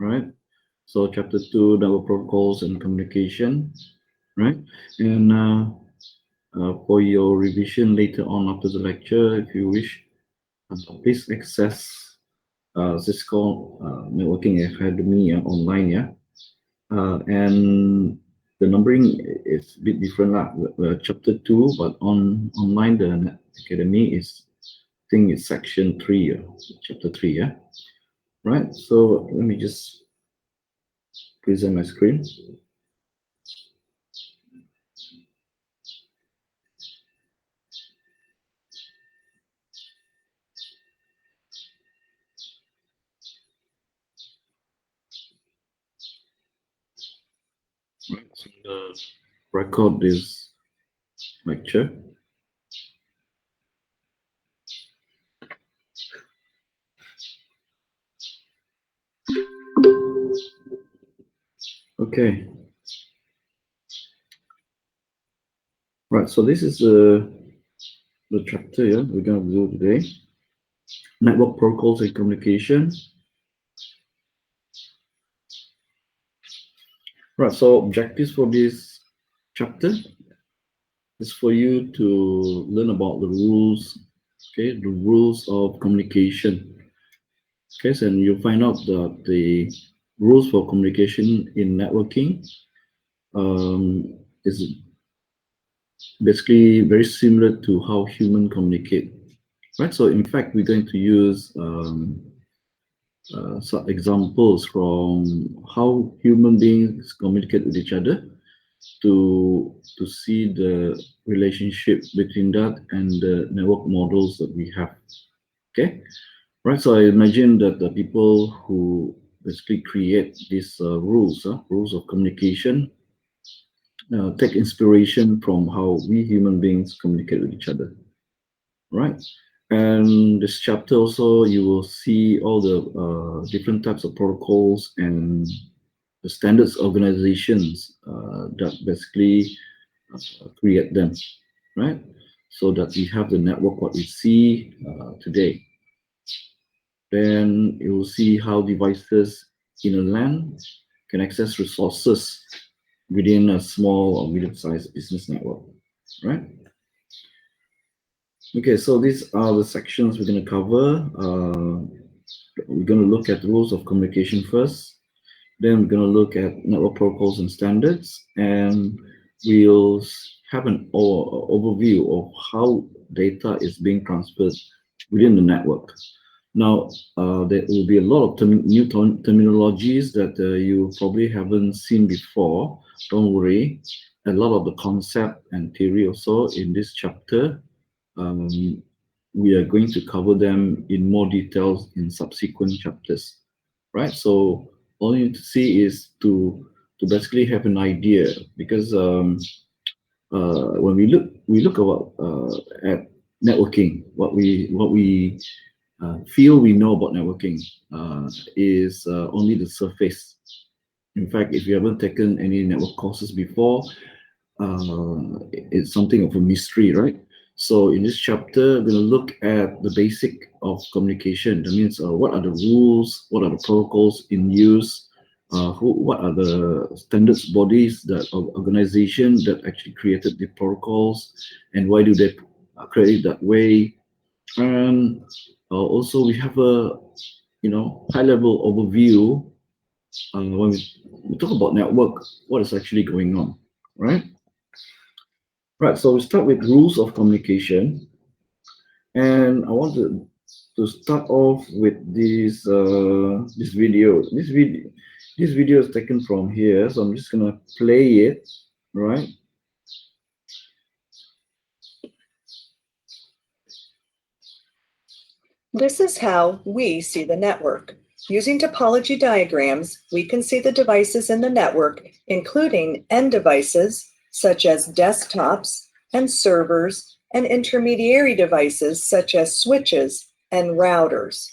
right? So chapter 2, network protocols and communication, right? And for your revision later on after the lecture, if you wish, please access Cisco Networking Academy online, yeah. And the numbering is a bit different lah. Chapter 2, but online the academy is, I think it's section 3, chapter 3, yeah. Right. So let me just present my screen. Right. So the record this lecture. Okay. Right. So this is the chapter, yeah, we're gonna do today. Network protocols and communication. Right. So objectives for this chapter is for you to learn about the rules. Okay, the rules of communication. Okay, so and you'll find out that the rules for communication in networking is basically very similar to how humans communicate, right? So in fact, we're going to use some examples from how human beings communicate with each other to see the relationship between that and the network models that we have. Okay, right. So I imagine that the people who basically create these rules of communication take inspiration from how we human beings communicate with each other, right? And this chapter also, you will see all the different types of protocols and the standards organizations that basically create them, right? So that we have the network what we see today. Then you will see how devices in a LAN can access resources within a small or medium-sized business network, right? Okay, so these are the sections we're going to cover. We're going to look at rules of communication first. Then we're going to look at network protocols and standards, and we'll have an overview of how data is being transferred within the network. Now, there will be a lot of new terminologies that you probably haven't seen before. Don't worry. A lot of the concept and theory also in this chapter, um, we are going to cover them in more details in subsequent chapters, right? So all you need to see is to basically have an idea, because when we look about at networking, what we feel we know about networking is only the surface. In fact, if you haven't taken any network courses before, it's something of a mystery, right? So in this chapter, we're going to look at the basic of communication. That means what are the rules, what are the protocols in use, what are the standards bodies, that organization that actually created the protocols, and why do they create it that way. And also we have a high level overview when we talk about network, what is actually going on, right? Right, so we start with rules of communication, and I want to start off with this video. This video is taken from here, so I'm just gonna play it, right? This is how we see the network. Using topology diagrams, we can see the devices in the network, including end devices, such as desktops and servers, and intermediary devices, such as switches and routers.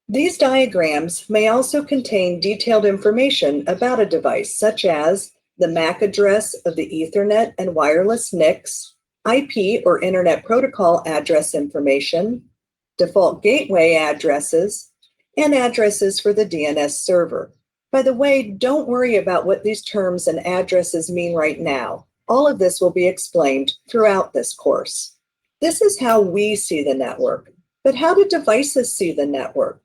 These diagrams may also contain detailed information about a device, such as the MAC address of the Ethernet and wireless NICs, IP or Internet Protocol address information, default gateway addresses, and addresses for the DNS server. By the way, don't worry about what these terms and addresses mean right now. All of this will be explained throughout this course. This is how we see the network. But how do devices see the network?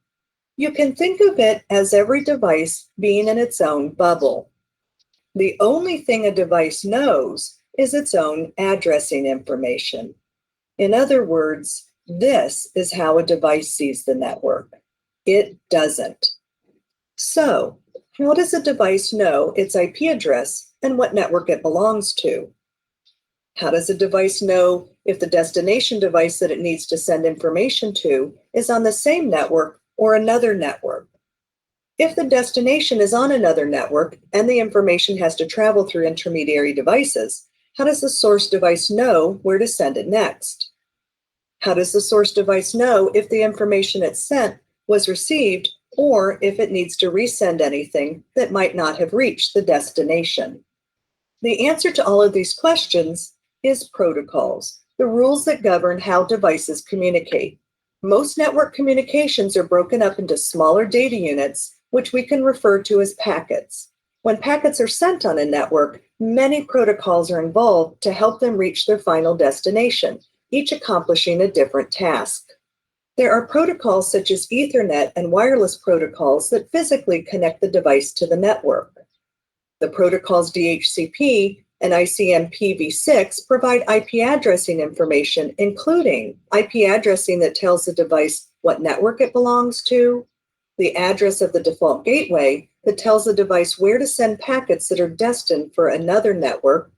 You can think of it as every device being in its own bubble. The only thing a device knows is its own addressing information. In other words, this is how a device sees the network. It doesn't. So, how does a device know its IP address and what network it belongs to? How does a device know if the destination device that it needs to send information to is on the same network or another network? If the destination is on another network and the information has to travel through intermediary devices, how does the source device know where to send it next? How does the source device know if the information it sent was received or if it needs to resend anything that might not have reached the destination? The answer to all of these questions is protocols, the rules that govern how devices communicate. Most network communications are broken up into smaller data units, which we can refer to as packets. When packets are sent on a network, many protocols are involved to help them reach their final destination, each accomplishing a different task. There are protocols such as Ethernet and wireless protocols that physically connect the device to the network. The protocols DHCP and ICMPv6 provide IP addressing information, including IP addressing that tells the device what network it belongs to, the address of the default gateway that tells the device where to send packets that are destined for another network,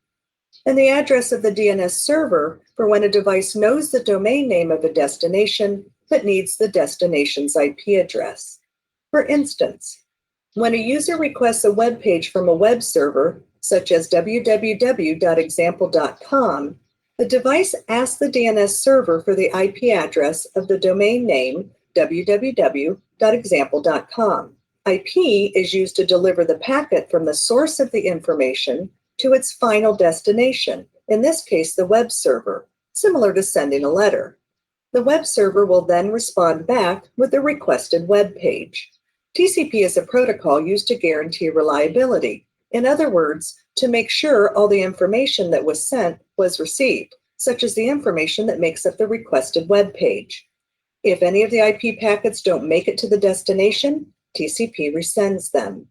and the address of the DNS server for when a device knows the domain name of a destination but needs the destination's IP address. For instance, when a user requests a web page from a web server, such as www.example.com, the device asks the DNS server for the IP address of the domain name www.example.com. IP is used to deliver the packet from the source of the information to its final destination, in this case, the web server, similar to sending a letter. The web server will then respond back with the requested web page. TCP is a protocol used to guarantee reliability. In other words, to make sure all the information that was sent was received, such as the information that makes up the requested web page. If any of the IP packets don't make it to the destination, TCP resends them.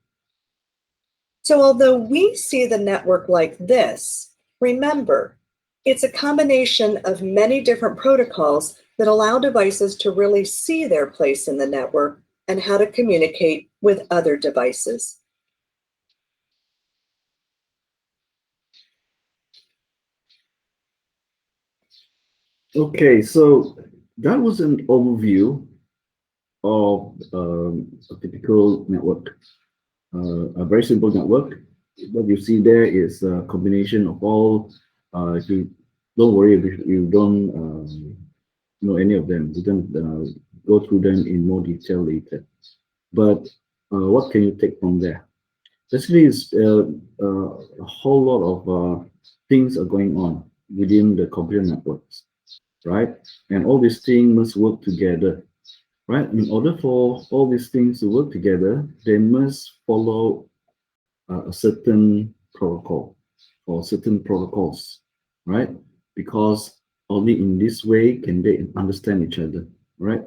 So although we see the network like this, remember, it's a combination of many different protocols that allow devices to really see their place in the network and how to communicate with other devices. Okay, so that was an overview of a typical network, a very simple network. What you see there is a combination of all. If you don't worry if you don't know any of them, we can go through them in more detail later. But what can you take from there? Basically, it's a whole lot of things are going on within the computer networks, right? And all these things must work together, right? In order for all these things to work together, they must follow a certain protocol or certain protocols, right? Because only in this way can they understand each other, right?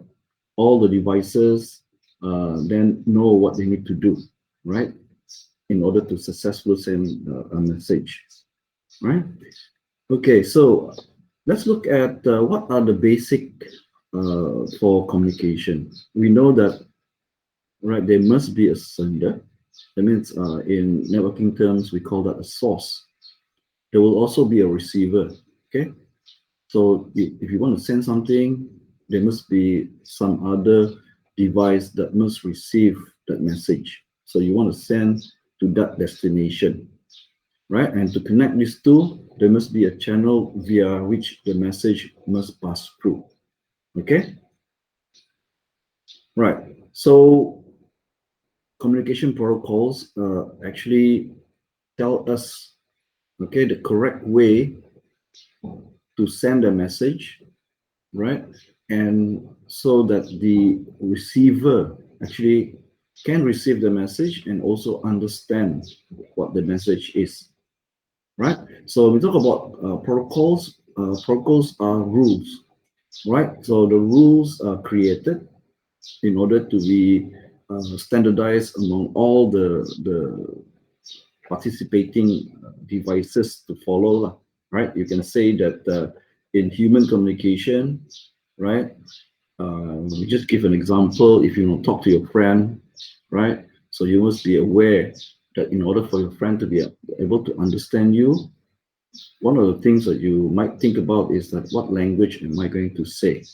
All the devices then know what they need to do, right? In order to successfully send a message, right? Okay, so let's look at what are the basic for communication. We know that, right, there must be a sender. That means in networking terms, we call that a source. There will also be a receiver, okay? So if you want to send something, there must be some other device that must receive that message. So you want to send to that destination, right? And to connect these two, there must be a channel via which the message must pass through, okay? Right, so communication protocols actually tell us, okay, the correct way to send a message, right? And so that the receiver actually can receive the message and also understand what the message is, right? So we talk about protocols. Protocols are rules, right? So the rules are created in order to be standardized among all the participating devices to follow, right? You can say that in human communication, right? We just give an example. If you talk to your friend, right? So you must be aware that in order for your friend to be able to understand you, one of the things that you might think about is that what language am I going to say,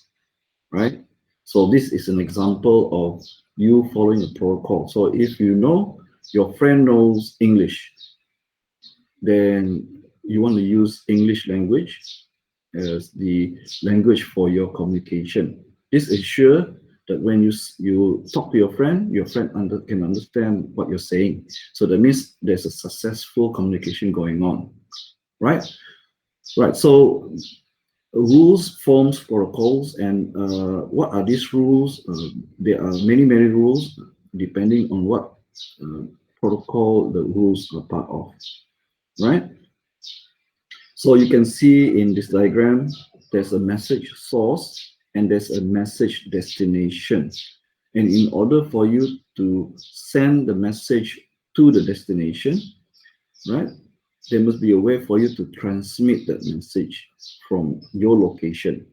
right? So this is an example of you following a protocol. So if you know your friend knows English, then you want to use English language as the language for your communication. This ensure that when you talk to your friend can understand what you're saying. So that means there's a successful communication going on, right? Right. So rules, forms, protocols, and what are these rules? There are many rules depending on what uh, protocol the rules are part of, right? So you can see in this diagram, there's a message source and there's a message destination. And in order for you to send the message to the destination, right, there must be a way for you to transmit that message from your location,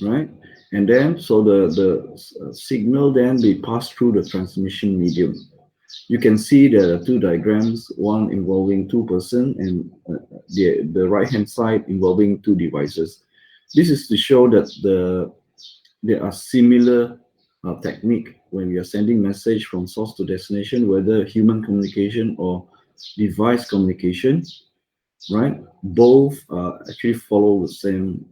right? And then, so the signal then be passed through the transmission medium. You can see there are two diagrams, one involving two-person and the right-hand side involving two devices. This is to show that there are similar technique when we are sending message from source to destination, whether human communication or device communication, right? Both actually follow the same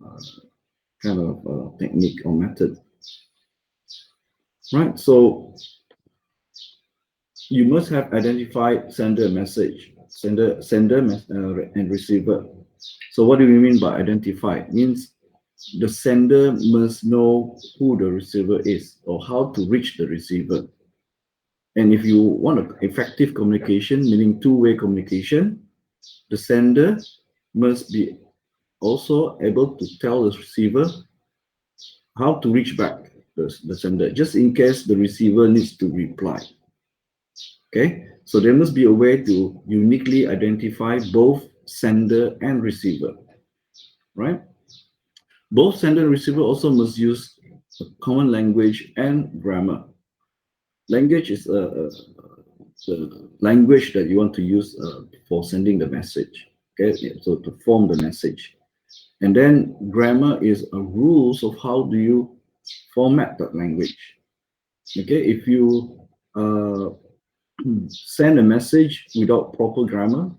kind of technique or method, right? So you must have identified sender message, and receiver. So what do we mean by identify? It means the sender must know who the receiver is or how to reach the receiver. And if you want an effective communication, meaning two-way communication, the sender must be also able to tell the receiver how to reach back the sender, just in case the receiver needs to reply. Okay, so there must be a way to uniquely identify both sender and receiver, right? Both sender and receiver also must use a common language and grammar. Language is the language that you want to use for sending the message. Okay, so to form the message. And then grammar is a rules of how do you format that language. Okay, if you send a message without proper grammar,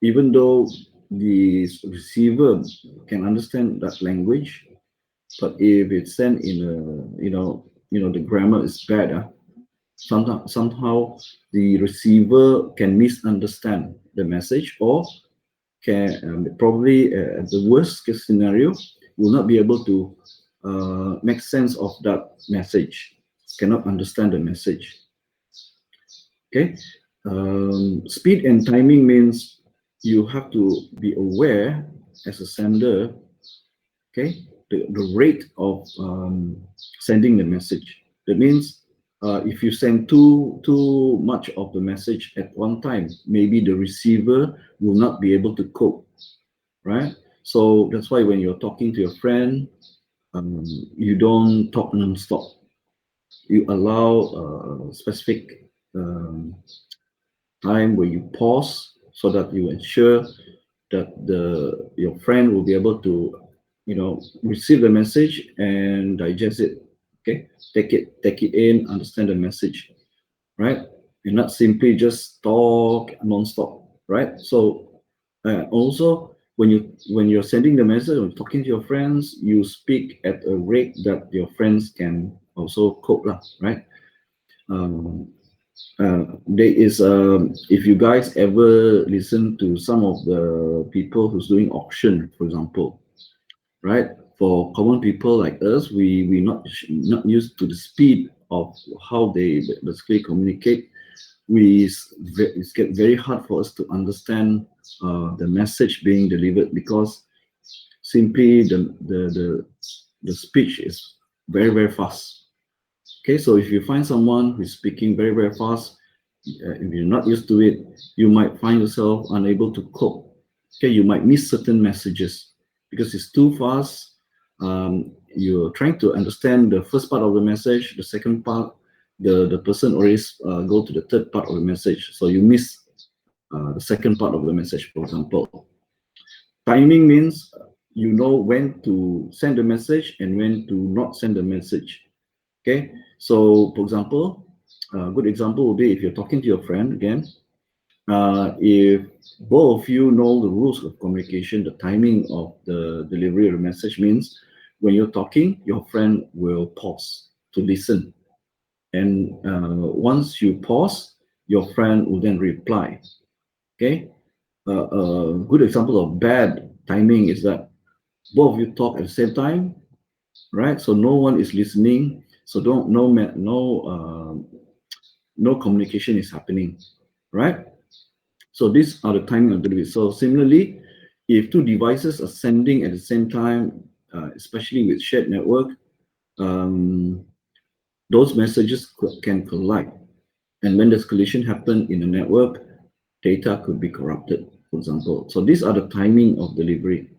even though the receiver can understand that language, but if it's sent in a the grammar is bad, somehow the receiver can misunderstand the message or can probably at the worst case scenario will not be able to make sense of that message, cannot understand the message. Okay, speed and timing means you have to be aware as a sender, okay, the rate of sending the message. That means if you send too much of the message at one time, maybe the receiver will not be able to cope, right? So that's why when you're talking to your friend, you don't talk non-stop. You allow a specific time where you pause so that you ensure that your friend will be able to receive the message and digest it. Okay, take it in, understand the message, right? And not simply just talk non-stop, right? So also when you're sending the message or talking to your friends, you speak at a rate that your friends can also cope lah, right? um, there is if you guys ever listen to some of the people who's doing auction, for example, right? For common people like us, we not used to the speed of how they basically communicate, it's get very hard for us to understand the message being delivered, because simply the speech is very, very fast. Okay, so if you find someone who's speaking very, very fast, if you're not used to it, you might find yourself unable to cope. Okay, you might miss certain messages because it's too fast. You're trying to understand the first part of the message, the second part, the person already go to the third part of the message, so you miss the second part of the message, for example. Timing means you know when to send the message and when to not send the message. Okay, so for example, a good example would be if you're talking to your friend again. If both of you know the rules of communication, the timing of the delivery of the message means when you're talking, your friend will pause to listen. And once you pause, your friend will then reply. Okay. A good example of bad timing is that both of you talk at the same time, right? So no one is listening. So don't no communication is happening, right? So these are the timing of delivery. So similarly, if two devices are sending at the same time, especially with shared network, um, those messages can collide. And when this collision happen in the network, data could be corrupted, for example. So these are the timing of delivery,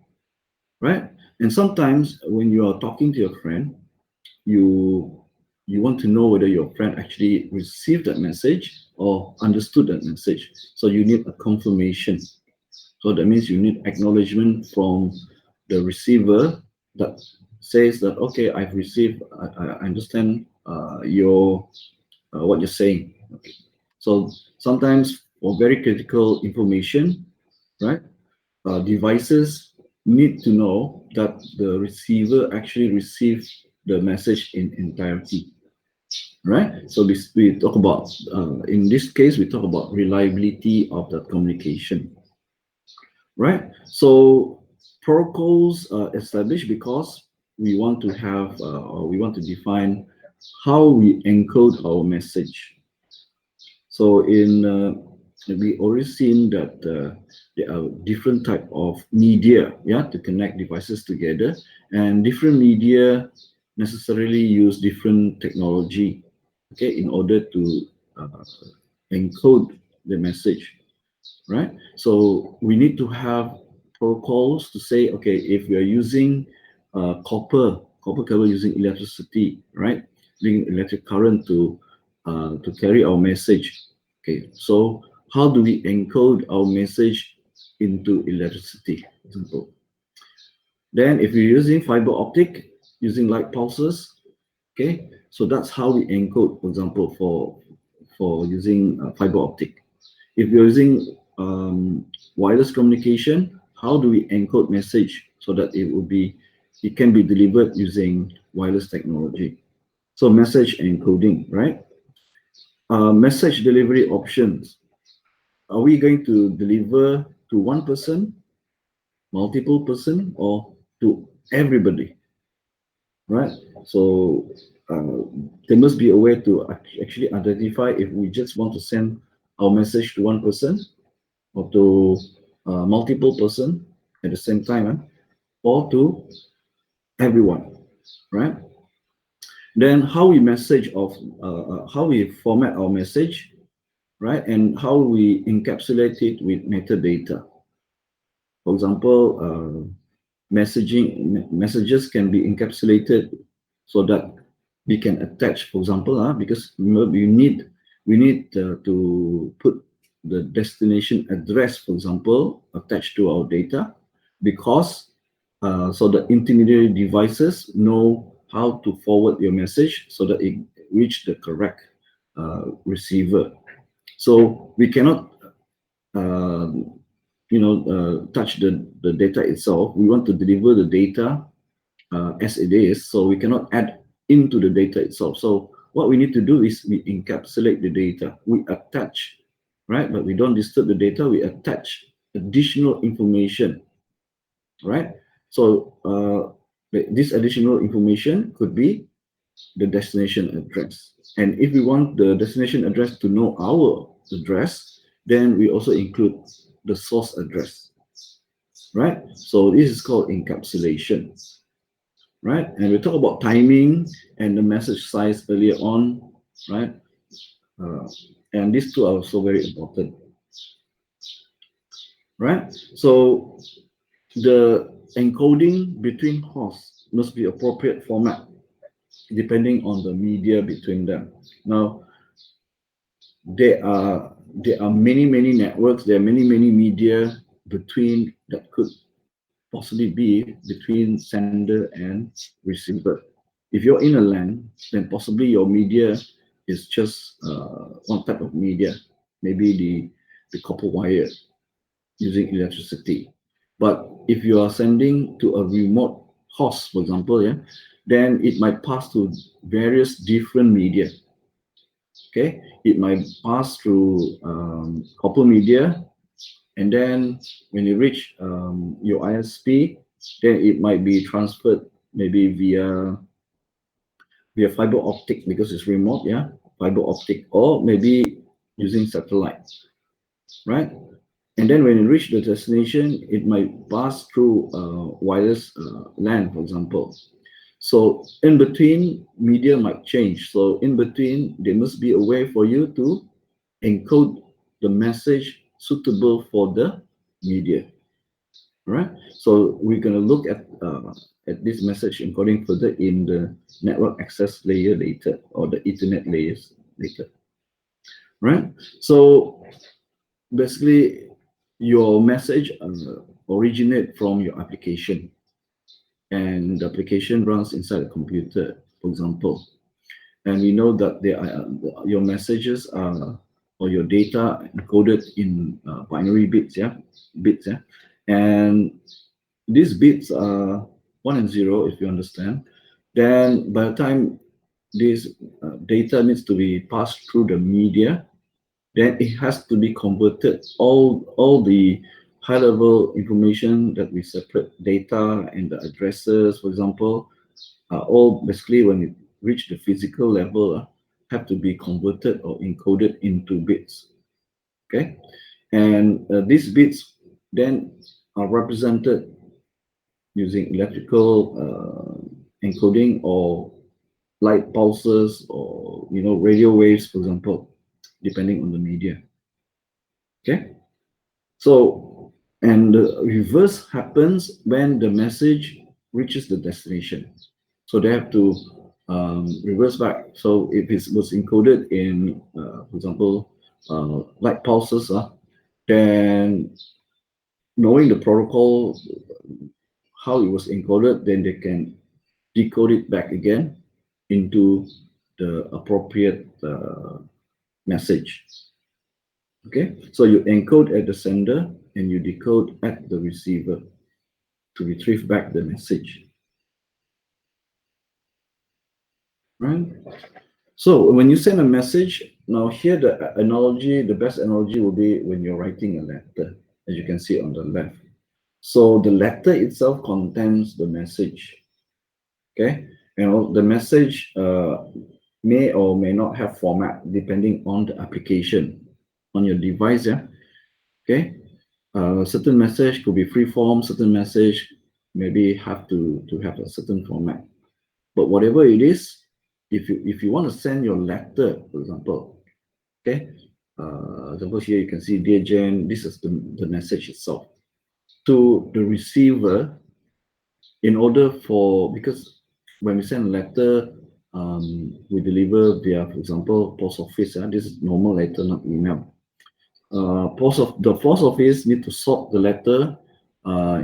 right? And sometimes when you are talking to your friend, you you want to know whether your friend actually received that message or understood that message. So you need a confirmation. So that means you need acknowledgement from the receiver that says that, okay, I've received, I understand your what you're saying. Okay. So sometimes for very critical information, right, devices need to know that the receiver actually received the message in entirety, right? So we talk about, in this case, we talk about reliability of the communication, right? So protocols are established because we want to have, or we want to define how we encode our message. So we already seen that there are different type of media, yeah, to connect devices together, and different media necessarily use different technology, okay, in order to uh, encode the message, right? So we need to have protocols to say, okay, if we are using copper cable using electricity, right? Using electric current to carry our message. Okay, so how do we encode our message into electricity, for example? Then if we're using fiber optic, using light pulses, okay, so that's how we encode, for example, for using fiber optic. If you're using wireless communication, how do we encode message so that it can be delivered using wireless technology? So message encoding, right? Message delivery options. Are we going to deliver to one person, multiple person, or to everybody, right? So there must be a way to actually identify if we just want to send our message to one person or to multiple person at the same time, or to everyone, right? Then how we message of how we format our message, right, and how we encapsulate it with metadata. For example, messages can be encapsulated so that we can attach, for example, because we need to put the destination address, for example, attached to our data, because so the intermediary devices know how to forward your message so that it reach the correct receiver. So we cannot uh, touch the data itself. We want to deliver the data as it is, so we cannot add into the data itself. So what we need to do is we encapsulate the data, we attach, right? But we don't disturb the data, we attach additional information, right? So this additional information could be the destination address. And if we want the destination address to know our address, then we also include the source address, right? So this is called encapsulation, right? And we talk about timing and the message size earlier on, right? Uh, and these two are also very important, right? So the encoding between hosts must be appropriate format depending on the media between them. Now, there are many networks, there are many media between that could possibly be between sender and receiver. If you're in a LAN, then possibly your media is just one type of media, maybe the copper wire using electricity. But if you are sending to a remote host, for example, yeah, then it might pass to various different media. Okay, it might pass through copper media, and then when you reach your ISP, then it might be transferred maybe via fiber optic because it's remote, yeah, fiber optic, or maybe using satellite, right? And then when you reach the destination, it might pass through wireless LAN, for example. So in between, media might change. So in between, there must be a way for you to encode the message suitable for the media. Right? So we're going to look at this message encoding further in the network access layer later, or the Ethernet layers later. Right? So basically, your message originate from your application, and the application runs inside a computer, for example. And we know that there are your messages are or your data encoded in binary bits, yeah, bits, yeah, and these bits are 1 and 0, if you understand. Then by the time this data needs to be passed through the media, then it has to be converted. All the high level information that we separate data and the addresses, for example, are all basically when it reach the physical level, have to be converted or encoded into bits. Okay, and these bits then are represented using electrical encoding or light pulses or radio waves, for example, depending on the media. Okay, so and the reverse happens when the message reaches the destination. So they have to reverse back. So if it was encoded in, for example, light pulses, then knowing the protocol, how it was encoded, then they can decode it back again into the appropriate message. Okay, so you encode at the sender and you decode at the receiver to retrieve back the message. Right? So when you send a message, now here the analogy, the best analogy will be when you're writing a letter, as you can see on the left. So the letter itself contains the message. Okay, the message may or may not have format depending on the application on your device. Yeah. Okay. Certain message could be free form. Certain message maybe have to have a certain format. But whatever it is, if you want to send your letter, for example, okay, example here you can see, dear Jane, this is the message itself to the receiver. In order for, because when we send a letter, we deliver via, for example, post office. This is normal letter, not email. The post office need to sort the letter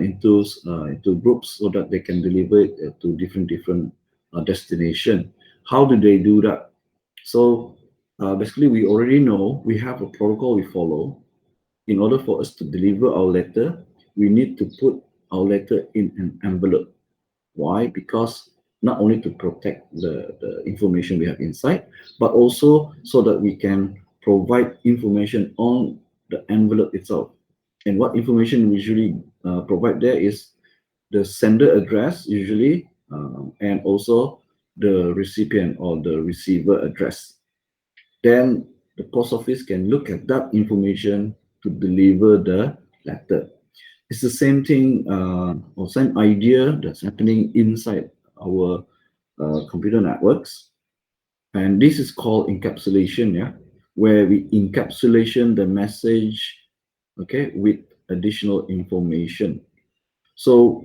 into groups so that they can deliver it to different destination. How do they do that? So basically, we already know we have a protocol we follow. In order for us to deliver our letter, we need to put our letter in an envelope. Why? Because not only to protect the information we have inside, but also so that we can provide information on the envelope itself. And what information we usually provide there is the sender address, usually, and also the recipient or the receiver address. then the post office can look at that information to deliver the letter. It's the same thing or same idea that's happening inside our computer networks. And this is called encapsulation, yeah, where we encapsulation the message, okay, with additional information. So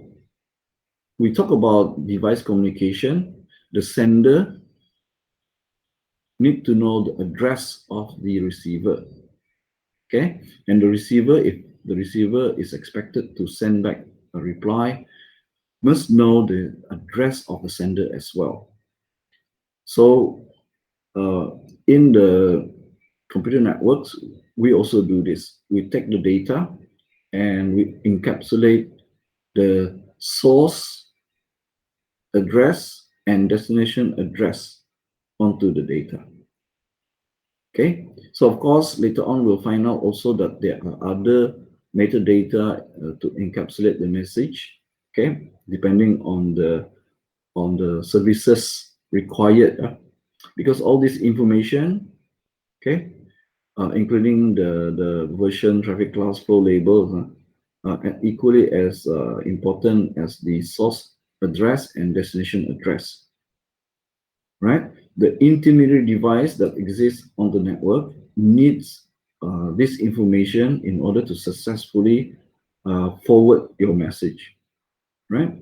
we talk about device communication. The sender need to know the address of the receiver, okay, and the receiver, if the receiver is expected to send back a reply, must know the address of the sender as well. So in the computer networks, we also do this. We take the data and we encapsulate the source address and destination address onto the data. Okay, so of course, later on, we'll find out also that there are other metadata to encapsulate the message, okay, depending on the services required, because all this information, okay, including the version, traffic class, flow labels, are equally as important as the source address and destination address, right? The intermediary device that exists on the network needs this information in order to successfully forward your message, right?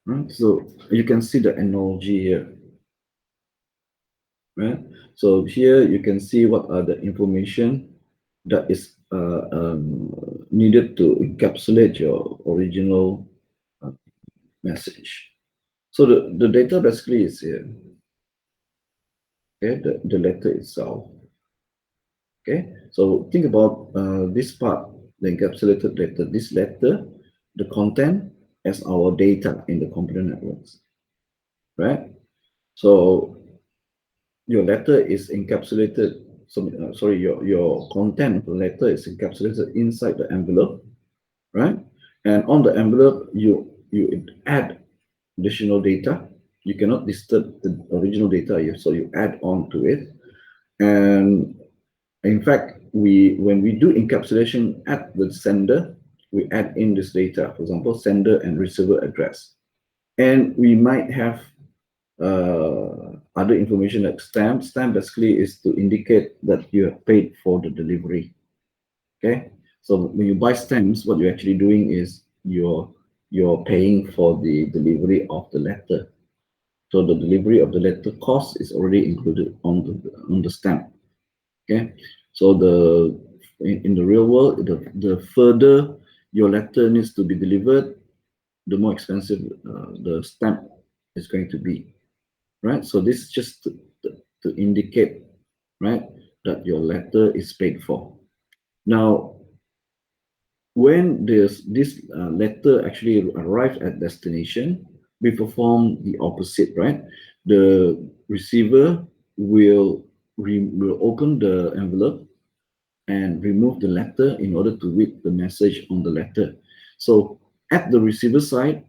Right. So you can see the analogy here, right? So here you can see what are the information that is needed to encapsulate your original uh, message. So the data basically is here, okay, the letter itself. Okay, so think about this part, the encapsulated letter, this letter, the content as our data in the computer networks, right? So your letter is encapsulated, sorry, your content of the letter is encapsulated inside the envelope, right? And on the envelope, you add additional data. You cannot disturb the original data, so you add on to it. And in fact, when we do encapsulation at the sender, we add in this data, for example, sender and receiver address. And we might have other information like stamp. Stamp basically is to indicate that you have paid for the delivery. Okay, so when you buy stamps, what you're actually doing is you're paying for the delivery of the letter. So the delivery of the letter cost is already included on the stamp. Okay, so in the real world, the further your letter needs to be delivered, the more expensive the stamp is going to be, right? So this is just to indicate, right, that your letter is paid for. Now, when this letter actually arrives at destination, we perform the opposite, right? The receiver will open the envelope and remove the letter in order to read the message on the letter. So at the receiver side,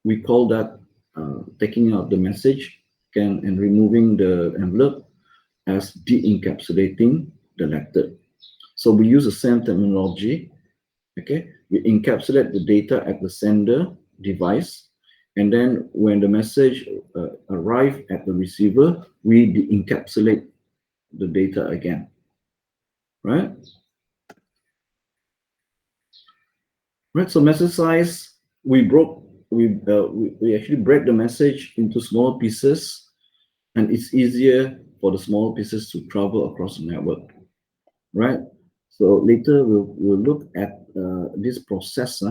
we call that taking out the message and removing the envelope as de-encapsulating the letter. So we use the same terminology. Okay, we encapsulate the data at the sender device, and then when the message arrive at the receiver, we de-encapsulate the data again, right? Right. So message size, we actually break the message into small pieces, and it's easier for the small pieces to travel across the network, right? So later we'll look at this process,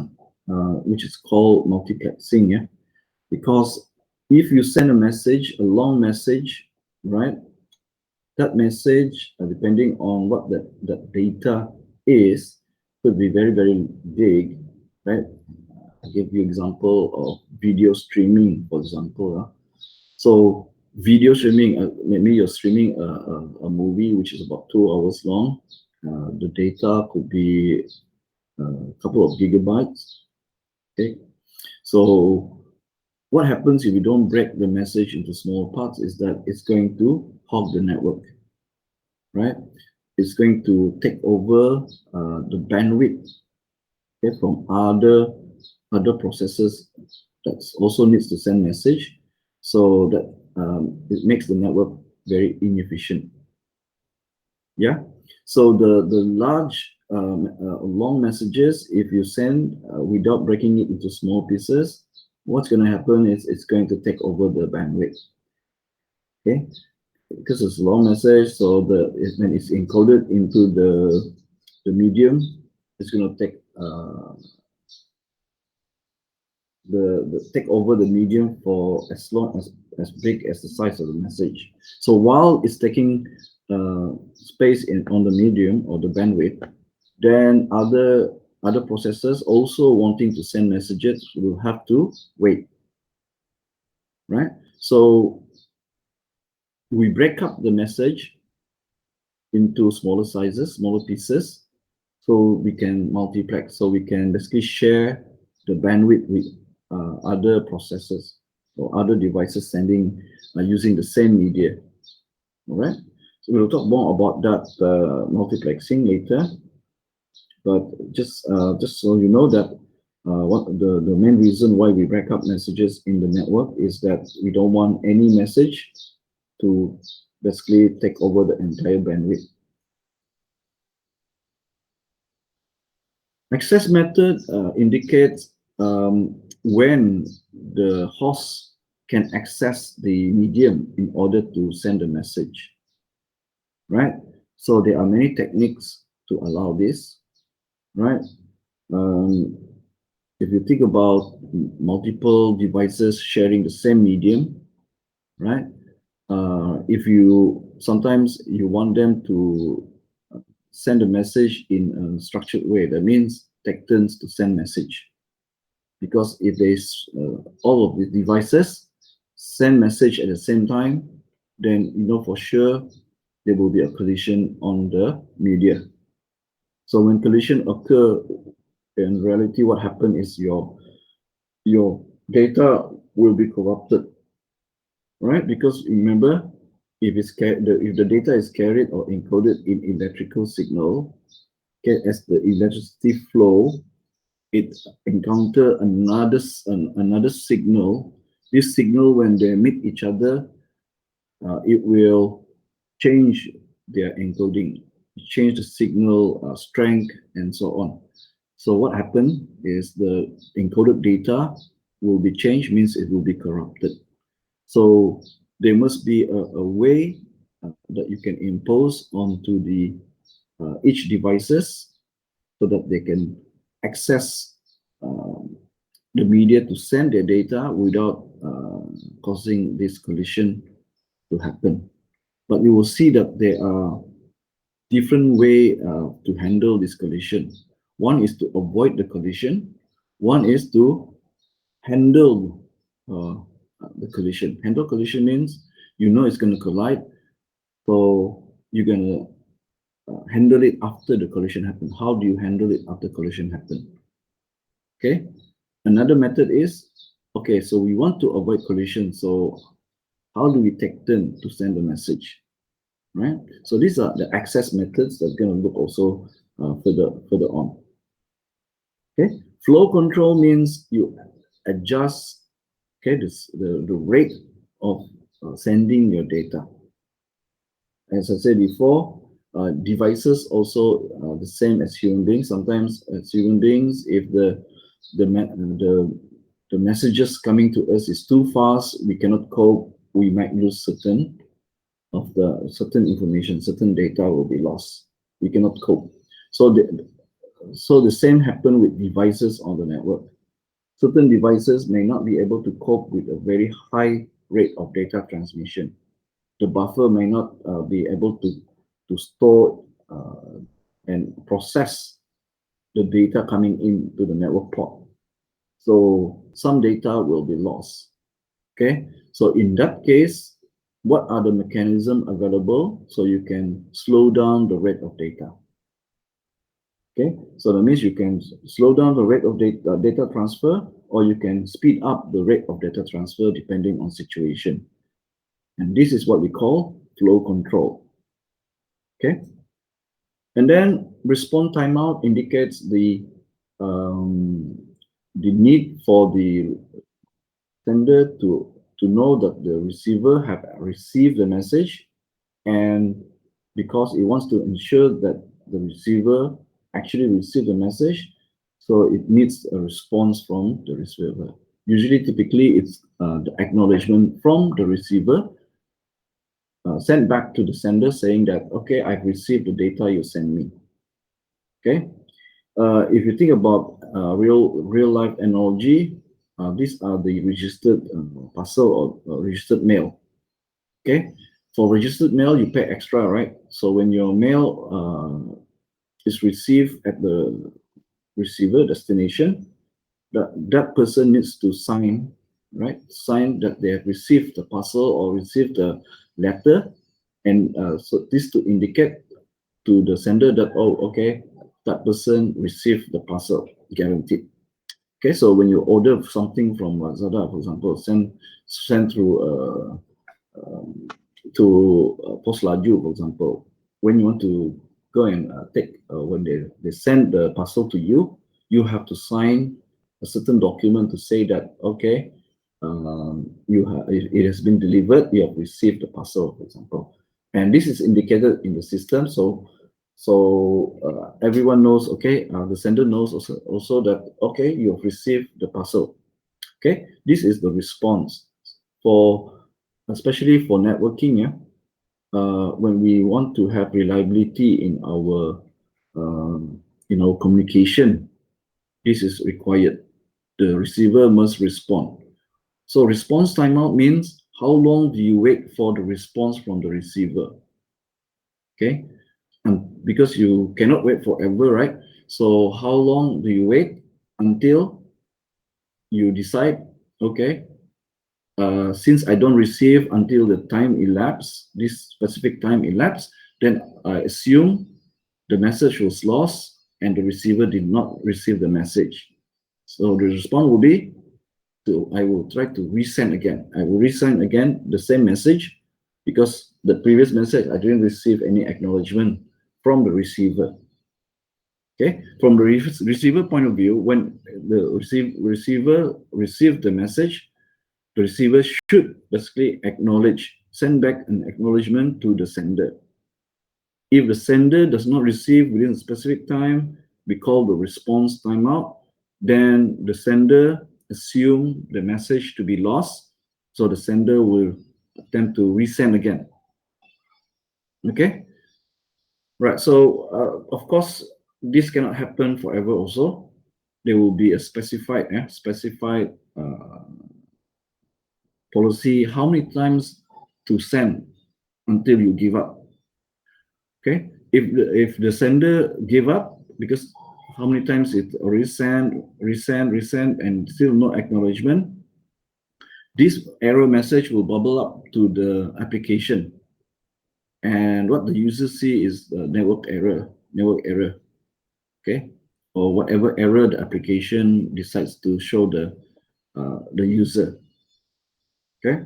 which is called multiplexing, yeah. Because if you send a message, a long message, right? That message, depending on what that data is, could be very, very big, right? I'll give you example of video streaming, for example. So video streaming, maybe you're streaming a movie which is about 2 hours long. The data could be a couple of gigabytes. Okay, so What happens if you don't break the message into small parts is that it's going to hog the network, right? It's going to take over the bandwidth, okay, from other processes that also needs to send message, so that it makes the network very inefficient. Yeah. So the large long messages, if you send without breaking it into small pieces, what's going to happen is it's going to take over the bandwidth. Okay, because it's a long message, so when it's encoded into the medium, it's going to take the take over the medium for as big as the size of the message. So while it's taking space on the medium or the bandwidth, then other processors also wanting to send messages will have to wait, right? So we break up the message into smaller sizes, smaller pieces, so we can multiplex, so we can basically share the bandwidth with other processors or other devices sending using the same media. All right. So we'll talk more about that multiplexing later. But just so you know that what the main reason why we break up messages in the network is that we don't want any message to basically take over the entire bandwidth. Access method indicates when the host can access the medium in order to send a message, right? So there are many techniques to allow this, right? Um, if you think about multiple devices sharing the same medium, right? If you sometimes you want them to send a message in a structured way, that means take turns to send message. Because if there's all of the devices send message at the same time, then you know for sure there will be a collision on the media. So when collision occur, in reality, what happens is your data will be corrupted, right? Because remember, if the data is carried or encoded in electrical signal, okay, as the electricity flow, it encounter another signal. This signal, when they meet each other, it will change their encoding, change the signal strength, and so on. So what happened is the encoded data will be changed, means it will be corrupted. So there must be a way that you can impose onto the each devices so that they can access the media to send their data without causing this collision to happen. But you will see that there are different way to handle this collision. One is to avoid the collision. One is to handle the collision. Handle collision means you know it's going to collide, so you're going to handle it after the collision happened. How do you handle it after collision happened? Okay. Another method is, okay, so we want to avoid collision. So how do we take turn to send a message, right? So these are the access methods that we're going to look also further on. Okay. Flow control means you adjust, okay, the rate of sending your data. As I said before, devices also the same as human beings. Sometimes as human beings, if the messages coming to us is too fast, we cannot cope, we might lose certain information, certain data will be lost. We cannot cope. So the same happen with devices on the network. Certain devices may not be able to cope with a very high rate of data transmission. The buffer may not be able to store and process the data coming into the network port. So some data will be lost. Okay, so in that case, what are the mechanisms available so you can slow down the rate of data? Okay, so that means you can slow down the rate of data transfer, or you can speed up the rate of data transfer depending on situation. And this is what we call flow control. Okay, and then response timeout indicates the need for the sender to know that the receiver have received the message, and because it wants to ensure that the receiver actually received the message, so it needs a response from the receiver. Usually, typically, it's the acknowledgement from the receiver sent back to the sender saying that, okay, I've received the data you sent me. Okay. If you think about real life analogy, these are the registered parcel or registered mail. Okay, for registered mail you pay extra, right? So when your mail is received at the receiver destination, that person needs to sign, right? Sign that they have received the parcel or received the letter, and so this to indicate to the sender that, oh, okay, that person received the parcel, guaranteed. Okay, so when you order something from Lazada, for example, send through to Post Laju, for example, when you want to go and take when they send the parcel to you, you have to sign a certain document to say that, okay, it has been delivered, you have received the parcel, for example, and this is indicated in the system. So everyone knows, okay, the sender knows also that, okay, you have received the parcel. Okay, this is the response for, especially for networking. Yeah, when we want to have reliability in our communication, this is required. The receiver must respond. So response timeout means how long do you wait for the response from the receiver? Okay, and because you cannot wait forever, right? So how long do you wait until you decide, okay, since I don't receive until the time elapsed, this specific time elapsed, then I assume the message was lost and the receiver did not receive the message. So the response will be I will try to resend again. I will resend again the same message because the previous message I didn't receive any acknowledgement from the receiver. Okay, from the receiver point of view, when the receiver received the message, the receiver should basically send back an acknowledgement to the sender. If the sender does not receive within a specific time, we call the response timeout. Then the sender assume the message to be lost, so the sender will attempt to resend again. Okay, right. So of course, this cannot happen forever. Also, there will be a specified policy how many times to send until you give up. Okay, if the sender give up because how many times it resend, and still no acknowledgement, this error message will bubble up to the application, and what the user see is the network error. Okay, or whatever error the application decides to show the user. Okay.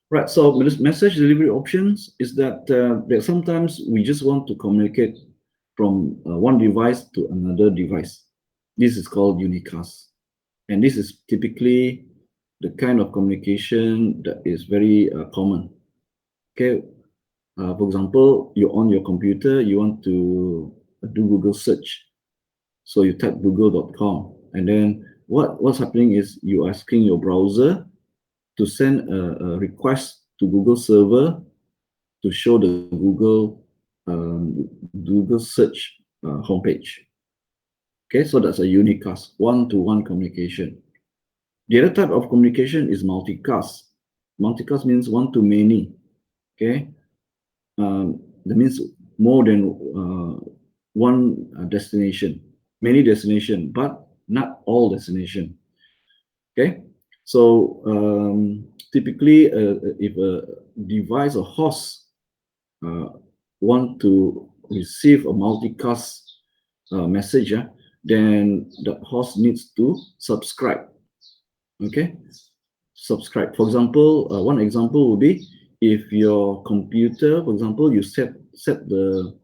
Right, so message delivery options is that sometimes we just want to communicate from one device to another device. This is called unicast. And this is typically the kind of communication that is very common. Okay, for example, you're on your computer, you want to do Google search. So you type google.com, and then what's happening is you're asking your browser to send a request to Google server to show the Google search homepage. Okay, so that's a unicast, one-to-one communication. The other type of communication is multicast. Multicast means one-to-many. Okay, that means more than one destination, many destination, but not all destination. Okay, so typically, if a device or host want to receive a multicast message, then the host needs to subscribe. Okay, subscribe. For example, one example would be if your computer, for example, you set the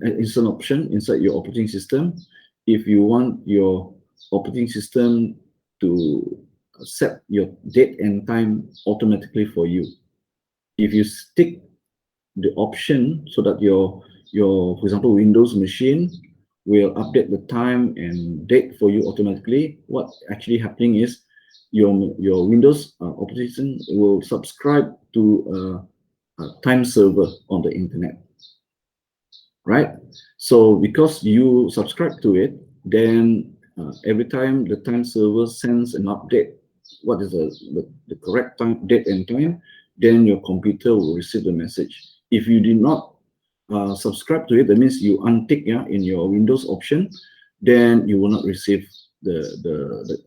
it's an option inside your operating system. If you want your operating system to set your date and time automatically for you, if you stick the option so that your for example Windows machine will update the time and date for you automatically, what actually happening is your Windows operating system will subscribe to a time server on the internet, right? So because you subscribe to it, then every time the time server sends an update, what is the correct time, date and time, then your computer will receive the message. If you did not subscribe to it, that means you untick in your Windows option, then you will not receive the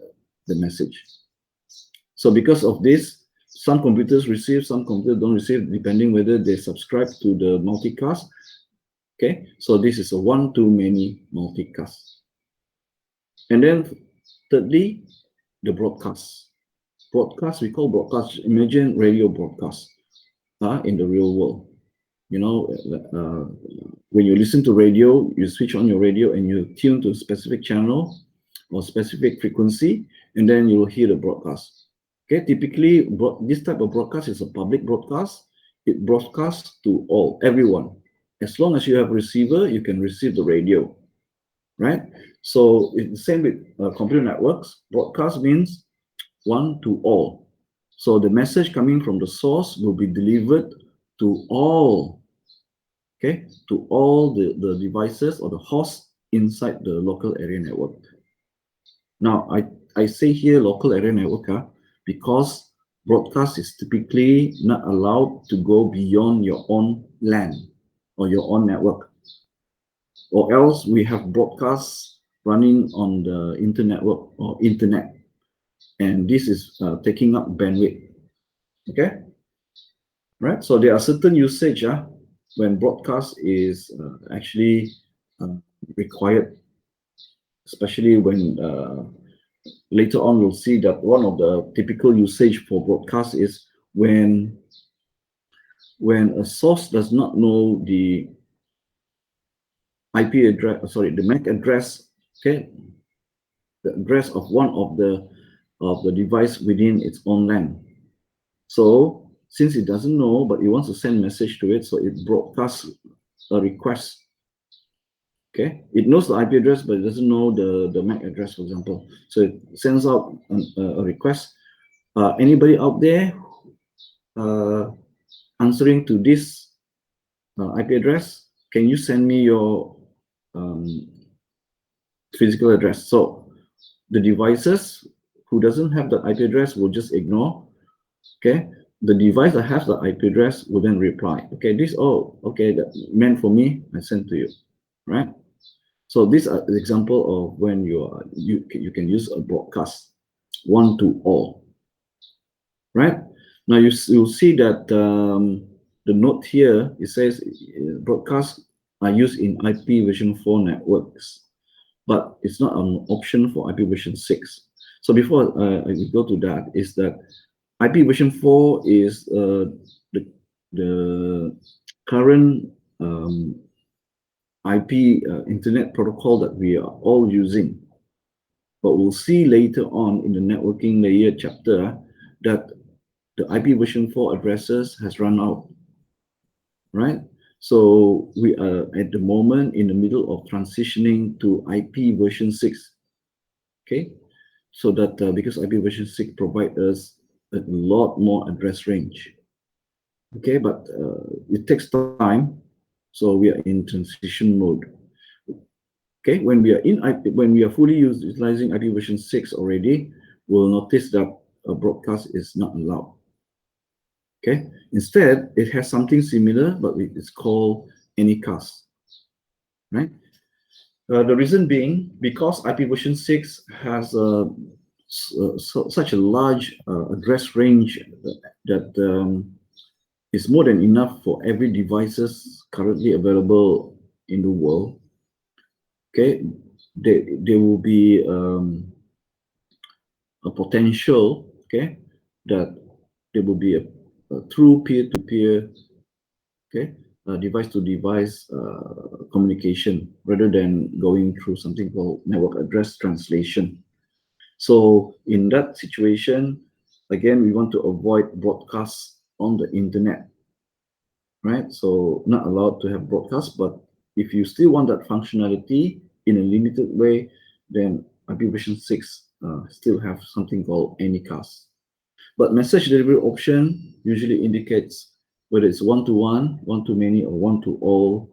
message. So because of this, some computers receive, some computers don't receive, depending whether they subscribe to the multicast. Okay, so this is a one-to-many multicast. And then thirdly, the broadcast. Broadcast, we call broadcast, imagine radio broadcast in the real world. You know, when you listen to radio, you switch on your radio and you tune to a specific channel or specific frequency, and then you will hear the broadcast. Okay, typically, this type of broadcast is a public broadcast. It broadcasts to everyone. As long as you have a receiver, you can receive the radio, right? So it's the same with computer networks. Broadcast means one to all. So the message coming from the source will be delivered to all, okay, to all the devices or the hosts inside the local area network. Now, I say here local area network because broadcast is typically not allowed to go beyond your own LAN or your own network, or else we have broadcasts running on the internet or internet, and this is taking up bandwidth. Okay, right? So there are certain usage when broadcast is actually required, especially when later on we'll see that one of the typical usage for broadcast is when a source does not know the IP address, sorry, the MAC address, okay, the address of one of the device within its own LAN. So since it doesn't know, but it wants to send message to it, so it broadcasts a request. Okay, it knows the IP address, but it doesn't know the MAC address, for example. So it sends out a request. Anybody out there answering to this IP address, can you send me your physical address? So the devices who doesn't have the IP address will just ignore. Okay, the device that has the IP address will then reply. Okay, this, oh, okay, that meant for me, I sent to you, right? So these are the example of when you can use a broadcast one to all, right? Now you'll see that the note here, it says broadcasts are used in IPv4 networks, but it's not an option for IPv6. So before I go to that, is that IPv4 is the current IP internet protocol that we are all using. But we'll see later on in the networking layer chapter that the IPv4 addresses has run out, right? So we are at the moment in the middle of transitioning to IPv6, okay? So that because IPv6 provides us a lot more address range, okay? But it takes time, so we are in transition mode. Okay, when we are fully utilizing IPv6 already, we'll notice that a broadcast is not allowed. Okay, instead it has something similar, but it's called anycast, right? The reason being because IPv6 has such a large address range that is more than enough for every devices currently available in the world. Okay, there will be a potential, okay, that there will be a true peer-to-peer, okay, device-to-device communication rather than going through something called network address translation. So in that situation, again, we want to avoid broadcasts on the internet, right? So not allowed to have broadcast, but if you still want that functionality in a limited way, then IP version 6 still have something called Anycast. But message delivery option usually indicates whether it's one-to-one, one-to-many, or one-to-all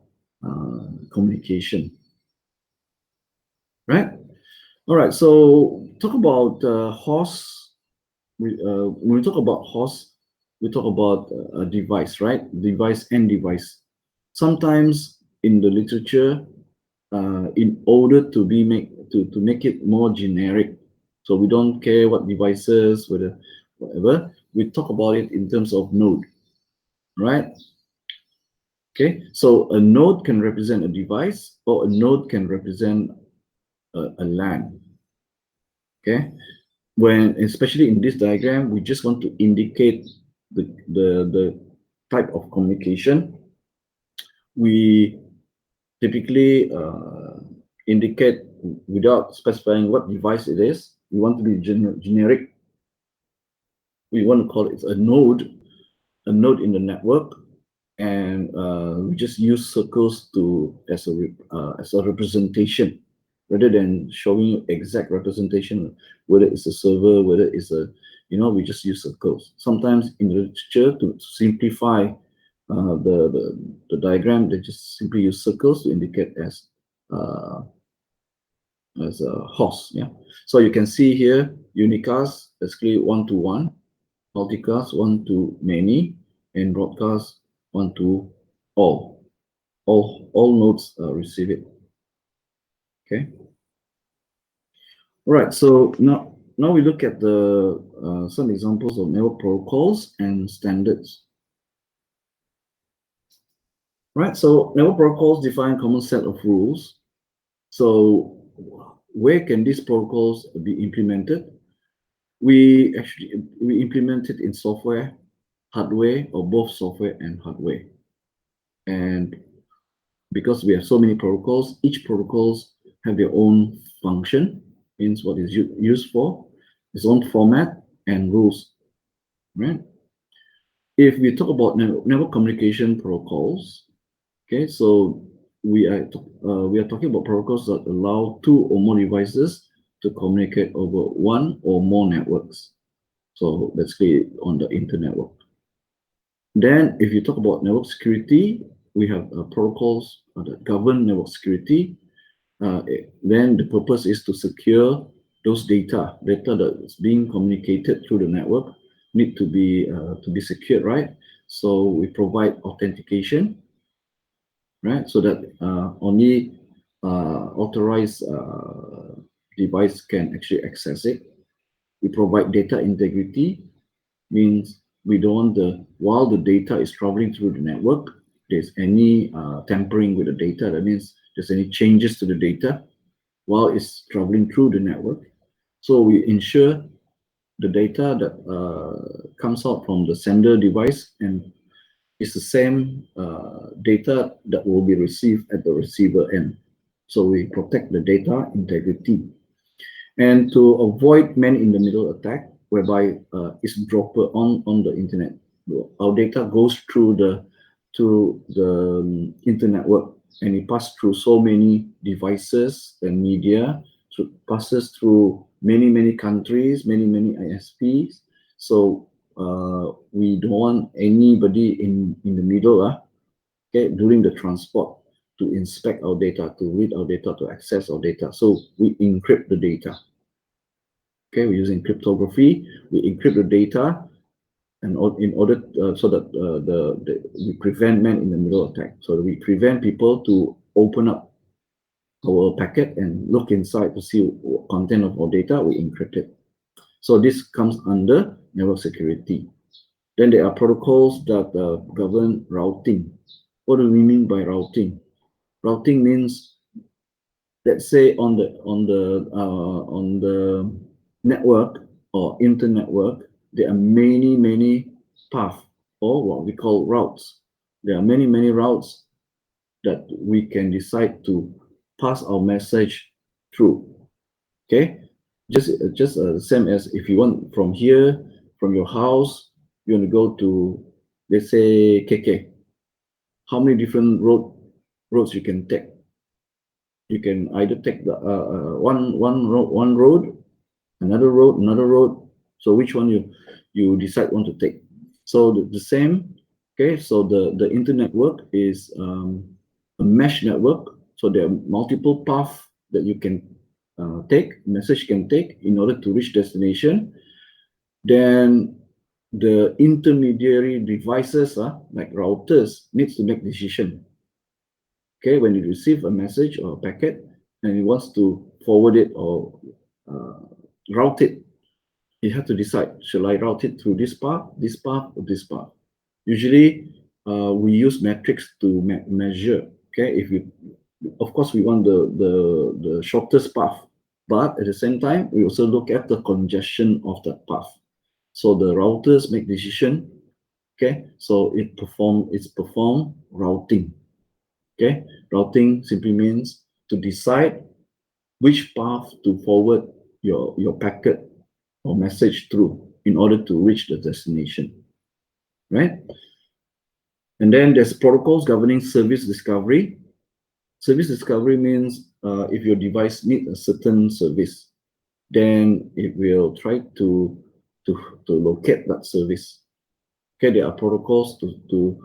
communication, right? All right, so talk about host. When we talk about host, we talk about a device, right? Device and device. Sometimes in the literature, in order to make it more generic, so we don't care what devices, whether whatever, we talk about it in terms of node, right? Okay, so a node can represent a device, or a node can represent a LAN. Okay, when especially in this diagram, we just want to indicate the type of communication. We typically indicate without specifying what device it is. We want to be generic. We want to call it a node in the network, and we just use circles to as a representation, rather than showing exact representation, whether it's a server, whether it's a, we just use circles. Sometimes in the literature, to simplify the diagram, they just simply use circles to indicate uh, as a host. Yeah. So you can see here, unicast basically one-to-one, multicast one-to-many, and broadcast one-to-all. All nodes receive it. Okay. All right. So now we look at the some examples of network protocols and standards. Right. So network protocols define common set of rules. So where can these protocols be implemented? We implement it in software, hardware, or both software and hardware. And because we have so many protocols, each protocols have their own function, means what is used for, its own format and rules, right? If we talk about network communication protocols, okay, so we are talking about protocols that allow two or more devices to communicate over one or more networks. So basically on the internet network. Then, if you talk about network security, we have protocols that govern network security. Then the purpose is to secure those data that is being communicated through the network need to be secured, right? So we provide authentication, right? So that only authorized device can actually access it. We provide data integrity, means we don't want while the data is traveling through the network, there's any tampering with the data. That means there's any changes to the data while it's traveling through the network. So we ensure the data that comes out from the sender device and is the same data that will be received at the receiver end. So we protect the data integrity. And to avoid man-in-the-middle attack, whereby it's dropped on the internet, our data goes through the internet network, and it passes through so many devices and media, so passes through many countries, many ISPs. So we don't want anybody in the middle, okay, during the transport, to inspect our data, to read our data, to access our data. So we encrypt the data. Okay, we're using cryptography. We encrypt the data, and in order so that we prevent man-in-the-middle attack. So we prevent people to open up our packet and look inside to see what content of our data. We encrypt it. So this comes under network security. Then there are protocols that govern routing. What do we mean by routing? Routing means, let's say on the network or internetwork, there are many paths, or what we call routes. There are many routes that we can decide to pass our message through. Okay, just same as if you want from here, from your house, you want to go to, let's say, KK. How many different roads you can take? You can either take the one road, another road. So which one you decide want to take? So the same. Okay, so the internet network is a mesh network. So there are multiple paths that you can take, message can take in order to reach destination. Then the intermediary devices, like routers, needs to make decision. Okay, when you receive a message or a packet and it wants to forward it or uh, route it, you have to decide, shall I route it through this path, or this path? Usually, we use metrics to measure. Okay, if you, of course, we want the shortest path, but at the same time, we also look at the congestion of that path. So the routers make decision. Okay, so it's perform routing. Okay, routing simply means to decide which path to forward your packet or message through in order to reach the destination, right? And then there's protocols governing service discovery. Service discovery means if your device needs a certain service, then it will try to locate that service. Okay, there are protocols to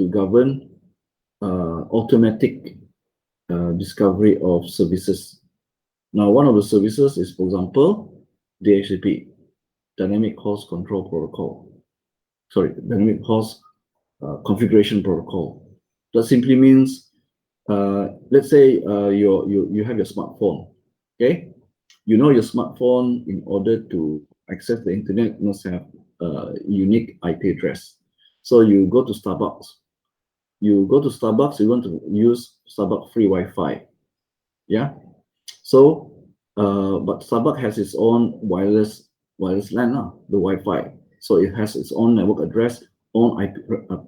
govern automatic discovery of services. Now, one of the services is, for example, DHCP, Dynamic Host Control Protocol. Sorry, Dynamic Host Configuration Protocol. That simply means, let's say you have your smartphone, okay? You know your smartphone, in order to access the internet, must have a unique IP address. So you go to Starbucks. You go to Starbucks, you want to use Starbucks free Wi-Fi. Yeah. So, but Starbucks has its own wireless LAN, the Wi-Fi. So it has its own network address, own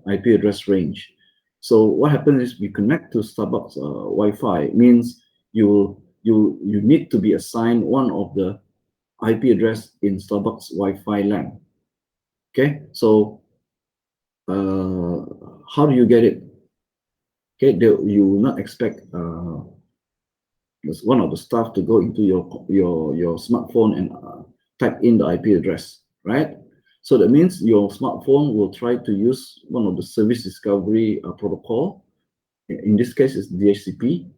IP address range. So what happens is we connect to Starbucks Wi-Fi, means you need to be assigned one of the IP address in Starbucks Wi-Fi LAN. Okay, so how do you get it? Okay, you will not expect one of the staff to go into your smartphone and type in the IP address, right? So that means your smartphone will try to use one of the service discovery protocol. In this case, it's DHCP,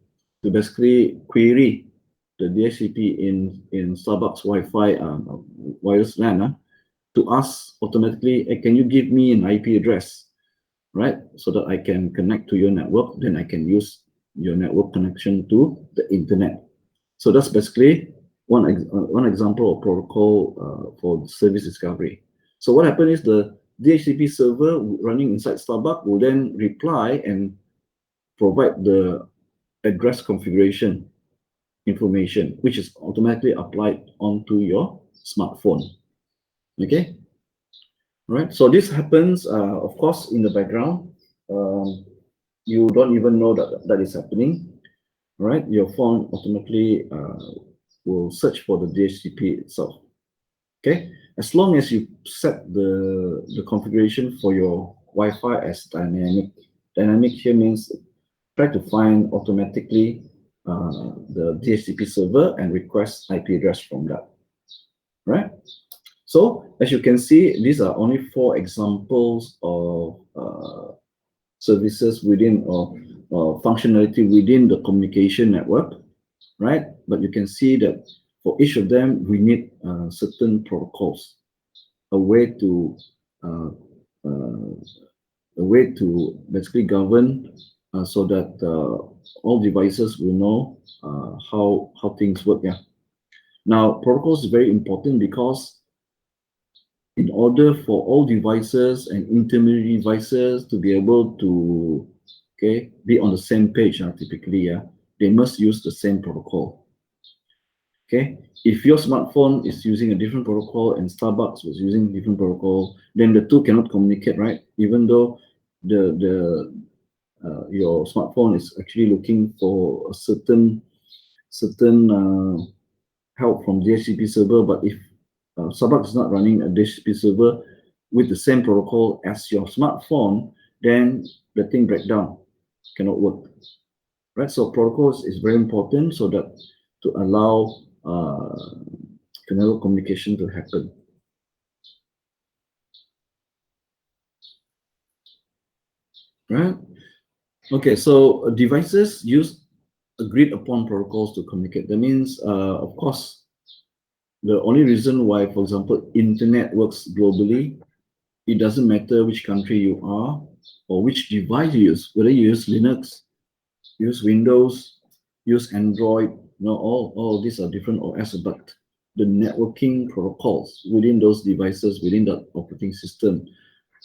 to basically query the DHCP in Starbucks Wi-Fi wireless LAN to ask automatically, hey, can you give me an IP address, right? So that I can connect to your network, then I can use your network connection to the internet. So that's basically one example of protocol for service discovery. So what happened is the DHCP server running inside Starbucks will then reply and provide the address configuration information, which is automatically applied onto your smartphone. Okay, right? So this happens, of course, in the background. You don't even know that is happening, right? Your phone automatically will search for the DHCP itself. Okay, as long as you set the configuration for your Wi-Fi as dynamic. Dynamic here means try to find automatically the DHCP server and request IP address from that, right? So as you can see, these are only 4 examples of services within or functionality within the communication network, right? But you can see that for each of them, we need certain protocols, a way to uh, uh, a way to basically govern so that all devices will know how things work. Yeah. Now, protocols is very important because in order for all devices and intermediate devices to be able to, okay, be on the same page, typically, they must use the same protocol. Okay, if your smartphone is using a different protocol and Starbucks was using different protocol, then the two cannot communicate, right? Even though the your smartphone is actually looking for a certain help from DHCP server, but if Starbucks is not running a DHCP server with the same protocol as your smartphone, then the thing break down, cannot work, right? So protocols is very important so that to allow network communication to happen, right? Okay, so devices use agreed upon protocols to communicate. That means, of course, the only reason why, for example, internet works globally, it doesn't matter which country you are or which device you use, whether you use Linux, use Windows, use Android, all these are different OS, but the networking protocols within those devices, within the operating system,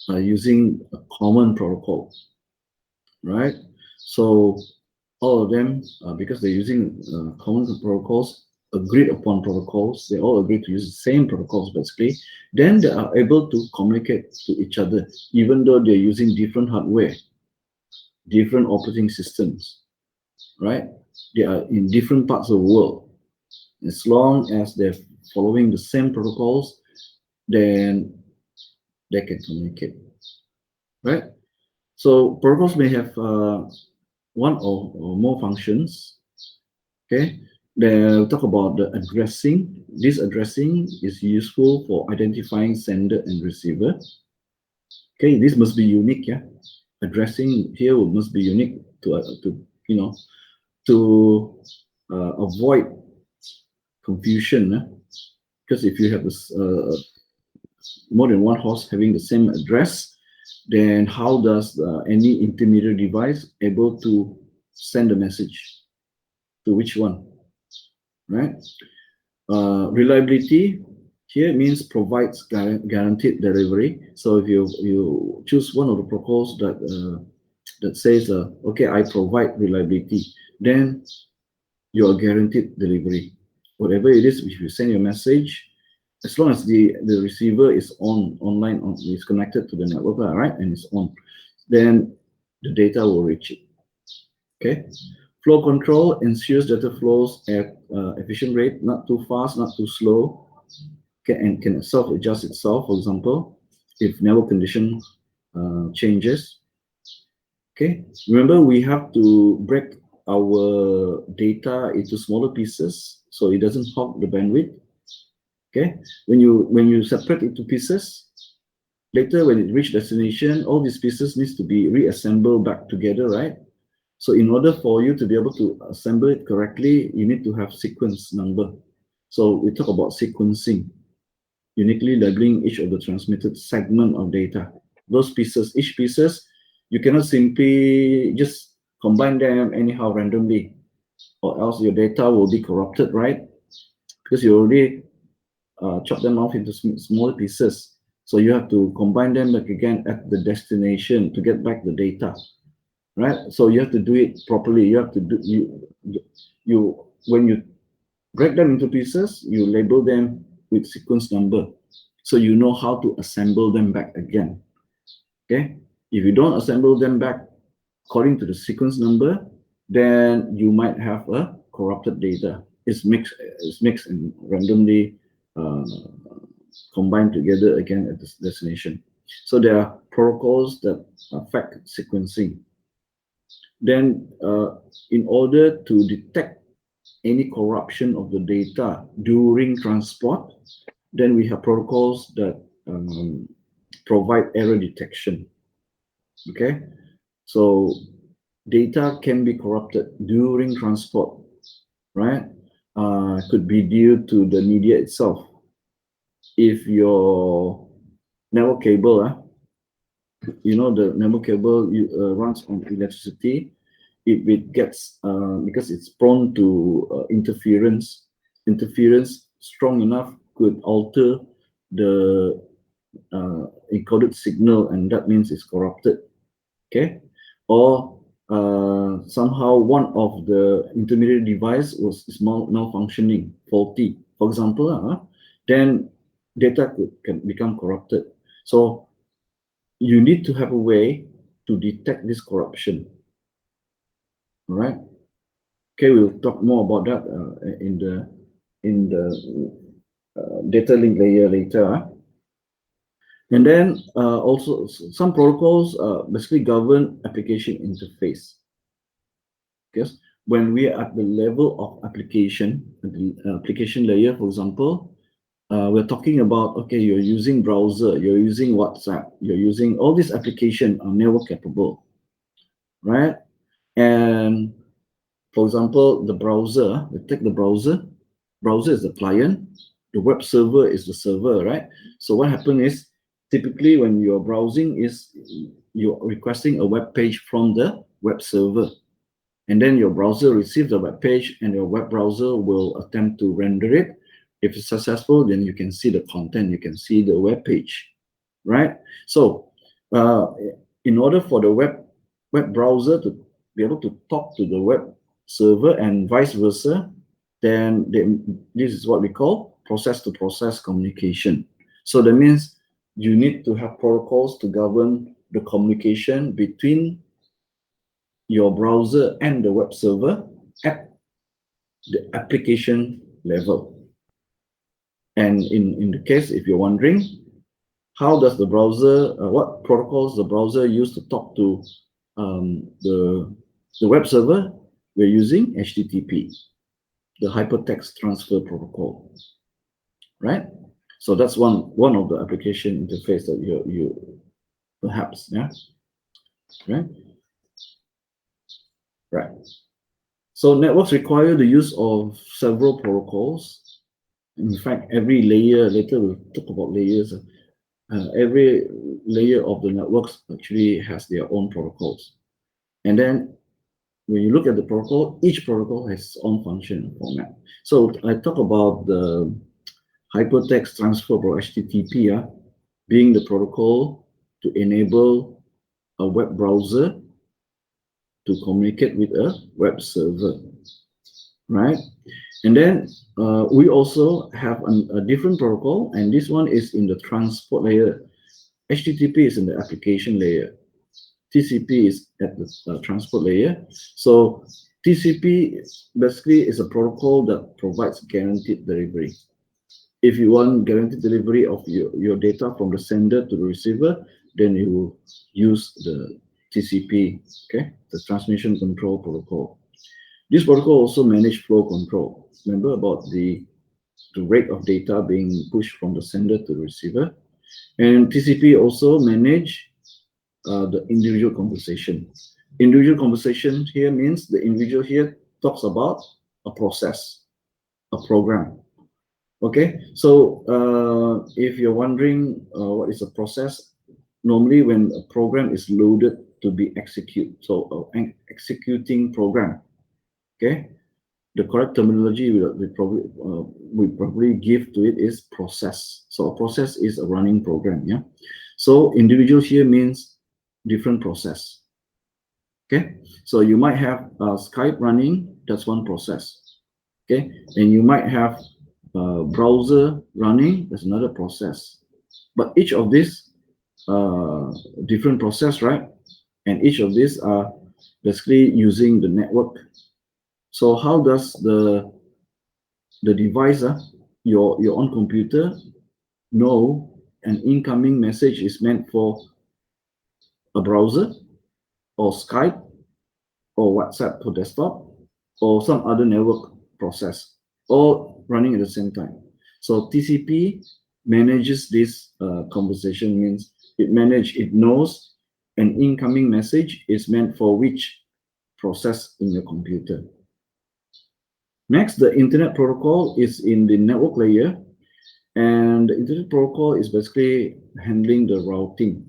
are using a common protocol, right? So all of them, because they're using common protocols, agreed upon protocols, they all agree to use the same protocols basically, then they are able to communicate to each other, even though they're using different hardware, different operating systems, right? They are in different parts of the world. As long as they're following the same protocols, then they can communicate, right? So protocols may have one or more functions. Okay, they'll talk about the addressing. This addressing is useful for identifying sender and receiver. Okay, this must be unique. Yeah, addressing here must be unique to to avoid confusion. Because if you have this, more than one host having the same address, then how does any intermediate device able to send a message to which one, right? Reliability here means provides guaranteed delivery. So if you choose one of the protocols that says, okay, I provide reliability, then you are guaranteed delivery. Whatever it is, if you send your message, as long as the receiver is online, is connected to the network, right, and it's on, then the data will reach it. Okay. Flow control ensures data flows at efficient rate, not too fast, not too slow, and can self-adjust itself, for example, if network condition changes. Okay, remember we have to break our data into smaller pieces so it doesn't hog the bandwidth. Okay, when you separate it to pieces, later when it reach destination, all these pieces needs to be reassembled back together, right? So in order for you to be able to assemble it correctly, you need to have sequence number. So we talk about sequencing, uniquely labeling each of the transmitted segment of data. Those pieces, each pieces, you cannot simply just combine them anyhow randomly, or else your data will be corrupted, right? Because you already chop them off into smaller pieces. So you have to combine them back again at the destination to get back the data, right? So you have to do it properly. You have to do you when you break them into pieces, you label them with sequence number, so you know how to assemble them back again. Okay, if you don't assemble them back according to the sequence number, then you might have a corrupted data. It's mixed and randomly uh, combined together again at the destination. So there are protocols that affect sequencing. Then, in order to detect any corruption of the data during transport, then we have protocols that provide error detection. Okay, so data can be corrupted during transport, right? Could be due to the media itself. If your network cable, the network cable runs on electricity, if it gets because it's prone to interference strong enough could alter the encoded signal, and that means it's corrupted. Okay, or somehow one of the intermediate device is malfunctioning, faulty, for example, then data can become corrupted. So you need to have a way to detect this corruption. All right. Okay, we'll talk more about that in the data link layer later. And then also some protocols basically govern application interface. Because when we are at the level of application, the application layer, for example, we're talking about, okay, you're using browser, you're using WhatsApp, you're using all these applications are network capable, right? And for example, the browser, we take the browser is the client, the web server is the server, right? So what happens is, typically when you're browsing is you're requesting a web page from the web server. And then your browser receives the web page and your web browser will attempt to render it. If it's successful, then you can see the content, you can see the web page, right? So in order for the web browser to be able to talk to the web server and vice versa, then this is what we call process-to-process communication. So that means you need to have protocols to govern the communication between your browser and the web server at the application level. And in the case, if you're wondering, how does the browser, what protocols the browser use to talk to the web server? We're using HTTP, the Hypertext Transfer Protocol, right? So that's one of the application interface that you perhaps, yeah, right? Right. So networks require the use of several protocols. In fact, every layer, later we'll talk about layers, every layer of the networks actually has their own protocols. And then when you look at the protocol, each protocol has its own function and format. So I talk about the hypertext transfer, or HTTP, being the protocol to enable a web browser to communicate with a web server, right? And then we also have a different protocol, and this one is in the transport layer. HTTP is in the application layer. TCP is at the transport layer. So TCP basically is a protocol that provides guaranteed delivery. If you want guaranteed delivery of your data from the sender to the receiver, then you will use the TCP, okay, the transmission control protocol. This protocol also manages flow control. Remember about the rate of data being pushed from the sender to the receiver. And TCP also manage the individual conversation. Individual conversation here means the individual here talks about a process, a program. Okay, so if you're wondering what is a process, normally when a program is loaded to be executed, so an executing program, okay, the correct terminology we probably give to it is process. So a process is a running program, yeah. So individual here means different process. Okay, so you might have Skype running, that's one process. Okay, and you might have browser running, that's another process. But each of these different process, right? And each of these are basically using the network. So how does the device, your own computer, know an incoming message is meant for a browser or Skype or WhatsApp for desktop or some other network process, all running at the same time? So TCP manages this conversation, means it knows an incoming message is meant for which process in your computer. Next, the Internet Protocol is in the network layer, and the Internet Protocol is basically handling the routing.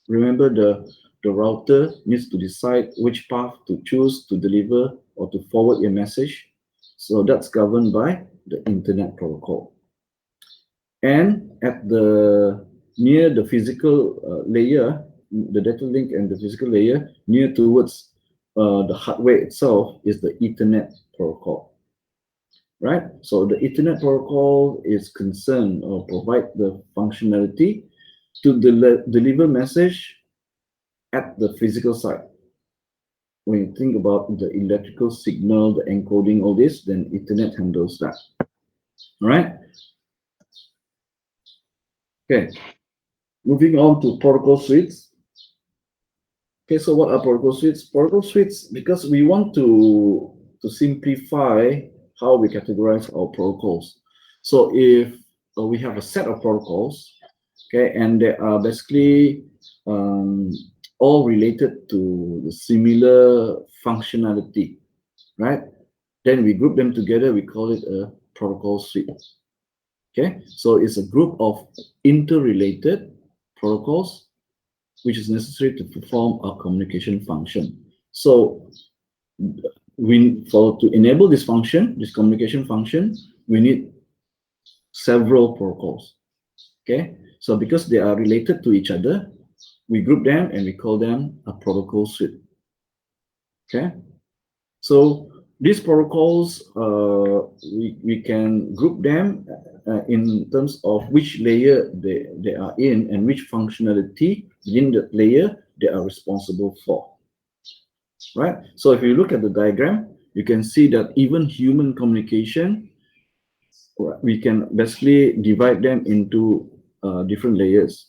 Remember, the router needs to decide which path to choose to deliver or to forward your message. So that's governed by the Internet Protocol. And at the near the physical layer, the data link and the physical layer, near towards the hardware itself is the Ethernet protocol, right? So the Ethernet protocol is concerned or provide the functionality to deliver message at the physical side. When you think about the electrical signal, the encoding, all this, then Ethernet handles that. All right. Okay. Moving on to protocol suites. Okay, so what are protocol suites? Protocol suites, because we want to simplify how we categorize our protocols. So if we have a set of protocols, okay, and they are basically all related to the similar functionality, right? Then we group them together, we call it a protocol suite. Okay, so it's a group of interrelated protocols which is necessary to perform a communication function. So to enable this function, this communication function, we need several protocols. Okay, so because they are related to each other, we group them and we call them a protocol suite. Okay, so these protocols, we can group them in terms of which layer they are in and which functionality within that layer they are responsible for, right? So if you look at the diagram, you can see that even human communication, we can basically divide them into different layers.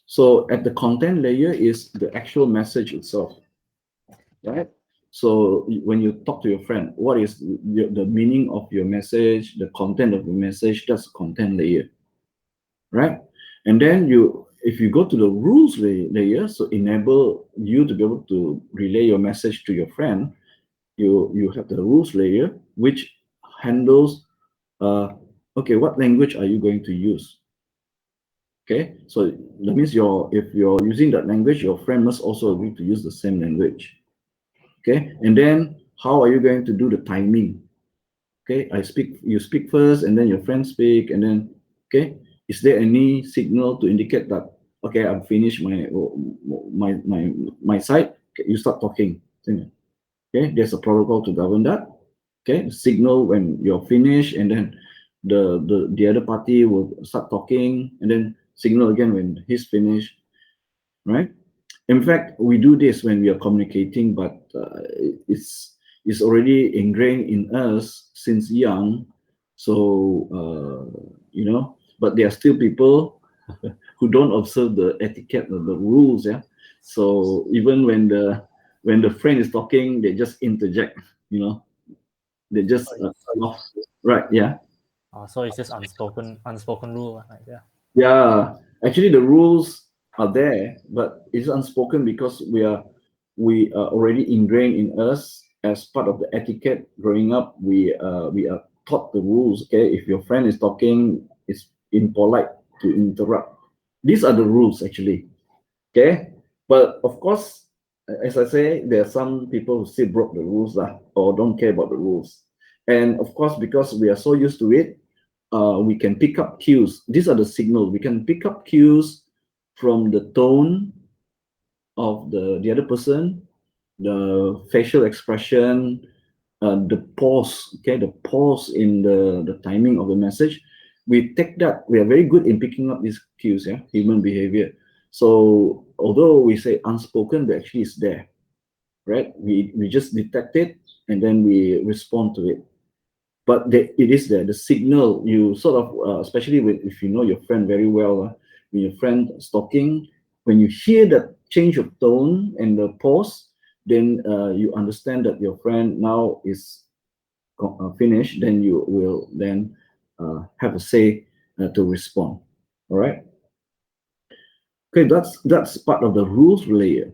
So at the content layer is the actual message itself, right? So when you talk to your friend, what is the meaning of your message, the content of the message? That's content layer, right? And then if you go to the rules layer, so enable you to be able to relay your message to your friend, you have the rules layer, which handles, okay, what language are you going to use? Okay, so that means if you're using that language, your friend must also agree to use the same language. Okay, and then how are you going to do the timing? Okay, you speak first, and then your friend speak, and then, okay, is there any signal to indicate that, okay, I'm finished my side? Okay, you start talking. Okay, there's a protocol to govern that. Okay, signal when you're finished, and then the other party will start talking, and then signal again when he's finished, right? In fact, we do this when we are communicating, but it's already ingrained in us since young. So but there are still people who don't observe the etiquette or the rules. Yeah. So even when the friend is talking, they just interject. They just cut off. Right. Yeah. So it's just unspoken rule, right? Yeah. Yeah, actually the rules are there, but it's unspoken because we are already ingrained in us as part of the etiquette. Growing up, we are taught the rules. Okay, if your friend is talking, it's impolite to interrupt. These are the rules actually. Okay, but of course, as I say, there are some people who still broke the rules lah, or don't care about the rules. And of course, because we are so used to it, we can pick up cues. These are the signals. We can pick up cues from the tone of the other person, the facial expression, the pause. Okay, the pause in the timing of the message. We take that. We are very good in picking up these cues. Yeah, human behavior. So although we say unspoken, but actually it's there, right? We just detect it and then we respond to it. But it is there. The signal, you sort of, especially if you know your friend very well, when your friend is talking, when you hear that change of tone and the pause, then you understand that your friend now is finished. Then you will then have a say to respond. All right. Okay, that's part of the rules layer.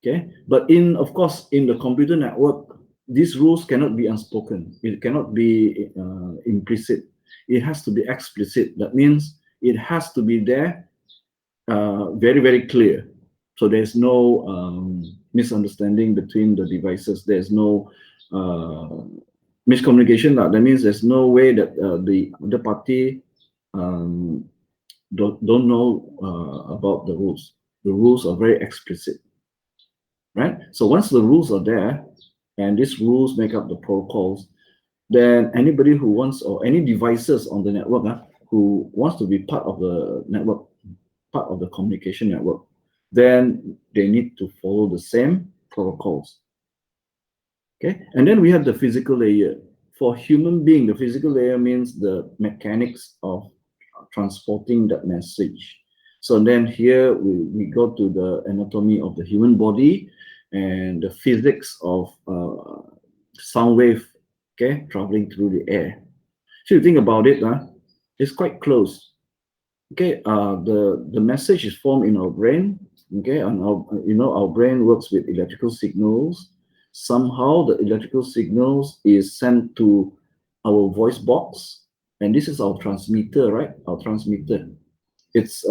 Okay, but of course, in the computer network, these rules cannot be unspoken. It cannot be implicit. It has to be explicit. That means it has to be there, very, very clear. So there's no misunderstanding between the devices. There's no miscommunication. That means there's no way that the other party um, don't know about the rules. The rules are very explicit, right? So once the rules are there, and these rules make up the protocols, then anybody who wants, or any devices on the network who wants to be part of the network, part of the communication network, then they need to follow the same protocols. Okay, and then we have the physical layer. For human being, the physical layer means the mechanics of transporting that message. So then here we go to the anatomy of the human body and the physics of sound wave, okay, traveling through the air. So you think about it, it's quite close. Okay, the message is formed in our brain. Okay, and our brain works with electrical signals. Somehow the electrical signals is sent to our voice box, and this is our transmitter, right? Our transmitter. It's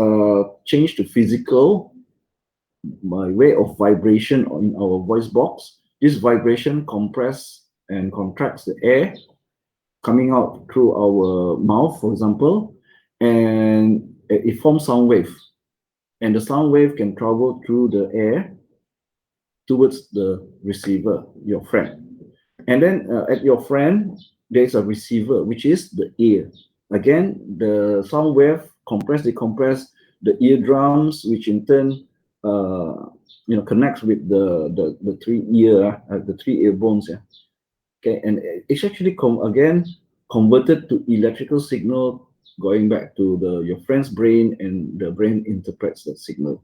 changed to physical by way of vibration in our voice box. This vibration compress and contracts the air coming out through our mouth, for example, and it forms sound wave. And the sound wave can travel through the air towards the receiver, your friend. And then at your friend, there's a receiver, which is the ear. Again, the sound wave decompress the eardrums, which in turn, connects with the three ear bones. Yeah. Okay, and it's actually again converted to electrical signal going back to your friend's brain, and the brain interprets that signal.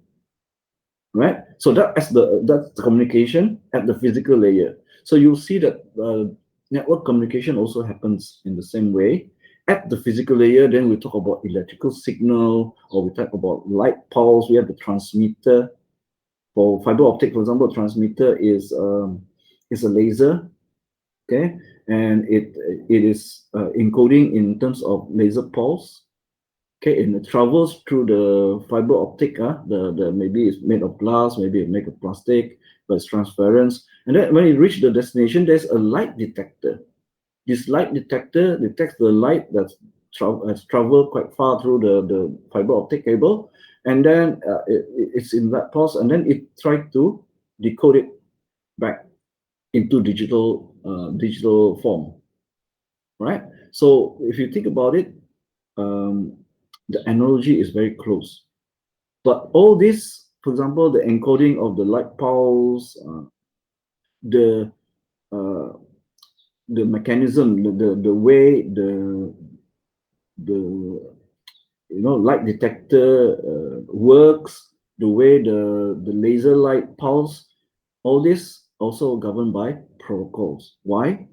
Right? So that's the communication at the physical layer. So you'll see that network communication also happens in the same way. At the physical layer, then we talk about electrical signal, or we talk about light pulse. We have the transmitter. For fiber optic, for example, transmitter is a laser, okay, and it is encoding in terms of laser pulse. Okay, and it travels through the fiber optic. The maybe it's made of glass, maybe it's made of plastic, but it's transparent. And then when it reaches the destination, there's a light detector. This light detector detects the light has traveled quite far through the fiber optic cable, and then it's in that pulse, and then it tries to decode it back into digital form, right? So if you think about it, the analogy is very close. But all this, for example, the encoding of the light pulse, the uh, the mechanism, the way the light detector works, the way the laser light pulse, all this also governed by protocols. Why?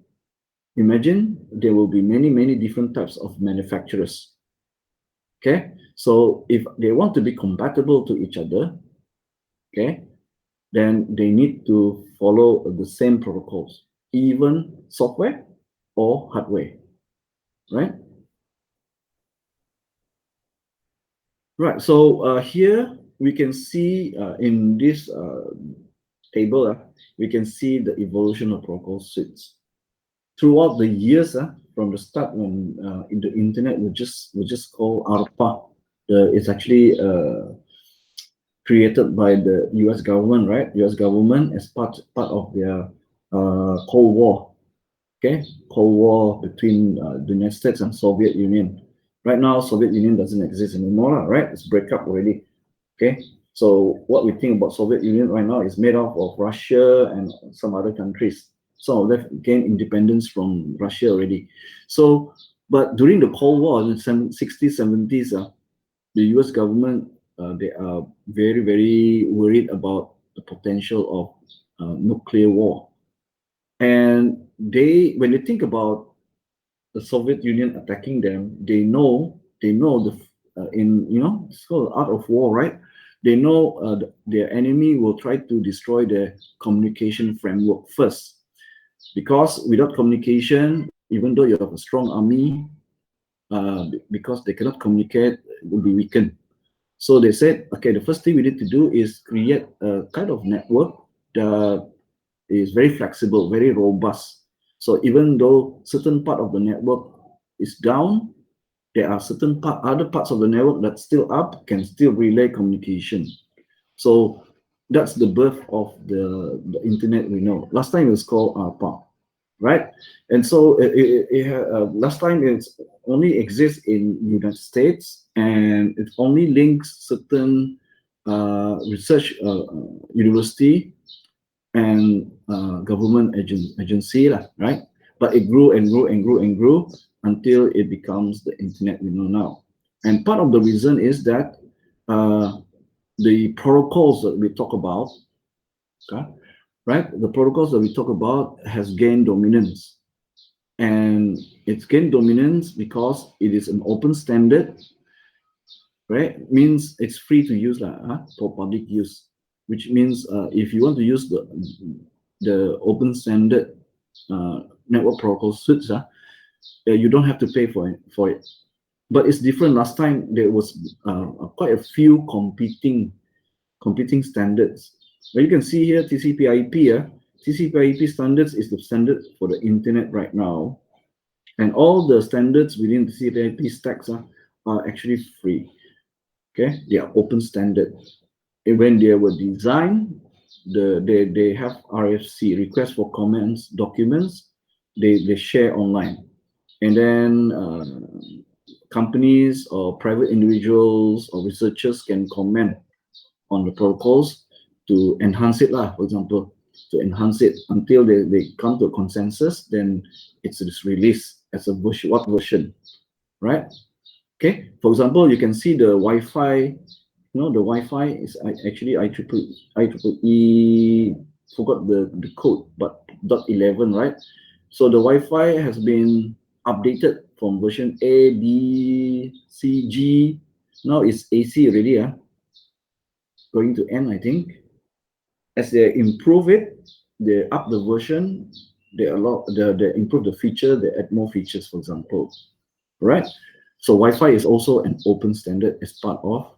Imagine there will be many different types of manufacturers. Okay, so if they want to be compatible to each other, okay, then they need to follow the same protocols, even software or hardware, right? Right, so here we can see in this table, we can see the evolution of protocol suites. Throughout the years, from the start when in the internet we just call ARPA. It's actually created by the U.S. government, right? U.S. government as part of their Cold War. Okay, Cold War between the United States and Soviet Union. Right now, Soviet Union doesn't exist anymore, right? It's break up already. Okay, so what we think about Soviet Union right now is made up of Russia and some other countries. Some of them gained independence from Russia already. So, but during the Cold War in the 60s, 70s, the US government, they are very worried about the potential of nuclear war. And when they think about the Soviet Union attacking them, they know it's called art of war, right? They know their enemy will try to destroy their communication framework first, because without communication, even though you have a strong army, because they cannot communicate, it will be weakened. So they said, okay, the first thing we need to do is create a kind of network that is very flexible, very robust. So even though certain part of the network is down, there are certain other parts of the network that's still up, can still relay communication. So that's the birth of the internet we know. Last time it was called ARPA, right? And so last time it's only exists in United States, and it only links certain research university and government agency lah, right? But it grew and grew and grew and grew until it becomes the internet we know now. And part of the reason is that the protocols that we talk about, okay, right? The protocols that we talk about has gained dominance, and it's gained dominance because it is an open standard, right? Means it's free to use for public use, which means if you want to use the open standard network protocol suites, you don't have to pay for it. But it's different. Last time there was quite a few competing standards. Well, you can see here TCP/IP. TCP/IP standards is the standard for the internet right now, and all the standards within the TCP/IP stacks are actually free. Okay, they are open standard. And when they were designed, they have RFC, request for comments documents. They share online, and then companies or private individuals or researchers can comment on the protocols to enhance it lah, for example, to enhance it until they come to a consensus, then it's released as a version, what version, right? Okay, for example, you can see the Wi-Fi, the Wi-Fi is actually IEEE, forgot the code, but .11, right? So the Wi-Fi has been updated from version A, B, C, G. Now it's AC already, going to N, I think. As they improve it, they up the version, they improve the feature, they add more features, for example, right? So Wi-Fi is also an open standard as part of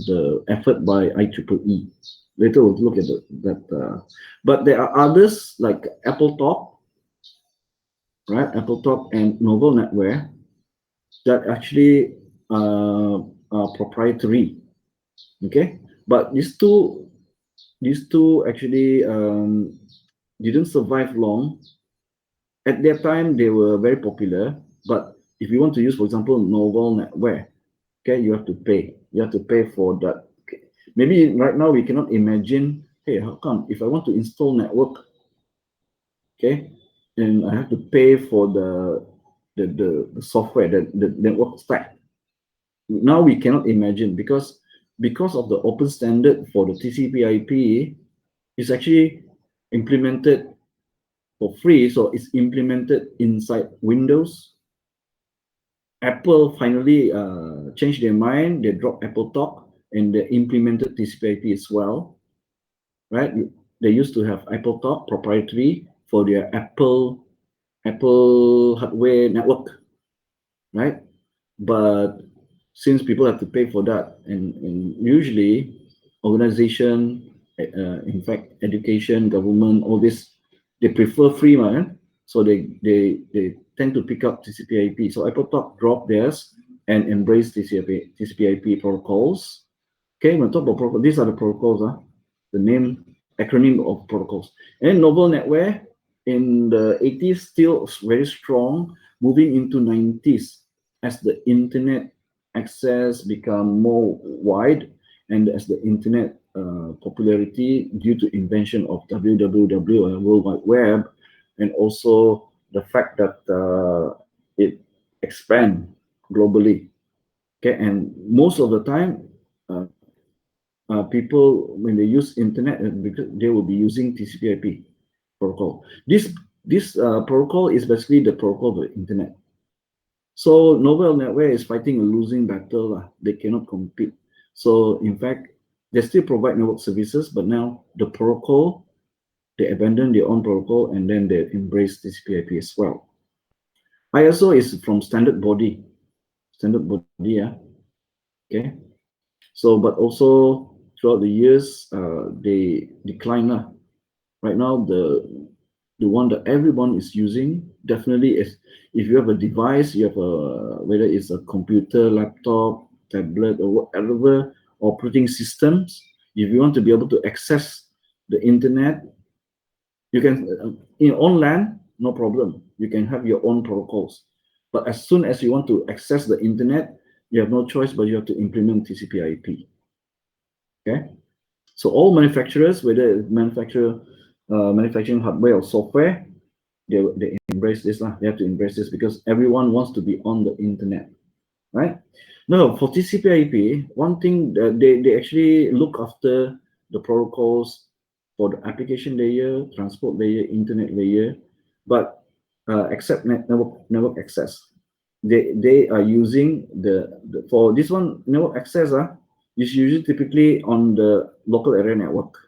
the effort by IEEE. Later we'll look at that. But there are others like AppleTalk, right? AppleTalk and Novel Netware that actually are proprietary. Okay, but these two actually didn't survive long. At their time, they were very popular, but if you want to use, for example, Novel Netware, okay, you have to pay. You have to pay for that. Okay. Maybe right now we cannot imagine, hey, how come if I want to install network, okay, and I have to pay for the software, the network stack. Now we cannot imagine because of the open standard for the TCP/IP is actually implemented for free, so it's implemented inside Windows. Apple finally changed their mind. They dropped AppleTalk and they implemented TCP/IP as well, right? They used to have AppleTalk proprietary for their Apple hardware network, right? But since people have to pay for that, and usually organization, in fact, education, government, all this, they prefer free, man. So they tend to pick up TCP/IP. So AppleTalk dropped theirs and embraced TCP/IP protocols. Okay, when I talk about protocol, these are the protocols, the name acronym of protocols. And Novel Netware in the 80s still very strong, moving into 90s as the internet access become more wide, and as the internet popularity due to invention of www and World Wide Web, and also the fact that it expand globally. Okay, and most of the time, people when they use internet, they will be using TCP/IP protocol. This protocol is basically the protocol of the internet. So Novel Netware is fighting a losing battle. They cannot compete. So in fact, they still provide network services, but now the protocol, they abandon their own protocol and then they embrace TCP/IP as well. ISO is from standard body, okay. So, but also throughout the years, they decline. Right now, the one that everyone is using. Definitely, if you have a device, you have a, whether it's a computer, laptop, tablet, or whatever operating systems, if you want to be able to access the internet, you can, on LAN, no problem. You can have your own protocols. But as soon as you want to access the internet, you have no choice, but you have to implement TCP/IP. Okay. So all manufacturers, whether it's manufacturing hardware or software, they embrace this. They have to embrace this because everyone wants to be on the internet, right? Now, for TCP/IP, one thing that they actually look after the protocols for the application layer, transport layer, internet layer, but except network access. They are using the for this one network access is usually typically on the local area network.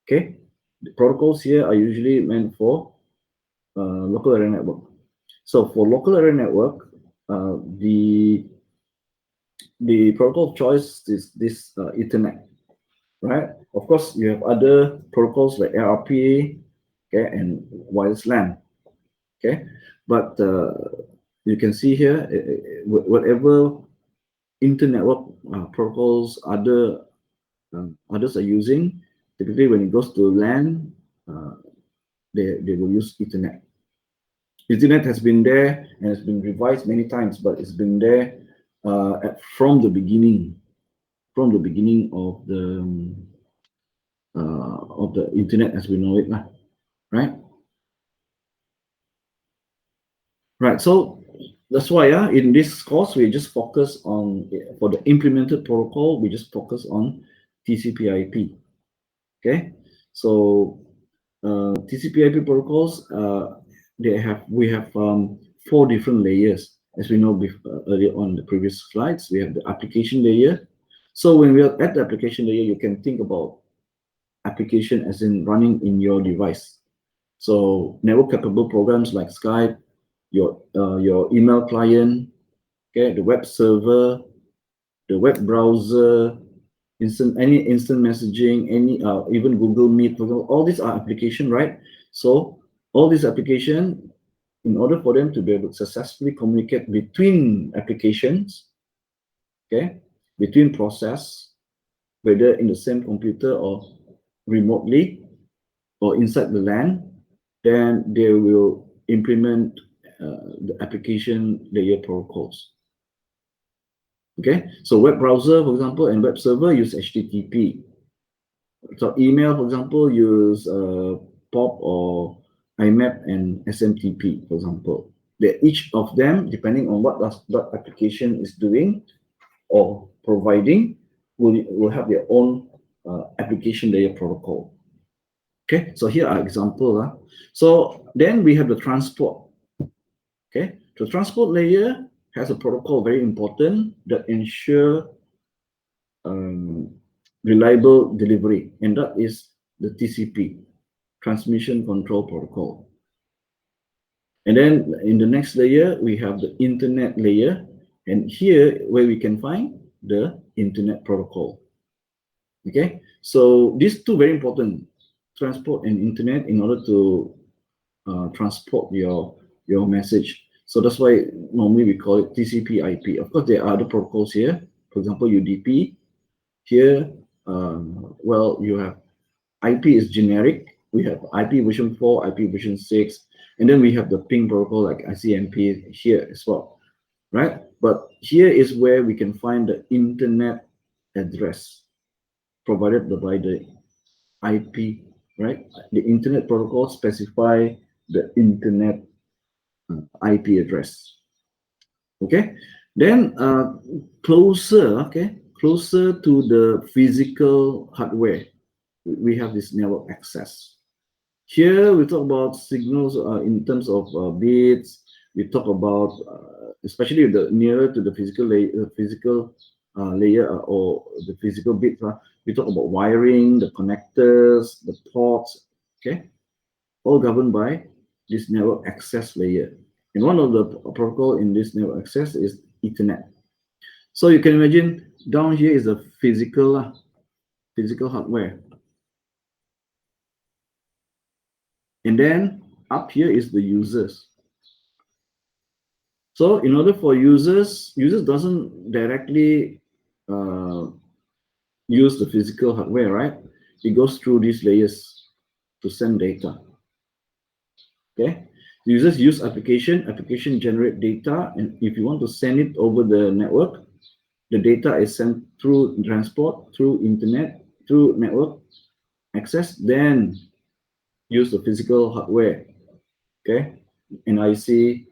Okay, the protocols here are usually meant for local area network. So for local area network, the protocol of choice is this Ethernet, right? Of course, you have other protocols like ARPA, okay, and wireless LAN, okay. But you can see here, whatever internetwork protocols others are using, typically when it goes to LAN, they will use Ethernet. Ethernet has been there and has been revised many times, but it's been there from the beginning, of the internet as we know it, right? Right. So that's why, in this course we just focus on, for the implemented protocol, we just focus on TCP/IP. Okay. So TCP/IP protocols, we have 4 different layers, as we know earlier on the previous slides. We have the application layer. So when we are at the application layer, you can think about application as in running in your device. So network capable programs like Skype, your email client, okay, the web server, the web browser, any instant messaging, any even Google Meet, all these are application, right? So all these application, in order for them to be able to successfully communicate between applications, okay, between process, whether in the same computer or remotely or inside the LAN, then they will implement the application layer protocols. Okay, so web browser, for example, and web server use HTTP. So email, for example, use POP or IMAP and SMTP, for example. Each of them, depending on what that application is doing or providing, will have their own application layer protocol. Okay, so here are examples. So then we have the transport. Okay, the transport layer has a protocol very important that ensure reliable delivery, and that is the TCP, Transmission Control Protocol. And then in the next layer, we have the internet layer, and here where we can find the internet protocol. Okay, so these two very important, transport and internet, in order to transport your message. So that's why normally we call it TCP/IP. Of course, there are other protocols here. For example, UDP. Here, well, you have IP is generic. We have IP version 4, IP version 6, and then we have the ping protocol like ICMP here as well, right? But here is where we can find the internet address provided by the IP, right? The internet protocol specify the internet IP address. Okay, then closer to the physical hardware, we have this network access. Here we talk about signals in terms of bits. We talk about especially the nearer to the physical layer or the physical bits. We talk about wiring, the connectors, the ports. Okay, all governed by this network access layer. And one of the protocol in this network access is Ethernet. So you can imagine down here is the physical hardware. And then up here is the users. So in order for users doesn't directly use the physical hardware, right? It goes through these layers to send data. Okay, users use application generate data, and if you want to send it over the network, the data is sent through transport, through internet, through network access, then use the physical hardware. Okay, NIC,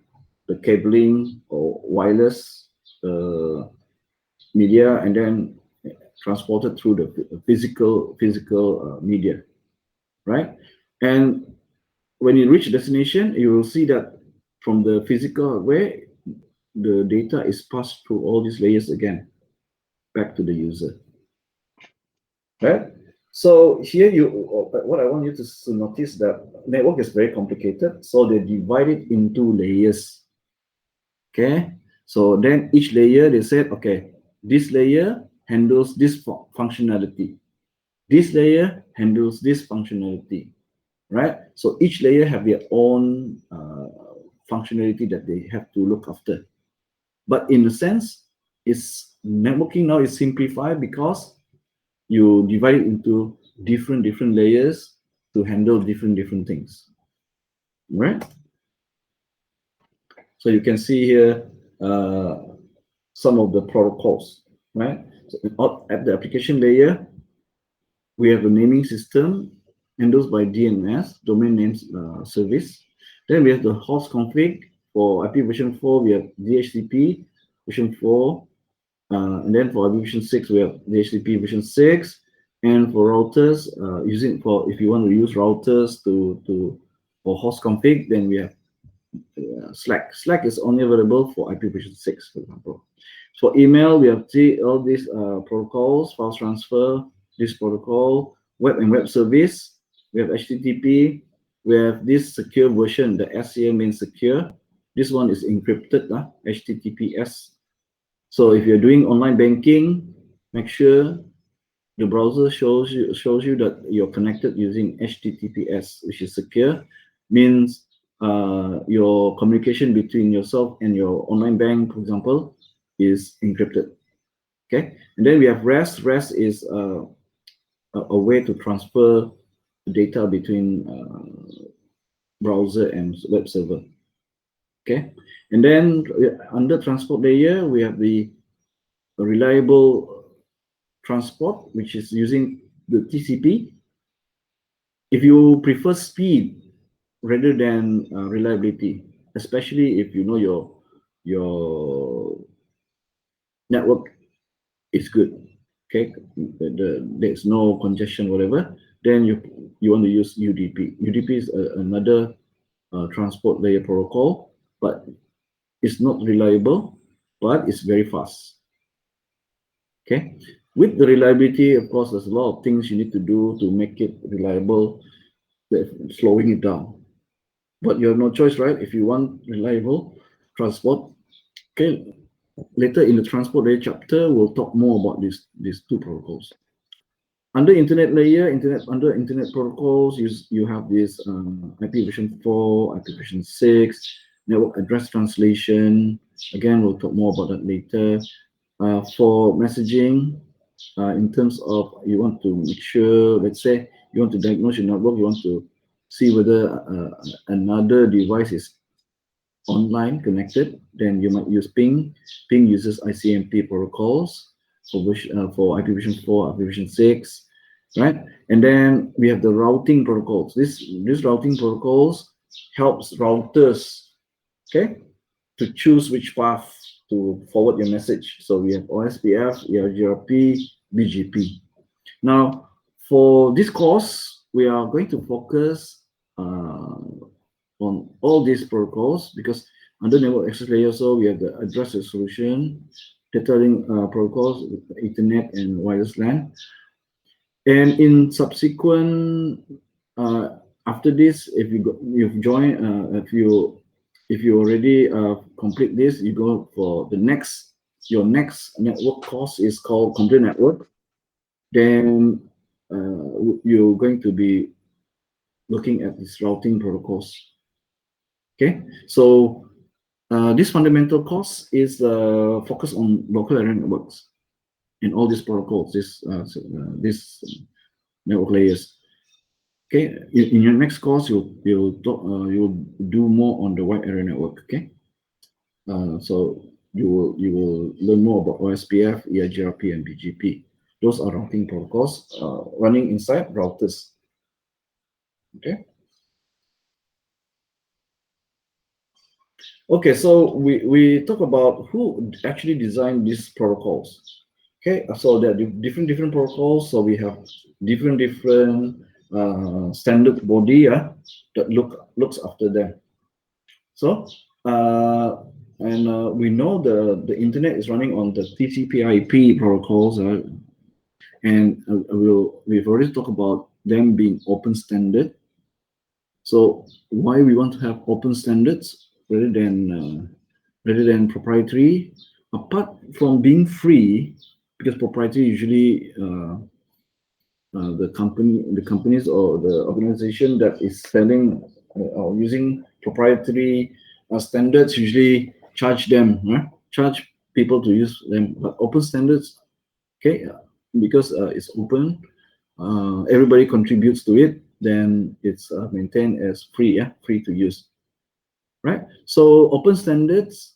the cabling or wireless media, and then transported through the physical media, right? And when you reach destination, you will see that from the physical hardware, the data is passed through all these layers again back to the user, right? So here what I want you to notice that network is very complicated, so they divide it into layers. Okay, so then each layer they said, okay, this layer handles this functionality, this layer handles this functionality, right? So each layer have their own functionality that they have to look after. But in a sense, it's networking now is simplified because you divide it into different layers to handle different things, right? So you can see here some of the protocols, right? So at the application layer, we have a naming system handled by DNS, domain names service. Then we have the host config for IP version 4. We have DHCP version 4, and then for IP version 6, we have DHCP version 6. And for routers, if you want to use routers for host config, then we have Slack. Slack is only available for IP version 6, for example. For email, we have all these protocols, file transfer, this protocol, web and web service. We have HTTP. We have this secure version, the FCN main secure. This one is encrypted, HTTPS. So if you're doing online banking, make sure the browser shows you that you're connected using HTTPS, which is secure, means your communication between yourself and your online bank, for example, is encrypted. Okay, and then we have REST. REST is a way to transfer data between browser and web server. Okay, and then under transport layer, we have the reliable transport, which is using the TCP. If you prefer speed rather than reliability, especially if you know your network is good, okay, there's no congestion, whatever, then you want to use UDP. UDP is another transport layer protocol, but it's not reliable, but it's very fast. Okay, with the reliability, of course, there's a lot of things you need to do to make it reliable, slowing it down. But you have no choice, right? If you want reliable transport, okay. Later in the transport layer chapter, we'll talk more about these two protocols. Under internet layer, under internet protocols, you have this IP version 4, IP version 6, network address translation. Again, we'll talk more about that later. For messaging, in terms of you want to make sure, let's say you want to diagnose your network, you want to see whether another device is online connected, then you might use ping. Ping uses ICMP protocols for IP version 4, IP version 6, right? And then we have the routing protocols. These routing protocols helps routers, okay, to choose which path to forward your message. So we have OSPF, ERGRP, BGP. Now, for this course, we are going to focus on all these protocols, because under network access layer, so we have the address resolution, data link protocols, Ethernet and wireless LAN. And in subsequent, after this, if you've joined, if you already complete this, you go for your next network course is called complete network. Then you're going to be looking at these routing protocols. Okay, so this fundamental course is focused on local area networks and all these protocols, this network layers. Okay, in your next course, you'll do more on the wide area network. Okay, so you will learn more about OSPF, EIGRP, and BGP. Those are routing protocols running inside routers. Okay. Okay, so we talk about who actually designed these protocols. Okay, so there are different protocols. So we have different standard body that looks after them. So we know the internet is running on the TCP/IP protocols, and we've already talked about them being open standard. So why we want to have open standards rather than proprietary? Apart from being free, because proprietary usually the companies or the organization that is selling or using proprietary standards usually charge people to use them. But open standards, okay, because it's open, everybody contributes to it, then it's maintained as free, free to use, right? So open standards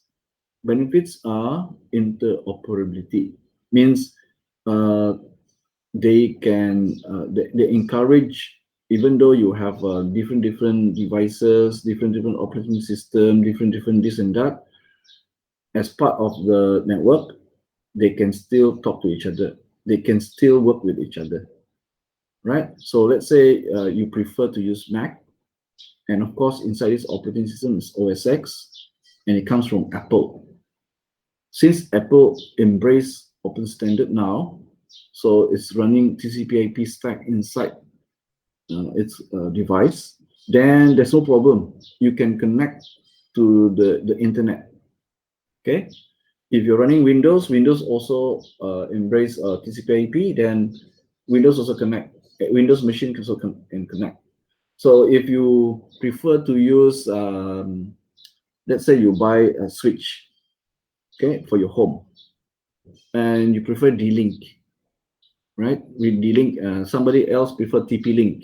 benefits are interoperability, means they encourage, even though you have different devices, different operating system, different this and that, as part of the network, they can still talk to each other, they can still work with each other, right? So let's say you prefer to use Mac, and of course inside this operating system is OS X, and it comes from Apple. Since Apple embrace open standard now, so it's running TCP/IP stack inside its device, then there's no problem. You can connect to the internet. Okay, if you're running Windows also embrace TCP/IP, then Windows also connect. Windows machine also can connect. So if you prefer to use, let's say you buy a switch, okay, for your home, and you prefer D-Link, right? With D-Link, somebody else prefer TP-Link.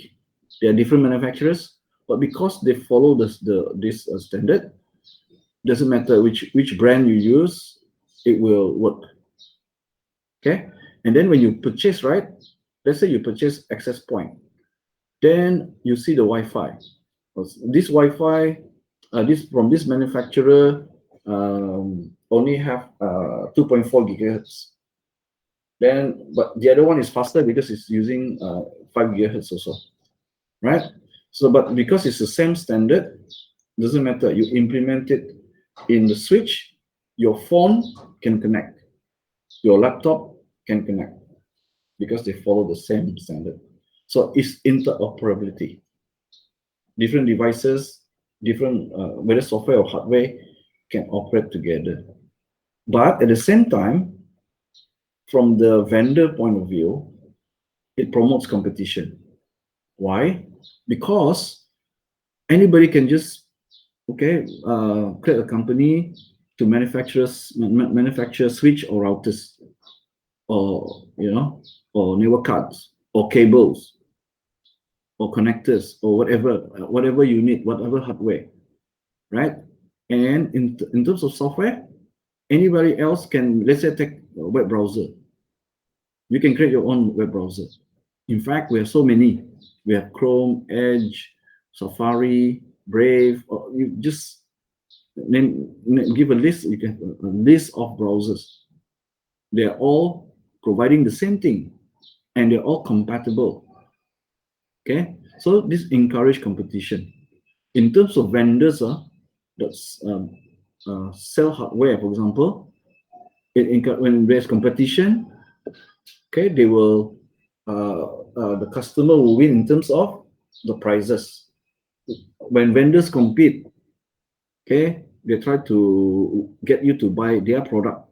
They are different manufacturers, but because they follow this standard, doesn't matter which brand you use, it will work. Okay, and then when you purchase, right? Let's say you purchase access point, then you see the Wi-Fi. This Wi-Fi, this from this manufacturer, only have 2.4 gigahertz. Then, but the other one is faster because it's using 5 gigahertz also, right? So, but because it's the same standard, doesn't matter. You implement it in the switch, your phone can connect, your laptop can connect, because they follow the same standard. So it's interoperability. Different devices, different whether software or hardware, can operate together. But at the same time, from the vendor point of view, it promotes competition. Why? Because anybody can just create a company to manufacture switch or routers, or or network cards, or cables, or connectors, or whatever you need, whatever hardware, right? And in terms of software, anybody else can, let's say, take a web browser. You can create your own web browser. In fact, we have so many. We have Chrome, Edge, Safari, Brave, or you just give a list. You can a list of browsers. They're all providing the same thing, and they're all compatible. Okay, so this encourage competition. In terms of vendors, that's sell hardware, for example, when there's competition, okay, they will the customer will win in terms of the prices. When vendors compete, okay, they try to get you to buy their product.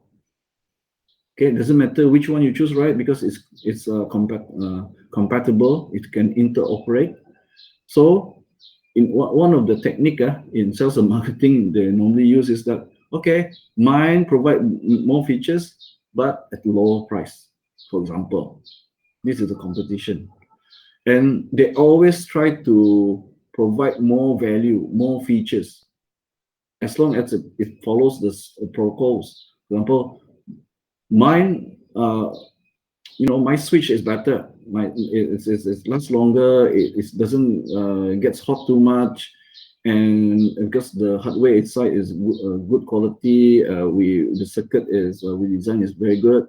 Okay, it doesn't matter which one you choose, right? Because it's compatible, it can interoperate. So in one of the technique in sales and marketing they normally use is that, okay, mine provide more features but at lower price, for example. This is the competition, and they always try to provide more value, more features, as long as it follows the protocols. For example, mine, my switch is better. It lasts longer. It doesn't gets hot too much, and because the hardware inside is good quality, the circuit is we design is very good.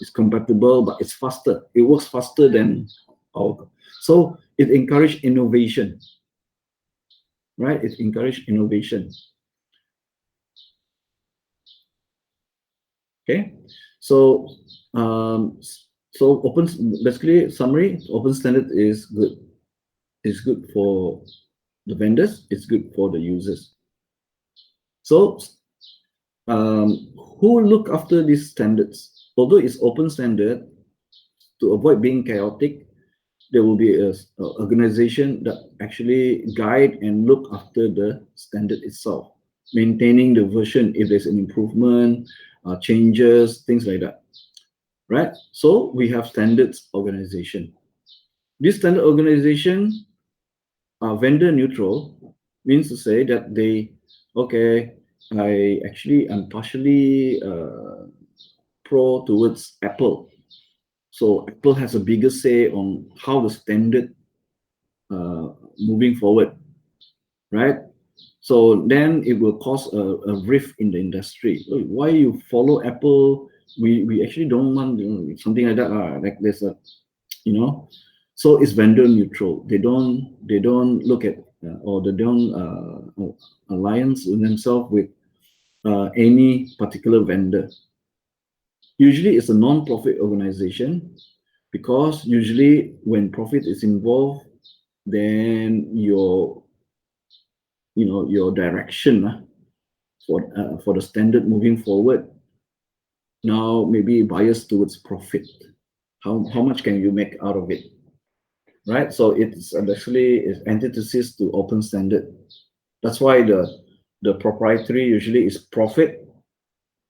It's compatible, but it's faster. It works faster than our. So it encourage innovation, right? It encourage innovation. Okay, so open, basically summary, open standard is good. It's good for the vendors. It's good for the users. So who look after these standards? Although it's open standard, to avoid being chaotic, there will be a organization that actually guide and look after the standard itself, maintaining the version if there's an improvement, changes, things like that, right? So we have standards organization. This standard organization are vendor neutral, means to say that okay, I actually am partially pro towards Apple. So Apple has a bigger say on how the standard moving forward, right? So then it will cause a rift in the industry. Why you follow Apple? We actually don't want something like that. Like there's a, so it's vendor neutral. They don't look at or they don't alliance themselves with any particular vendor. Usually it's a non-profit organization, because usually when profit is involved, then your direction for the standard moving forward now maybe biased towards profit. How much can you make out of it, right? So it's actually is antithesis to open standard. That's why the proprietary usually is profit,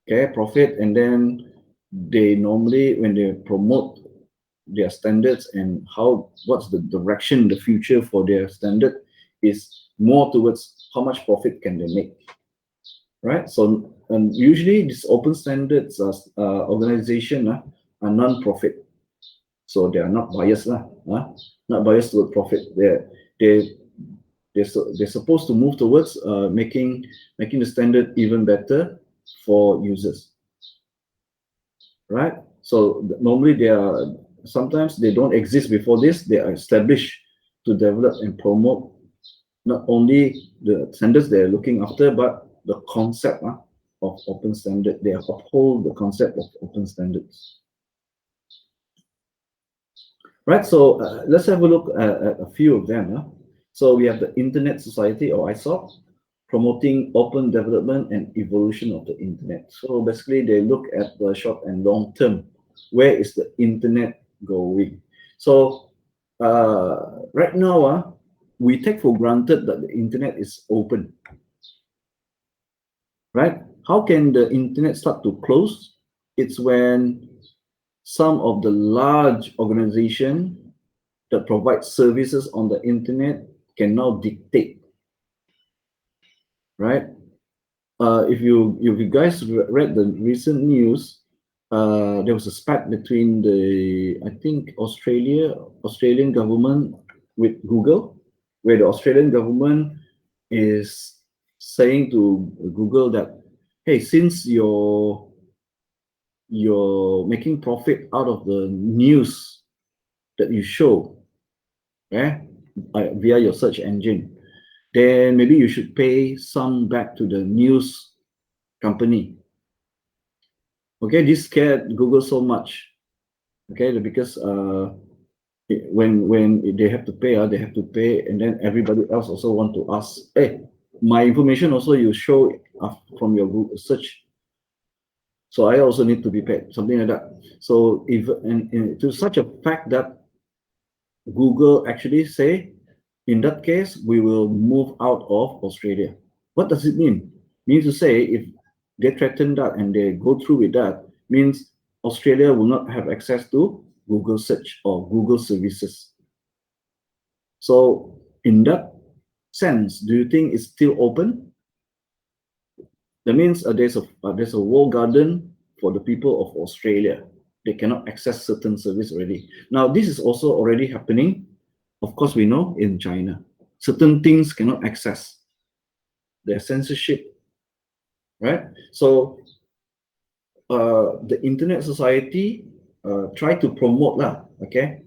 okay, profit, and then they normally, when they promote their standards and what's the direction in the future for their standard, is more towards how much profit can they make, right? So and usually these open standards organization are non-profit, so they are not biased not biased toward profit. They they're supposed to move towards making the standard even better for users, right? So normally they are, sometimes they don't exist before this. They are established to develop and promote not only the standards they're looking after, but the concept of open standard. They uphold the concept of open standards. Right, so let's have a look at a few of them. So we have the Internet Society, or ISOC, promoting open development and evolution of the internet. So basically they look at the short and long term. Where is the internet going? So right now, we take for granted that the internet is open, right? How can the internet start to close? It's when some of the large organizations that provide services on the internet can now dictate, right? If you guys read the recent news, there was a spat between the, I think, Australian government with Google, where the Australian government is saying to Google that, hey, since you're making profit out of the news that you show, via your search engine, then maybe you should pay some back to the news company. Okay, this scared Google so much. Okay, because when they have to pay, and then everybody else also want to ask, hey, my information also you show from your Google search, so I also need to be paid, something like that. So if and to such a fact that Google actually say In that case, we will move out of Australia. What does it mean? Means to say, if they threaten that and they go through with that, means Australia will not have access to Google search or Google services. So in that sense, do you think it's still open? That means there's a walled garden for the people of Australia. They cannot access certain service already. Now, this is also already happening. Of course, we know in China, certain things cannot access. There's censorship, right? So the Internet Society try to promote lah, okay,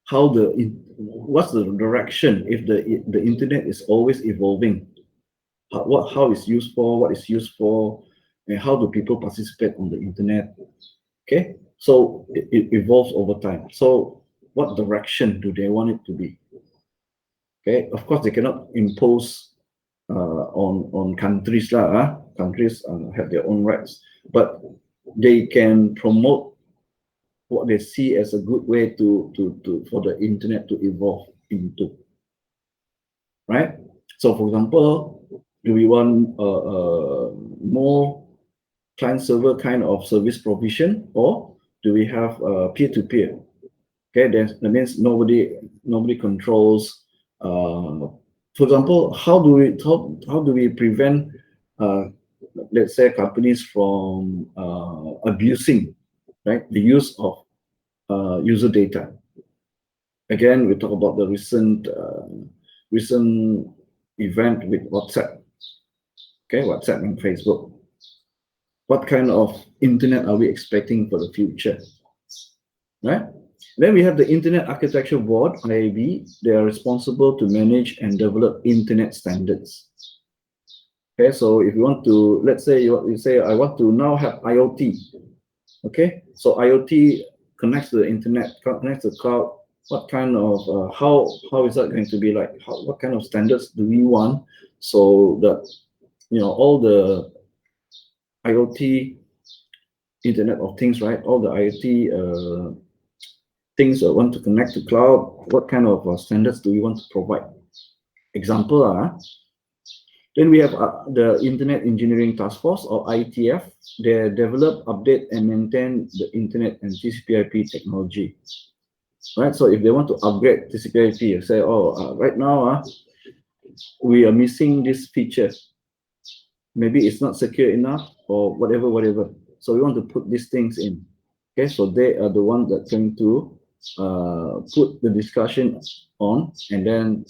what's the direction if the internet is always evolving, how it's used for, what it's used for, and how do people participate on the internet. Okay, so it evolves over time. So what direction do they want it to be? Okay, of course they cannot impose on countries lah. Countries have their own rights, but they can promote what they see as a good way to for the internet to evolve into, right? So, for example, do we want more client server kind of service provision, or do we have peer-to-peer? Okay, that means nobody controls. For example, how do we prevent, let's say, companies from abusing, right, the use of user data? Again, we talk about the recent event with WhatsApp. Okay, WhatsApp and Facebook. What kind of internet are we expecting for the future? Right? Then we have the Internet Architecture Board, IAB. They are responsible to manage and develop internet standards. Okay, so if you want to, let's say you say, I want to now have IoT. Okay, so IoT connects to the internet, connects to the cloud. What kind of, how is that going to be like? What kind of standards do we want so that, all the IoT, Internet of Things, right? All the IoT things that want to connect to cloud, what kind of standards do we want to provide? Example, then we have the Internet Engineering Task Force, or IETF. They develop, update, and maintain the Internet and TCP/IP technology. Right, so if they want to upgrade TCP/IP, say, right now we are missing this feature. Maybe it's not secure enough, or whatever. So we want to put these things in. Okay, so they are the ones that going to put the discussion on, and then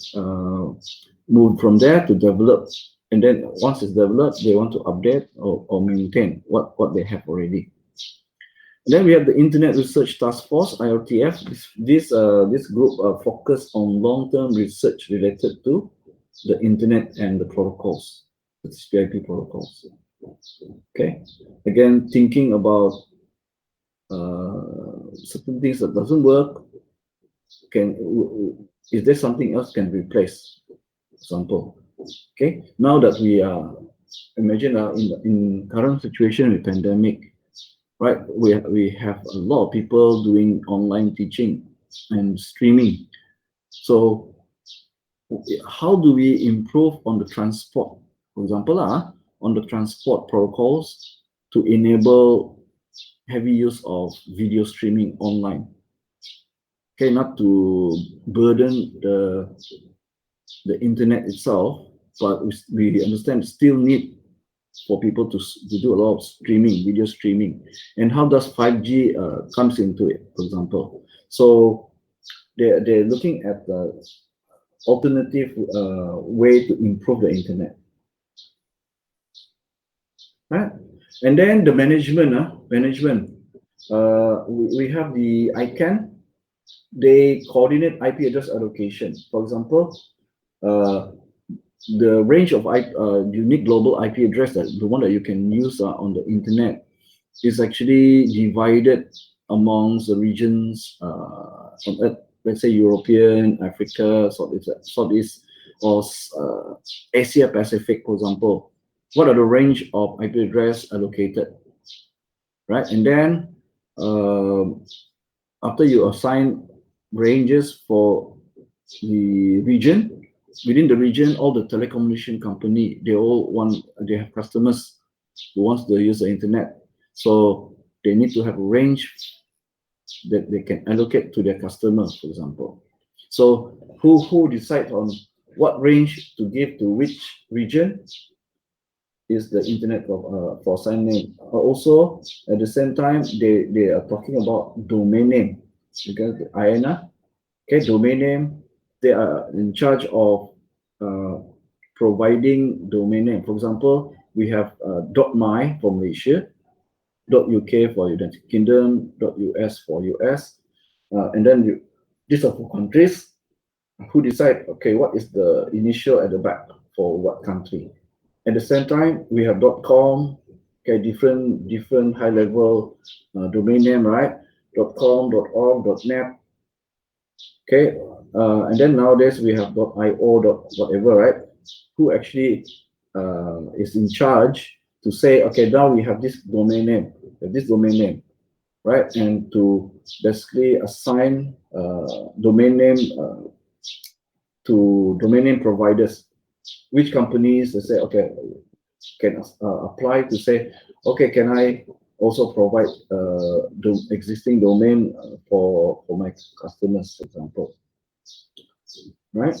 move from there to develop. And then once it's developed, they want to update or maintain what they have already. Then we have the Internet Research Task Force, IRTF. This group focus on long-term research related to the internet and the protocols, the TCP/IP protocols. Okay, again, thinking about certain things that doesn't work. Is there something else can replace? Example. Okay, now that we are, imagine in current situation with pandemic, right? We have a lot of people doing online teaching and streaming. So how do we improve on the transport? For example, on the transport protocols to enable heavy use of video streaming online. Okay, not to burden the internet itself, but we understand still need for people to do a lot of streaming, video streaming. And how does 5G comes into it, for example? So they're looking at the alternative way to improve the internet. Right? And then the management, we have the ICANN. They coordinate IP address allocation. For example, the range of unique global IP address, the one that you can use on the internet, is actually divided amongst the regions on Earth. Let's say European, Africa, Southeast, or Asia Pacific, for example. What are the range of IP address allocated, right? And then after you assign ranges for the region, within the region, all the telecommunication company, they have customers who wants to use the internet. So they need to have a range that they can allocate to their customers, for example. So who decides on what range to give to which region is the internet for sign name. Also, at the same time, they are talking about domain name. Because IANA, okay, domain name, they are in charge of uh, providing domain name. For example, we have .my for Malaysia, .uk for United Kingdom, .us for US, and then these are for countries who decide, okay, what is the initial at the back for what country. At the same time, we have .com, okay, different high level domain name, right? .com, .org, .net, okay, and then nowadays we have .io, whatever, right? Who actually is in charge to say, okay, now we have this domain name, right? And to basically assign domain name to domain name providers, which companies they say, okay, can apply to say, okay, can I also provide the existing domain for my customers, for example, right?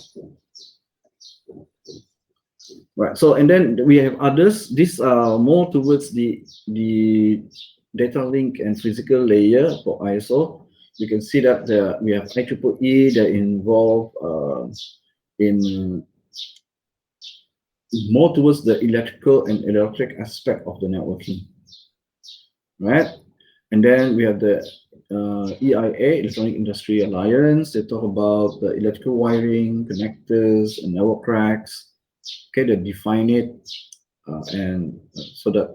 Right. So and then we have others. These are more towards the data link and physical layer for ISO. You can see that we have IEEE that involve in more towards the electrical and electric aspect of the networking, right? And then we have the EIA, Electronic Industry Alliance. They talk about the electrical wiring, connectors, and network racks. Okay, they define it, and so that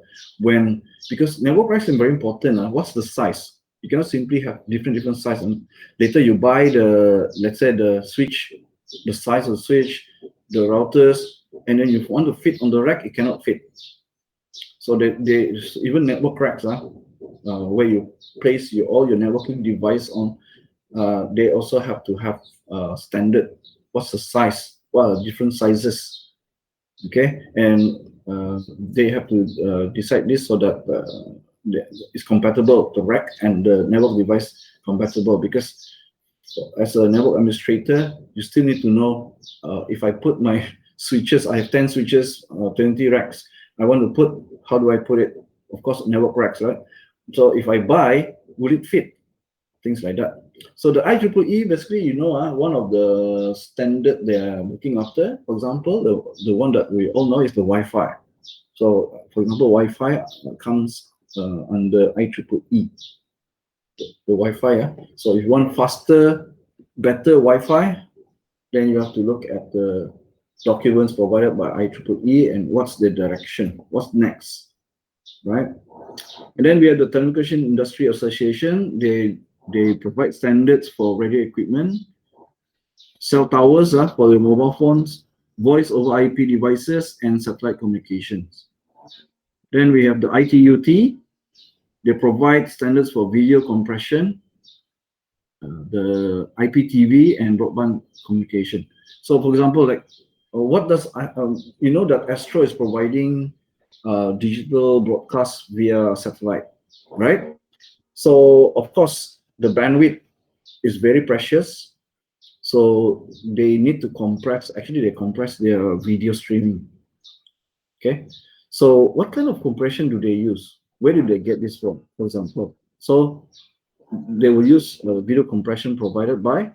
because network racks is very important. What's the size? You cannot simply have different size, and later you buy let's say the switch, the size of the switch, the routers, and then if you want to fit on the rack, it cannot fit. So they even network racks, where you place all your networking device on, they also have to have standard. What's the size? What are different sizes? Okay, and they have to decide this so that it's compatible, the rack and the network device compatible. Because as a network administrator, you still need to know if I put my switches, I have 10 switches, 20 racks. I want to put, how do I put it? Of course, network racks, right? So if I buy, will it fit? Things like that. So the IEEE, basically, one of the standard they are looking after, for example, the one that we all know is the Wi-Fi. So, for example, Wi-Fi comes under IEEE, the Wi-Fi. So if you want faster, better Wi-Fi, then you have to look at the documents provided by IEEE and what's the direction, what's next, right? And then we have the Telecommunication Industry Association. They provide standards for radio equipment, cell towers for the mobile phones, voice over IP devices, and satellite communications. Then we have the ITUT. They provide standards for video compression, the IPTV, and broadband communication. So, for example, like what does that Astro is providing digital broadcast via satellite, right? So, of course, the bandwidth is very precious. So they need to compress. Actually, they compress their video streaming. Okay. So what kind of compression do they use? Where do they get this from? For example, so they will use video compression provided by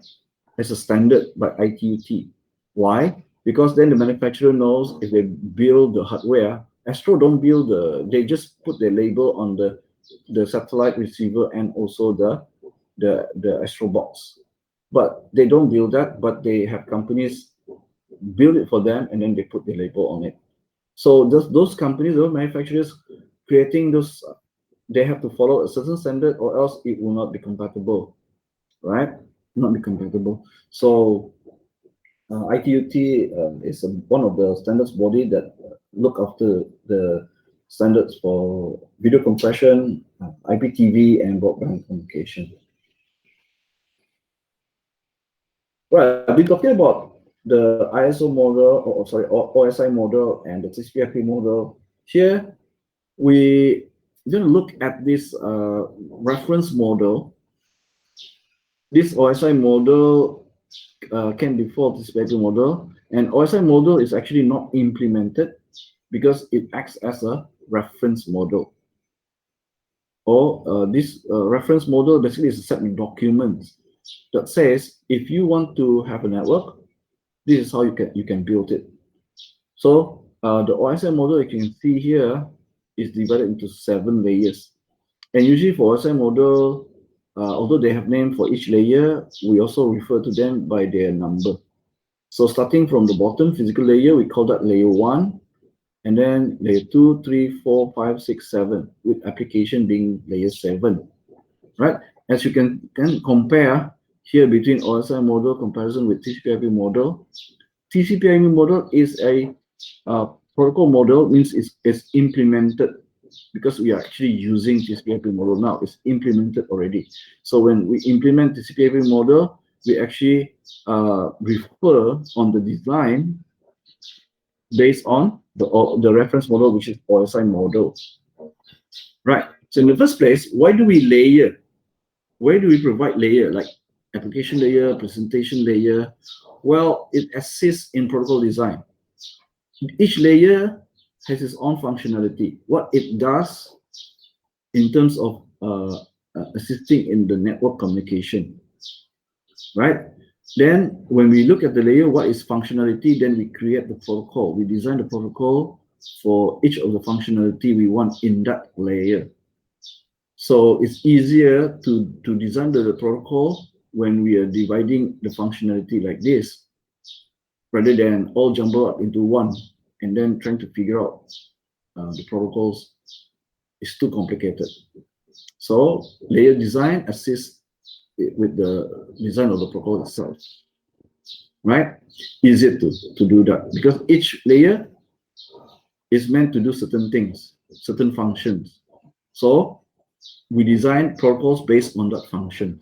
as a standard by ITUT. Why? Because then the manufacturer knows if they build the hardware. Astro don't build they just put their label on the satellite receiver and also the Astro box. But they don't build that, but they have companies build it for them and then they put the label on it. So those companies, those manufacturers creating those, they have to follow a certain standard or else it will not be compatible, right? Not be compatible. So ITUT is one of the standards body that look after the standards for video compression, IPTV, and broadband communication. Right, I've been talking about the ISO model, or sorry, OSI model and the TCP/IP model. Here, we're going to look at this reference model. This OSI model can be for TCP/IP model, and OSI model is actually not implemented because it acts as a reference model. Or this reference model basically is a set of documents that says if you want to have a network, this is how you can build it. So the OSI model you can see here is divided into 7 layers. And usually for OSI model, although they have name for each layer, we also refer to them by their number. So starting from the bottom physical layer, we call that layer 1. And then layer 2, 3, 4, 5, 6, 7, with application being layer 7. Right? As you can compare here between OSI model comparison with TCP/IP model. TCP/IP model is a protocol model, means it's implemented because we are actually using TCP/IP model now. It's implemented already. So when we implement TCP/IP model, we actually refer on the design based on the reference model, which is OSI model. Right. So in the first place, why do we layer? Where do we provide layer, like application layer, presentation layer? Well, it assists in protocol design. Each layer has its own functionality. What it does in terms of assisting in the network communication, right? Then when we look at the layer, what is functionality? Then we create the protocol. We design the protocol for each of the functionality we want in that layer. So it's easier to design the protocol when we are dividing the functionality like this, rather than all jumble up into one and then trying to figure out the protocols is too complicated. So layer design assists with the design of the protocol itself, right? Easier to do that because each layer is meant to do certain things, certain functions. So we design protocols based on that function.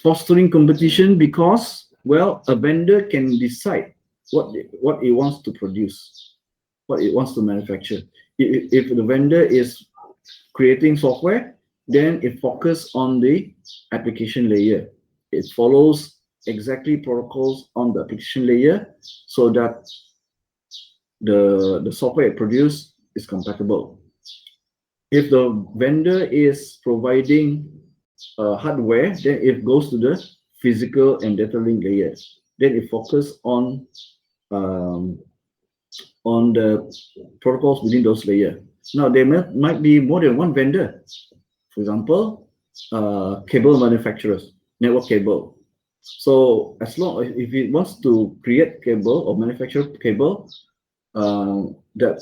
Fostering competition because, well, a vendor can decide what it wants to produce, what it wants to manufacture. If the vendor is creating software, then it focuses on the application layer. It follows exactly protocols on the application layer so that the software it produces is compatible. If the vendor is providing hardware, then it goes to the physical and data link layers. Then it focuses on the protocols within those layers. Now, there might be more than one vendor. For example, cable manufacturers, network cable. So as long as if it wants to create cable or manufacture cable, that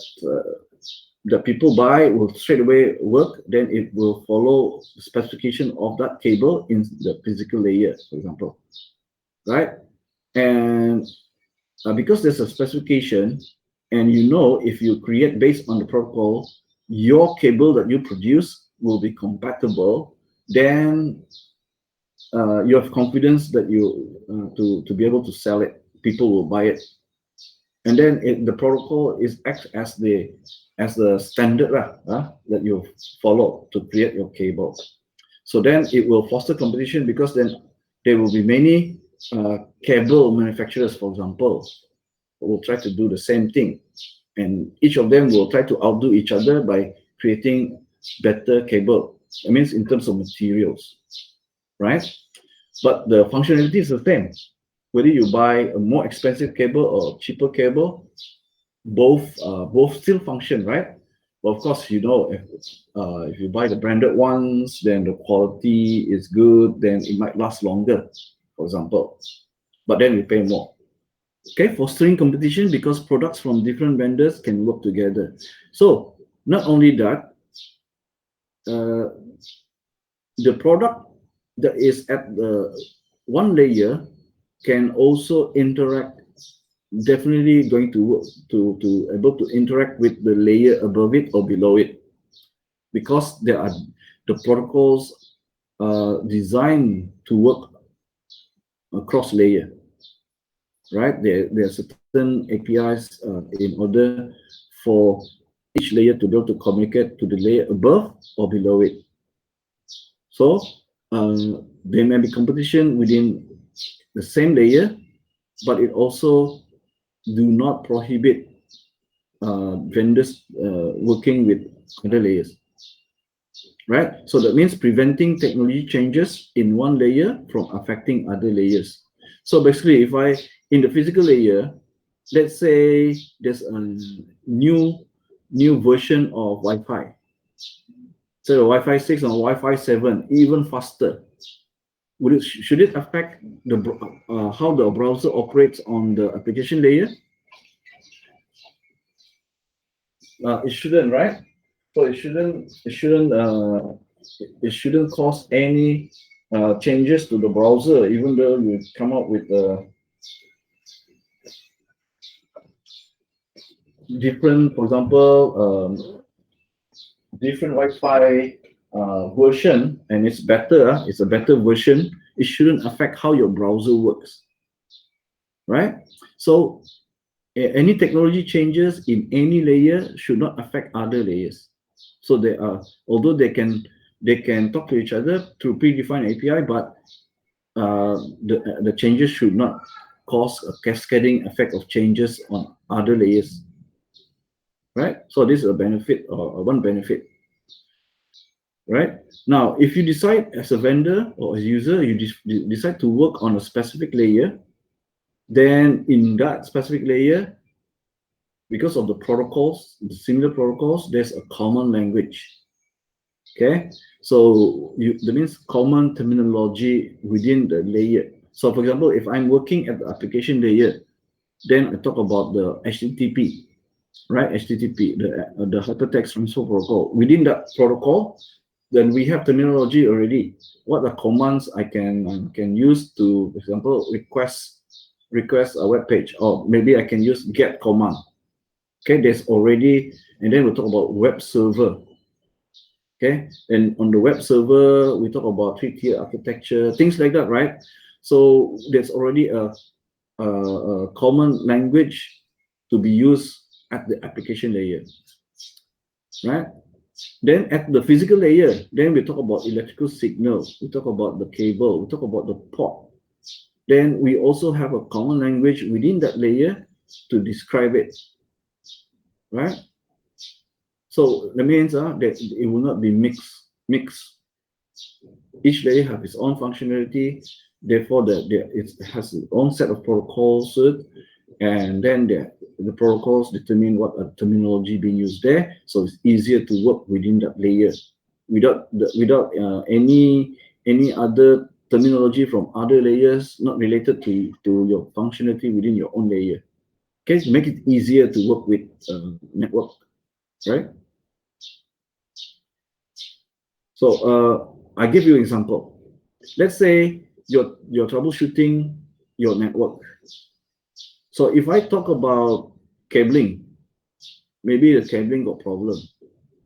people buy will straight away work, then it will follow the specification of that cable in the physical layer, for example, right? And because there's a specification, and you know if you create based on the protocol, your cable that you produce will be compatible, then you have confidence that you to be able to sell it. People will buy it, and then the protocol is acts as the standard that you follow to create your cable. So then it will foster competition because then there will be many cable manufacturers, for example, who will try to do the same thing, and each of them will try to outdo each other by creating better cable. That means in terms of materials, right? But the functionality is the same. Whether you buy a more expensive cable or cheaper cable, both still function, right? Well, of course, you know, if you buy the branded ones, then the quality is good, then it might last longer, for example. But then you pay more. Okay, fostering competition because products from different vendors can work together. So not only that, the product that is at the one layer can also interact, definitely going to work to able to interact with the layer above it or below it, because there are the protocols designed to work across layer. right? There are certain APIs in order for each layer to be able to communicate to the layer above or below it. So there may be competition within the same layer, but it also do not prohibit vendors working with other layers, right? So that means preventing technology changes in one layer from affecting other layers. So basically, if I, in the physical layer, let's say there's a new version of Wi-Fi, so Wi-Fi 6 or Wi-Fi 7, even faster. Should it affect the how the browser operates on the application layer? It shouldn't, right? So it shouldn't cause any changes to the browser, even though you come up with a different, for example, different Wi-Fi version, and it's better. It's a better version. It shouldn't affect how your browser works, right? So any technology changes in any layer should not affect other layers. So they are, although they can talk to each other through predefined API, but the changes should not cause a cascading effect of changes on other layers, right? So this is a benefit, or one benefit, right? Now, if you decide as a vendor or as a user, you decide to work on a specific layer, then in that specific layer, because of the protocols, the similar protocols, there's a common language. Okay, so that means common terminology within the layer. So for example, if I'm working at the application layer, then I talk about the HTTP, right? HTTP, the hypertext transfer protocol. Within that protocol, then we have terminology already. What are commands I can use to, for example, request a web page, or maybe I can use get command. Okay, there's already, and then we'll talk about web server. Okay, and on the web server, we talk about three-tier architecture, things like that, right? So there's already a common language to be used at the application layer, right? Then at the physical layer, then we talk about electrical signals, we talk about the cable, we talk about the port. Then we also have a common language within that layer to describe it, right? So that means that it will not be mixed. Each layer have its own functionality, therefore it has its own set of protocols, and then the protocols determine what are terminology being used there, so it's easier to work within that layer without any other terminology from other layers not related to your functionality within your own layer. Okay, to make it easier to work with network, right? So I give you an example. Let's say you're troubleshooting your network. So if I talk about cabling, maybe the cabling got problem.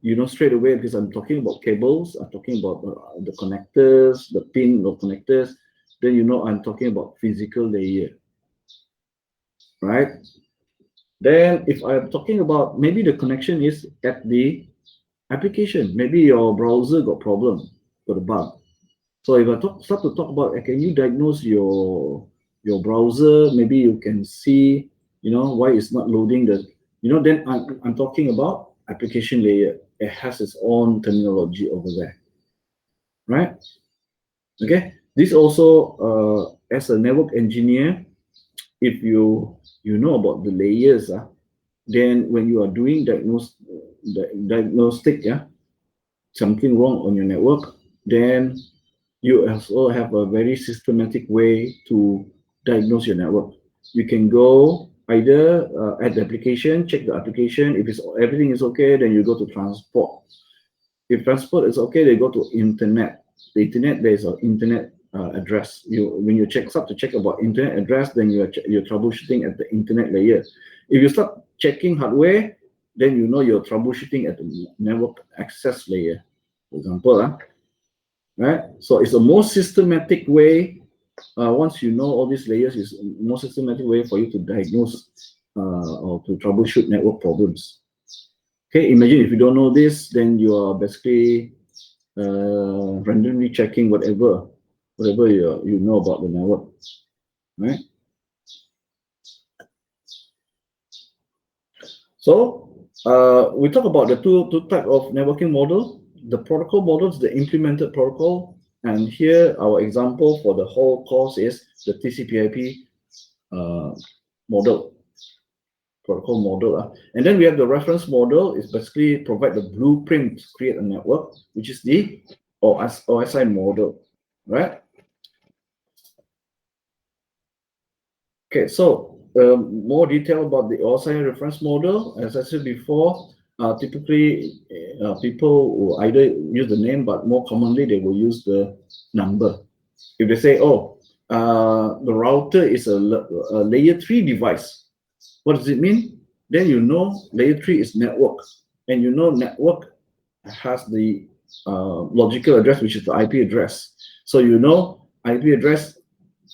You know straight away, because I'm talking about cables, I'm talking about the connectors, the pin of connectors, then you know I'm talking about physical layer, right? Then if I'm talking about maybe the connection is at the application, maybe your browser got problem, got a bug. So if I start to talk about, can you diagnose your browser? Maybe you can see, why it's not loading then I'm talking about application layer. It has its own terminology over there, right? Okay. This also, as a network engineer, if you know about the layers, then when you are doing diagnostic, something wrong on your network, then you also have a very systematic way to diagnose your network. You can go either at the application, check the application. If everything is okay, then you go to transport. If transport is okay, they go to internet. The internet, there's an internet address. When you start to check about internet address, then you're troubleshooting at the internet layer. If you start checking hardware, then you know you're troubleshooting at the network access layer, for example. Right? So it's a more systematic way once you know all these layers, is a more systematic way for you to diagnose or to troubleshoot network problems. Okay, imagine if you don't know this, then you are basically randomly checking whatever you know about the network, right? So we talk about the two type of networking model. The protocol model is the implemented protocol, and here our example for the whole course is the TCP/IP model, protocol model. And then we have the reference model, is basically provide the blueprint to create a network, which is the OSI model, right? Okay, so more detail about the OSI reference model. As I said before, typically people will either use the name, but more commonly they will use the number. If they say, oh, the router is a layer 3 device, what does it mean? Then you know layer 3 is network, and you know network has the logical address, which is the IP address. So you know IP address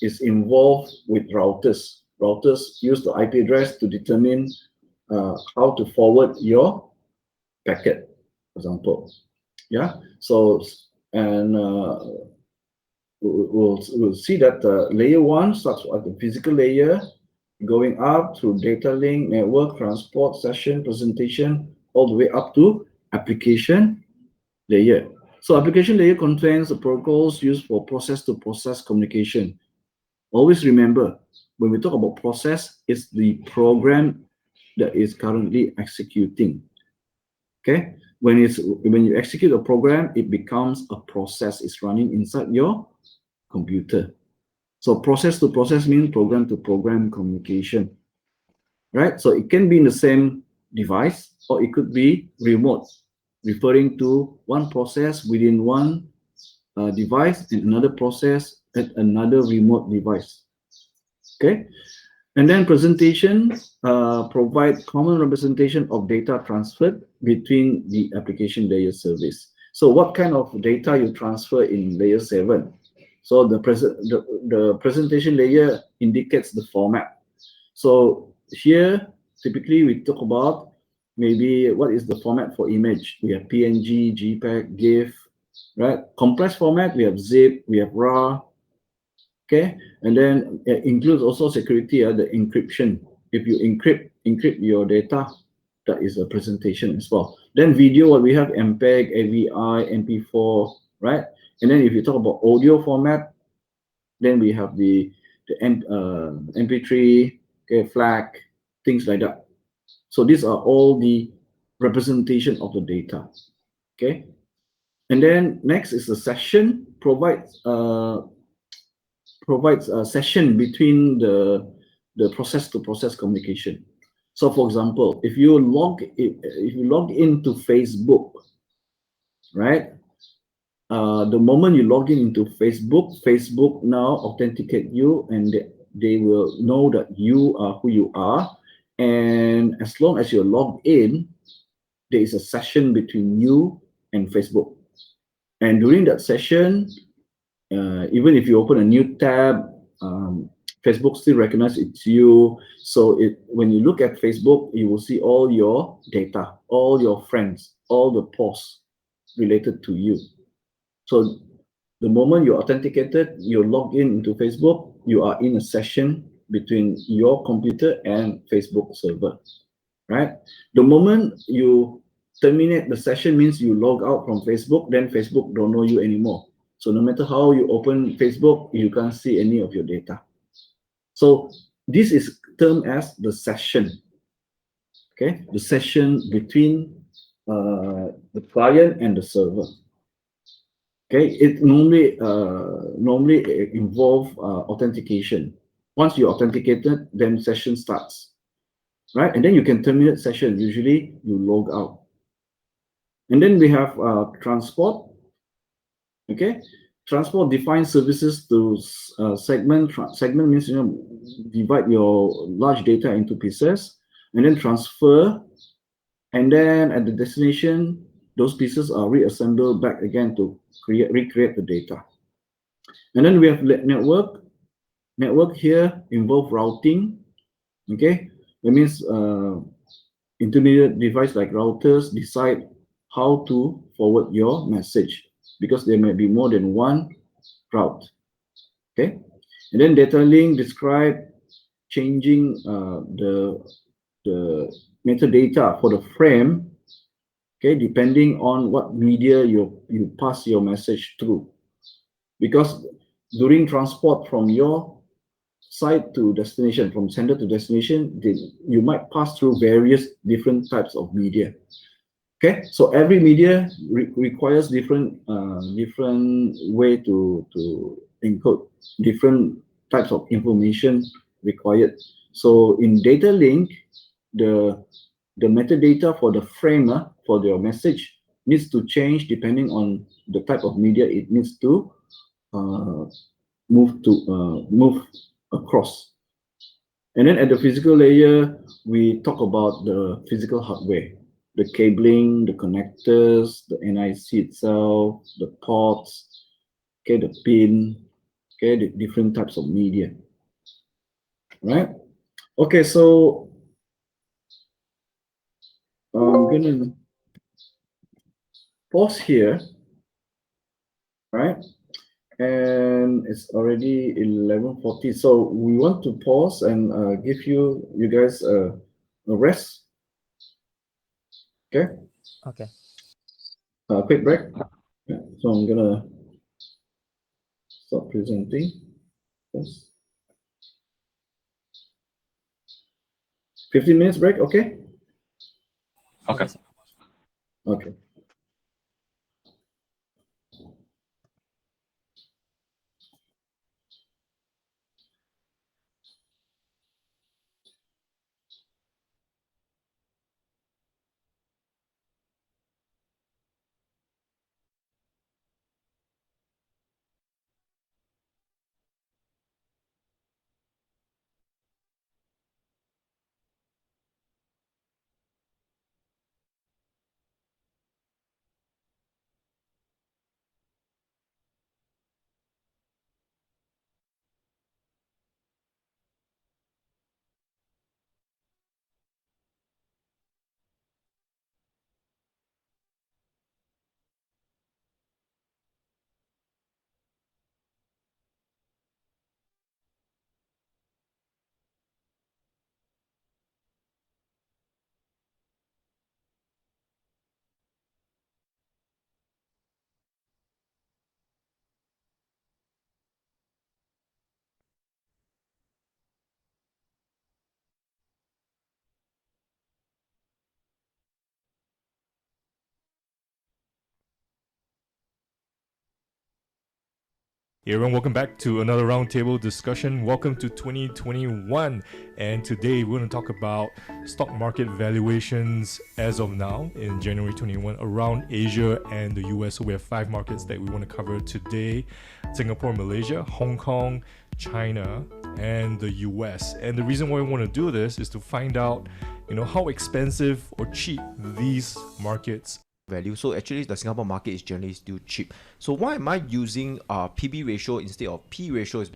is involved with routers. Routers use the IP address to determine how to forward your packet, for example. Yeah. So and we'll see that layer 1 starts at the physical layer, going up through data link, network, transport, session, presentation, all the way up to application layer. So application layer contains the protocols used for process-to-process communication. Always remember, when we talk about process, it's the program that is currently executing. Okay, when you execute a program, it becomes a process. It's running inside your computer. So process to process means program to program communication, right? So it can be in the same device, or it could be remote, referring to one process within one device and another process at another remote device. Okay, and then presentation provide common representation of data transferred between the application layer service. So what kind of data you transfer in layer 7? So the presentation layer indicates the format. So here, typically we talk about maybe what is the format for image. We have PNG, JPEG, GIF, right? Compressed format, we have zip, we have RAW, okay? And then it includes also security, the encryption. If you encrypt your data, that is a presentation as well. Then video, what we have, MPEG, AVI, MP4, right? And then if you talk about audio format, then we have the MP3, okay, FLAC, things like that. So these are all the representation of the data, okay? And then next is the session, provides a session between the process-to-process communication. So for example, if you log into Facebook, right? The moment you log into Facebook now authenticate you, and they will know that you are who you are. And as long as you're logged in, there is a session between you and Facebook. And during that session, even if you open a new tab, Facebook still recognizes it's you. So when you look at Facebook, you will see all your data, all your friends, all the posts related to you. So the moment you're authenticated, you're logged in into Facebook, you are in a session between your computer and Facebook server, right? The moment you terminate the session means you log out from Facebook, then Facebook don't know you anymore. So no matter how you open Facebook, you can't see any of your data. So this is termed as the session, okay? The session between the client and the server. Okay, it normally involve authentication. Once you're authenticated, then session starts, right? And then you can terminate session. Usually, you log out. And then we have transport. Okay, transport defines services to segment. Segment means divide your large data into pieces, and then transfer. And then at the destination, those pieces are reassembled back again to recreate the data. And then we have network. Network here involve routing. Okay, that means intermediate device like routers decide how to forward your message because there may be more than one route. Okay, and then data link describe changing the metadata for the frame. Okay, depending on what media you pass your message through, because during transport from your site to destination, from sender to destination, you might pass through various different types of media. Okay, so every media requires different way to encode different types of information required. So in data link, the the metadata for the frame for your message needs to change depending on the type of media it needs to uh, move across. And then at the physical layer, we talk about the physical hardware, the cabling, the connectors, the NIC itself, the ports, okay, the pin, okay, the different types of media, right? Okay, so I'm gonna pause here, right? And it's already 11:40, so we want to pause and give you guys a rest, okay? Okay. A quick break. Yeah, so I'm gonna stop presenting. Yes. 15 minutes break, okay? Okay. Sir. Okay. Hey everyone, welcome back to another roundtable discussion. Welcome to 2021, and today we're going to talk about stock market valuations as of now in January 21 around Asia and the US. So we have 5 markets that we want to cover today: Singapore, Malaysia, Hong Kong, China, and the US. And the reason why we want to do this is to find out, how expensive or cheap these markets value. So actually the Singapore market is generally still cheap. So why am I using PB ratio instead of P ratio? Is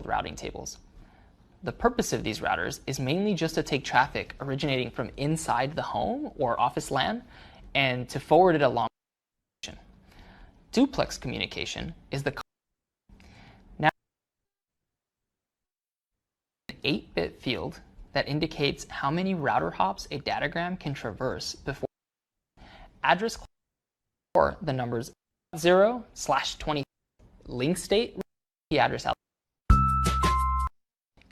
routing tables. The purpose of these routers is mainly just to take traffic originating from inside the home or office LAN and to forward it along. Duplex communication is the now 8-bit field that indicates how many router hops a datagram can traverse before address or the numbers 0/20 link state the address out.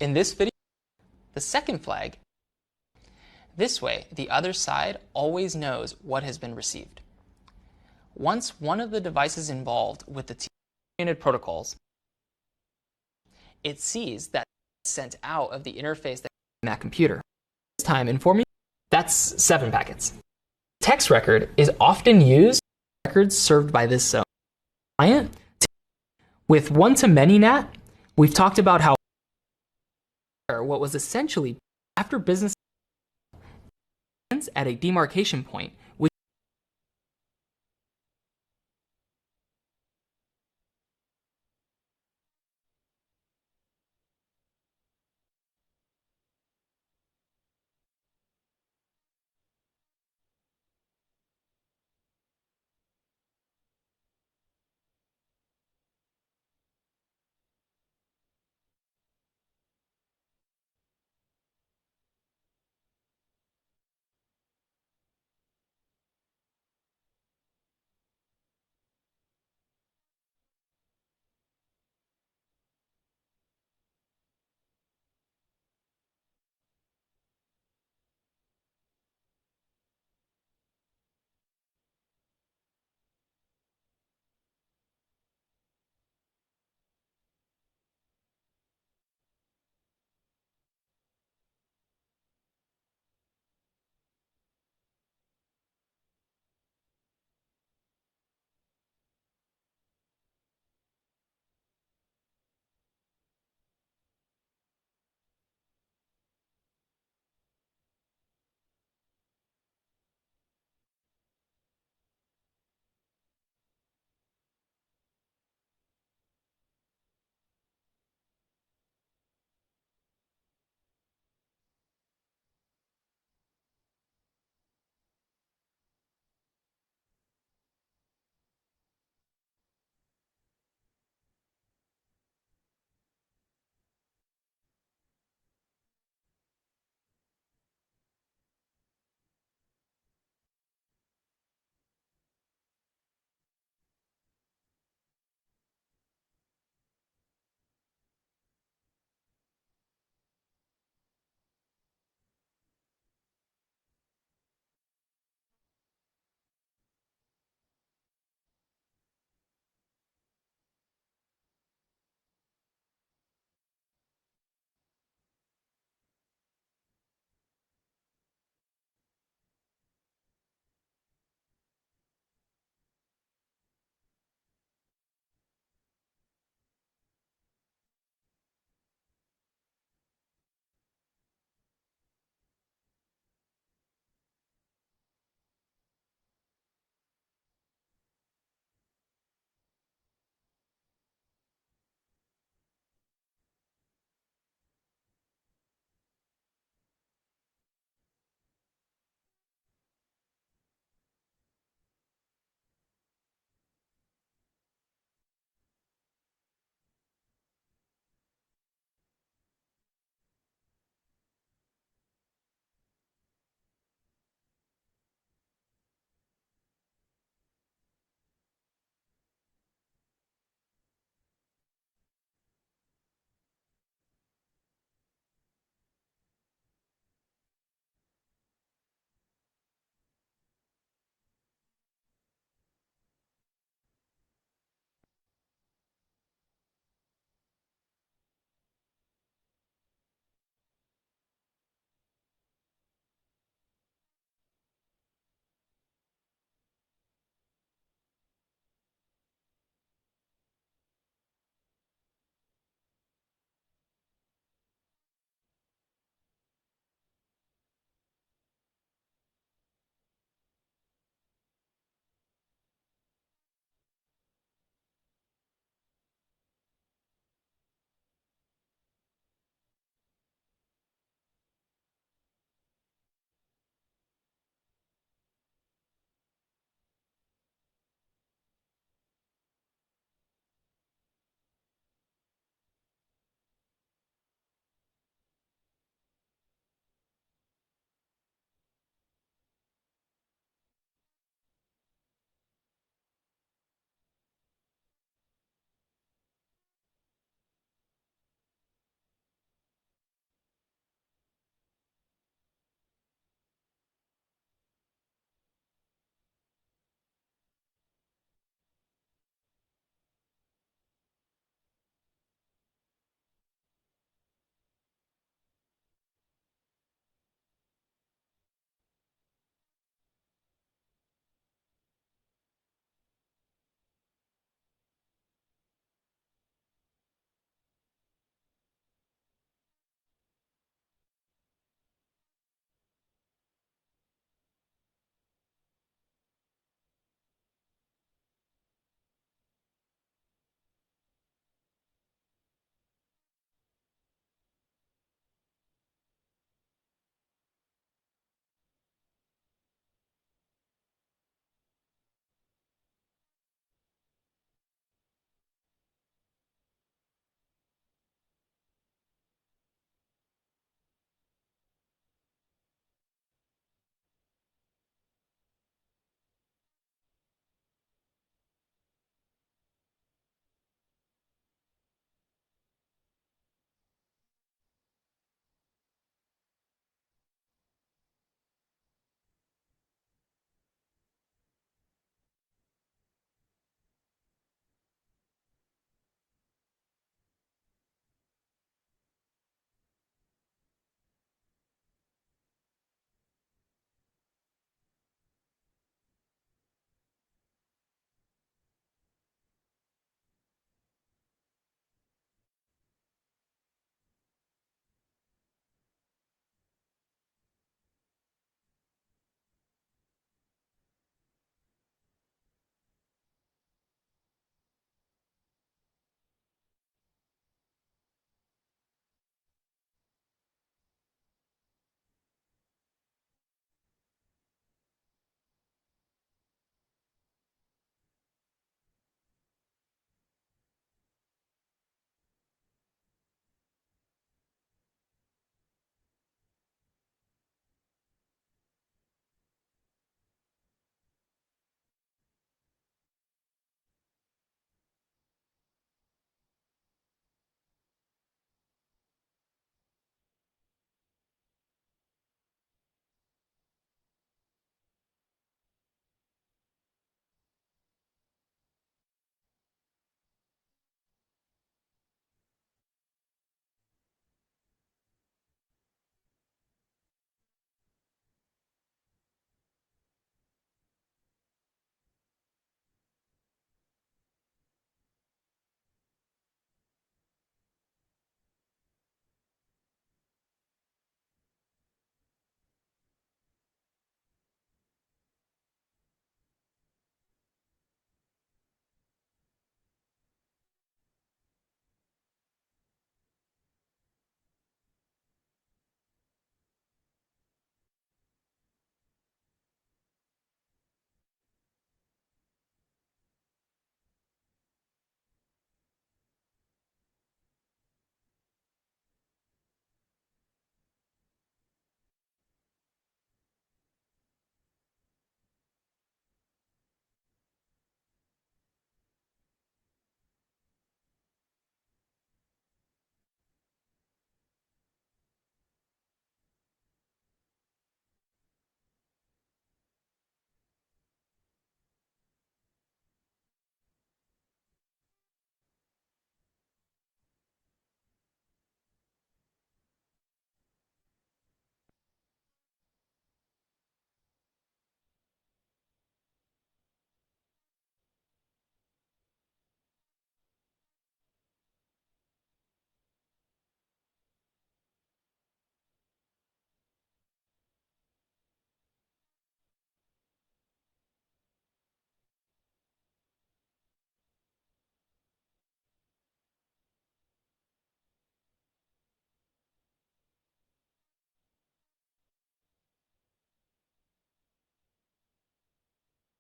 In this video, the second flag. This way, the other side always knows what has been received. Once one of the devices involved with the TLS protocols, it sees that sent out of the interface that computer. This time informing that's 7 packets. Text record is often used records served by this client. With one-to-many NAT, we've talked about how what was essentially After business ends at a demarcation point, which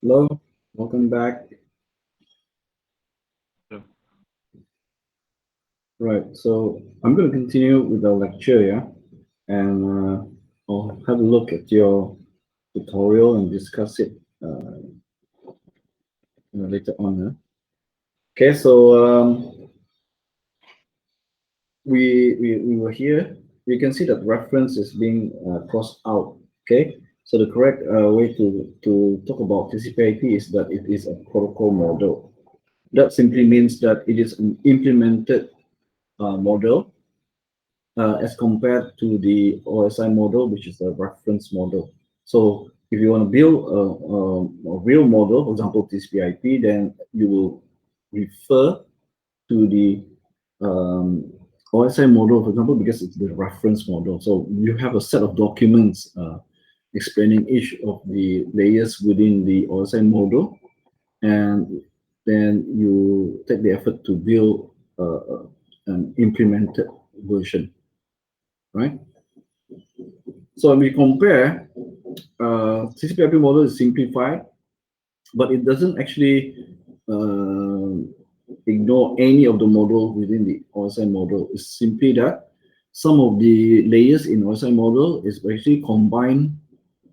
Hello, welcome back. Right, so I'm going to continue with our lecture, yeah, and I'll have a look at your tutorial and discuss it later on. Okay, so we were here. You can see that reference is being crossed out. Okay, so the correct way to talk about TCP/IP is that it is a protocol model. That simply means that it is an implemented model as compared to the OSI model, which is a reference model. So if you want to build a real model, for example, TCP/IP, then you will refer to the OSI model, for example, because it's the reference model. So you have a set of documents explaining each of the layers within the OSI model, and then you take the effort to build an implemented version, right? So when we compare, TCP/IP model is simplified, but it doesn't actually ignore any of the model within the OSI model. It's simply that some of the layers in OSI model is actually combined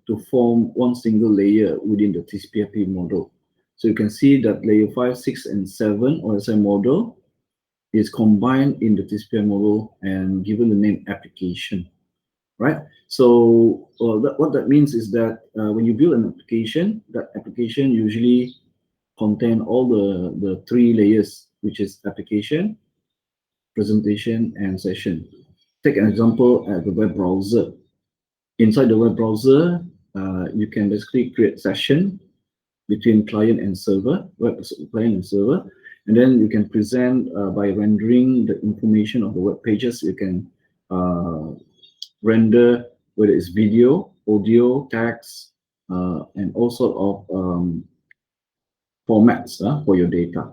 to form one single layer within the TCP/IP model. So you can see that layer 5, 6, and 7 OSI model is combined in the TCP/IP model and given the name application, right? So what that means is that when you build an application, that application usually contain all the three layers, which is application, presentation, and session. Take an example at the web browser. Inside the web browser, you can basically create session between client and server, client and server, and then you can present by rendering the information of the web pages. You can render whether it's video, audio, text, and all sort of formats for your data,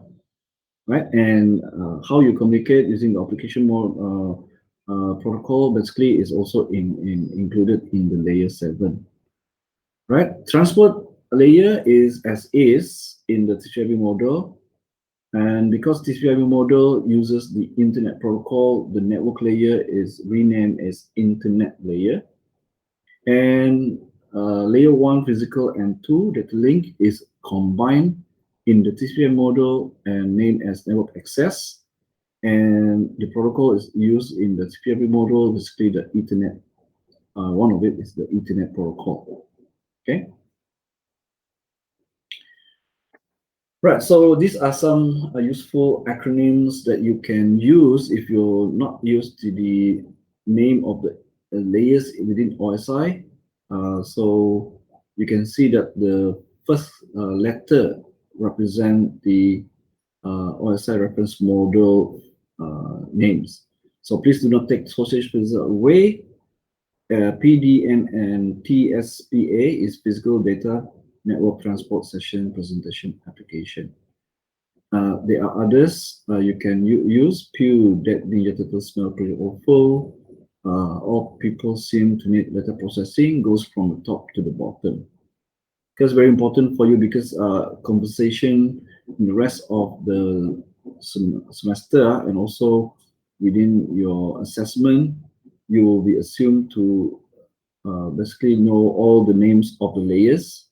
right? And how you communicate using the application mode protocol basically is also included in the layer 7, right? Transport layer is as is in the TCP/IP model, and because TCP/IP model uses the internet protocol, the network layer is renamed as internet layer. And layer 1 physical and 2 data link is combined in the TCP/IP model and named as network access. And the protocol is used in the TCP/IP model, basically the Ethernet. One of it is the Ethernet protocol. Okay. Right, so these are some useful acronyms that you can use if you're not used to the name of the layers within OSI. So you can see that the first letter represent the OSI reference model names. So please do not take sausage away. PDN and TSPA is physical data network transport session presentation application. There are others you can use. Pew that Ninja Turtle smell pretty awful. All people seem to need data processing goes from the top to the bottom. Because very important for you because conversation in the rest of the semester and also within your assessment, you will be assumed to basically know all the names of the layers,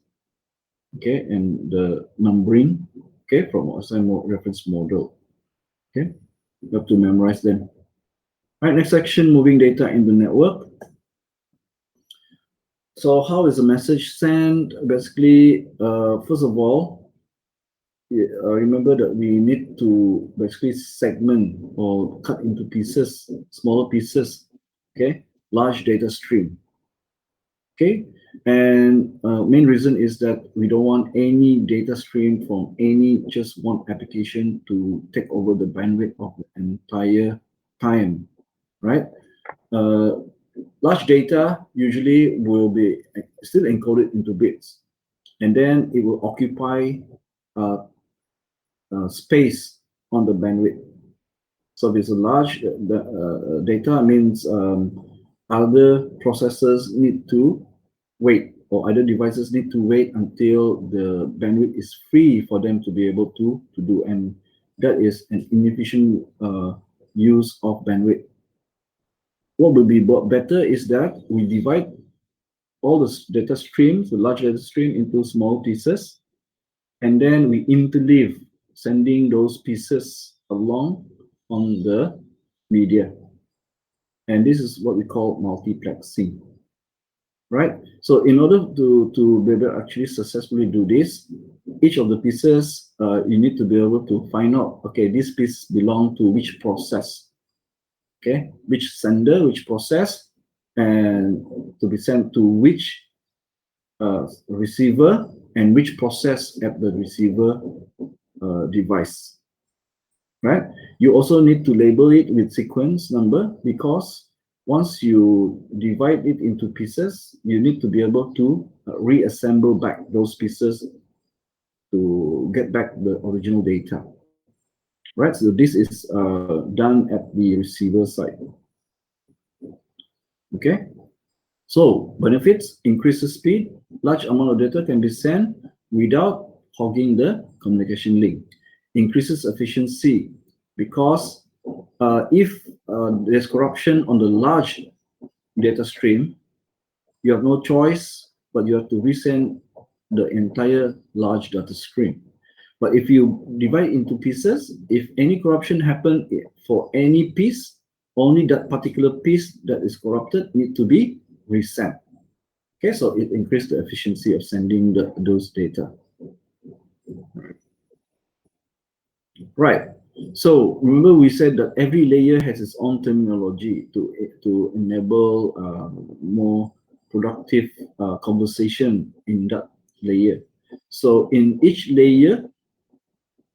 okay, and the numbering, okay, from OSI reference model, okay. You have to memorize them. All right, next section, moving data in the network. So how is a message sent? Basically, first of all, remember that we need to basically segment or cut into pieces, smaller pieces, okay, large data stream. Okay, and main reason is that we don't want any data stream from any just one application to take over the bandwidth of the entire time, right? Large data usually will be still encoded into bits, and then it will occupy space on the bandwidth. So if it's a large data means other processors need to wait, or other devices need to wait until the bandwidth is free for them to be able to do, and that is an inefficient use of bandwidth. What will be better is that we divide all the data streams, the large data stream, into small pieces, and then we interleave, sending those pieces along on the media. And this is what we call multiplexing, right? So in order to be able to actually successfully do this, each of the pieces, you need to be able to find out, okay, this piece belong to which process, okay, which sender, which process, and to be sent to which receiver, and which process at the receiver device, right? You also need to label it with sequence number, because once you divide it into pieces, you need to be able to reassemble back those pieces to get back the original data, right? So this is done at the receiver side. Okay, so benefits: increases speed, large amount of data can be sent without hogging the communication link. Increases efficiency, because if there's corruption on the large data stream, you have no choice, but you have to resend the entire large data stream. But if you divide into pieces, if any corruption happen for any piece, only that particular piece that is corrupted need to be resent. Okay, so it increases the efficiency of sending those data. Right. So remember we said that every layer has its own terminology to enable more productive conversation in that layer. So in each layer,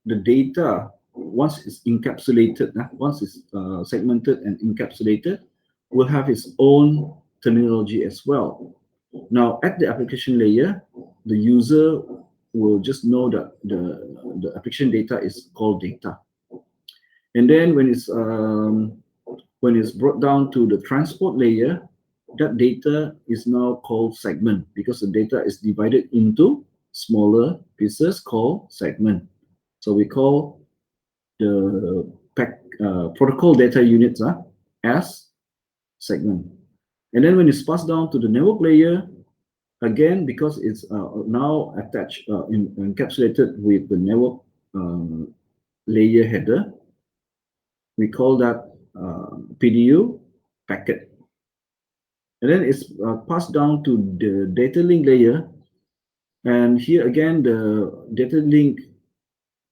the data, once it's encapsulated, once it's segmented and encapsulated, will have its own terminology as well. Now, at the application layer, the user will just know that the application data is called data. And then when it's brought down to the transport layer, that data is now called segment, because the data is divided into smaller pieces called segment. So we call the protocol data units as segment. And then when it's passed down to the network layer, again, because it's now attached, encapsulated with the network layer header, we call that PDU packet. And then it's passed down to the data link layer. And here again, the data link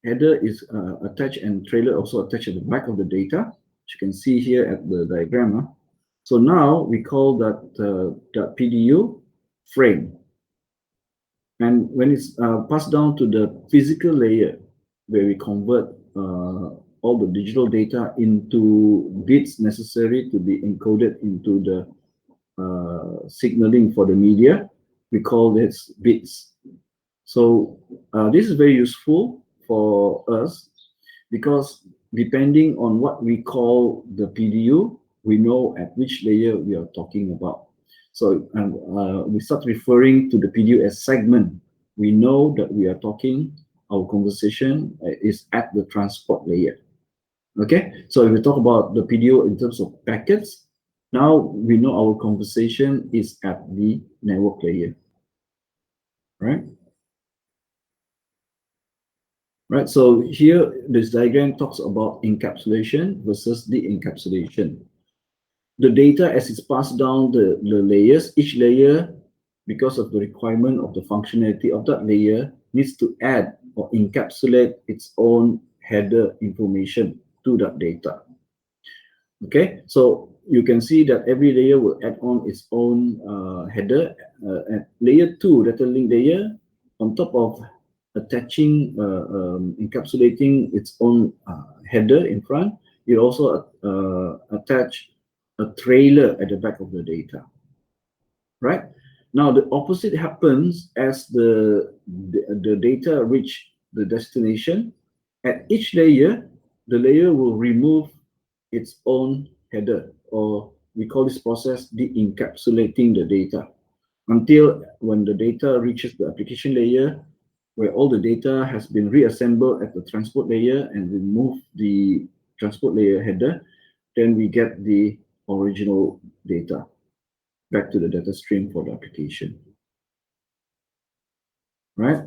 header is attached, and trailer also attached at the back of the data, which you can see here at the diagram. So now we call that PDU frame. And when it's passed down to the physical layer, where we convert all the digital data into bits necessary to be encoded into the signaling for the media, we call this bits. So this is very useful for us, because depending on what we call the PDU, we know at which layer we are talking about. So we start referring to the PDU as segment. We know that we are talking, our conversation is at the transport layer. Okay, so if we talk about the PDU in terms of packets, now we know our conversation is at the network layer, right? Right, so here this diagram talks about encapsulation versus de-encapsulation. The data, as it's passed down the layers, each layer, because of the requirement of the functionality of that layer, needs to add or encapsulate its own header information to that data. Okay, so you can see that every layer will add on its own header. At layer 2, data link layer, on top of attaching, encapsulating its own header in front, it also attach a trailer at the back of the data, right? Now the opposite happens as the data reach the destination. At each layer, the layer will remove its own header, or we call this process de-encapsulating the data. until when the data reaches the application layer, where all the data has been reassembled at the transport layer and remove the transport layer header, then we get the original data back to the data stream for the application. Right?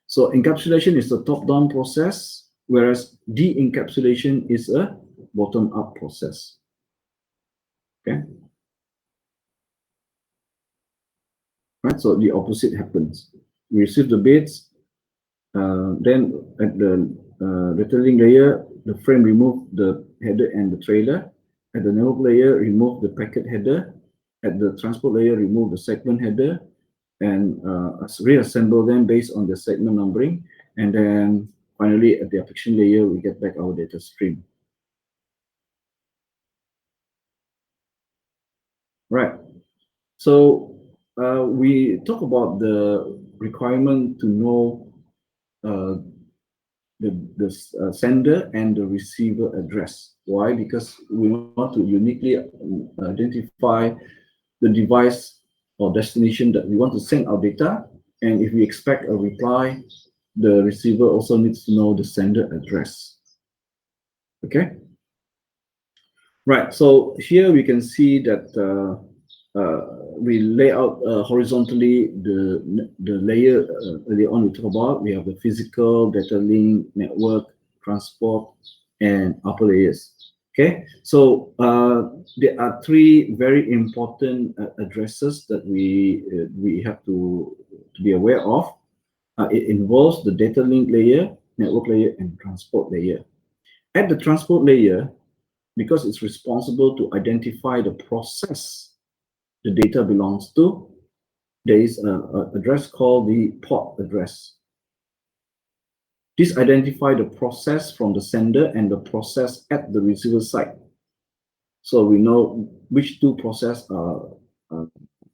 So encapsulation is a top-down process, whereas de-encapsulation is a bottom-up process. Okay? Right? So the opposite happens. We receive the bits, then at the data link layer, the frame remove the header and the trailer. At the network layer, remove the packet header. At the transport layer, remove the segment header and reassemble them based on the segment numbering. And then finally, at the application layer, we get back our data stream. Right. So we talk about the requirement to know the sender and the receiver address. Why? Because we want to uniquely identify the device or destination that we want to send our data. And if we expect a reply, the receiver also needs to know the sender address. Okay? Right, so here we can see that we lay out horizontally the layer earlier on we talked about. We have the physical, data link, network, transport, and upper layers. Okay, so there are three very important addresses that we have to be aware of. It involves the data link layer, network layer, and transport layer. At the transport layer, because it's responsible to identify the process the data belongs to, there is an address called the port address. This identifies the process from the sender and the process at the receiver side. So we know which two processes are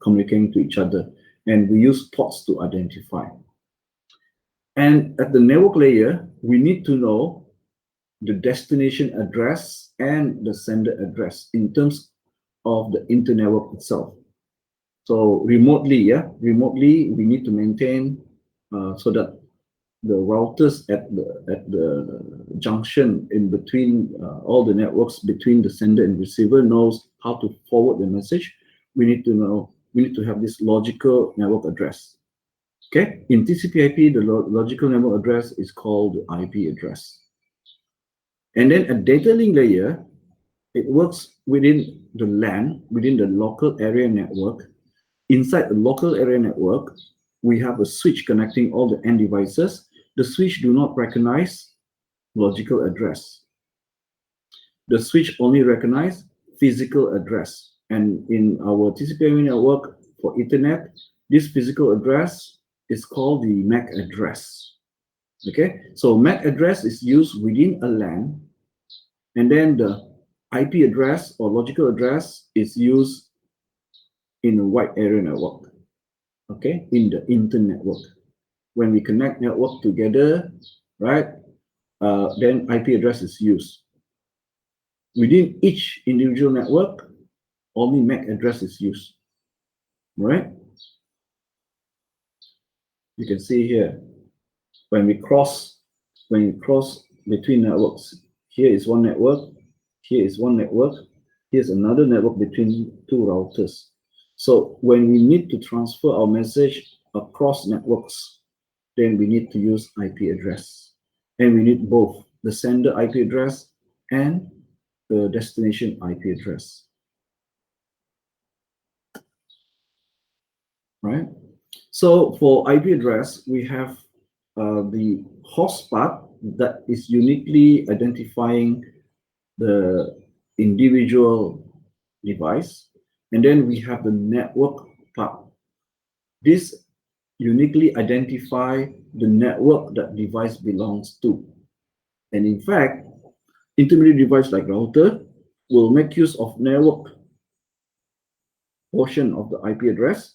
communicating to each other, and we use ports to identify. And at the network layer, we need to know the destination address and the sender address in terms of the internetwork itself. So remotely, we need to maintain so that the routers at the junction in between all the networks between the sender and receiver knows how to forward the message. We need to have this logical network address. Okay, in TCP/IP, the logical network address is called the IP address. And then at data link layer, it works within the LAN, within the local area network. Inside the local area network, we have a switch connecting all the end devices. The switch do not recognize logical address. The switch only recognize physical address. And in our TCP/IP network for Ethernet, this physical address is called the MAC address. Okay, so MAC address is used within a LAN, and then the IP address or logical address is used in a wide area network. Okay, in the internetwork. When we connect network together, right, then IP address is used. Within each individual network, only MAC address is used. Right? You can see here, when we cross between networks, here is one network, here is one network, here's another network between two routers. So when we need to transfer our message across networks, then we need to use IP address. And we need both the sender IP address and the destination IP address. Right? So for IP address, we have the host part that is uniquely identifying the individual device. And then we have the network part. This uniquely identify the network that device belongs to. And in fact, intermediate device like router will make use of network portion of the IP address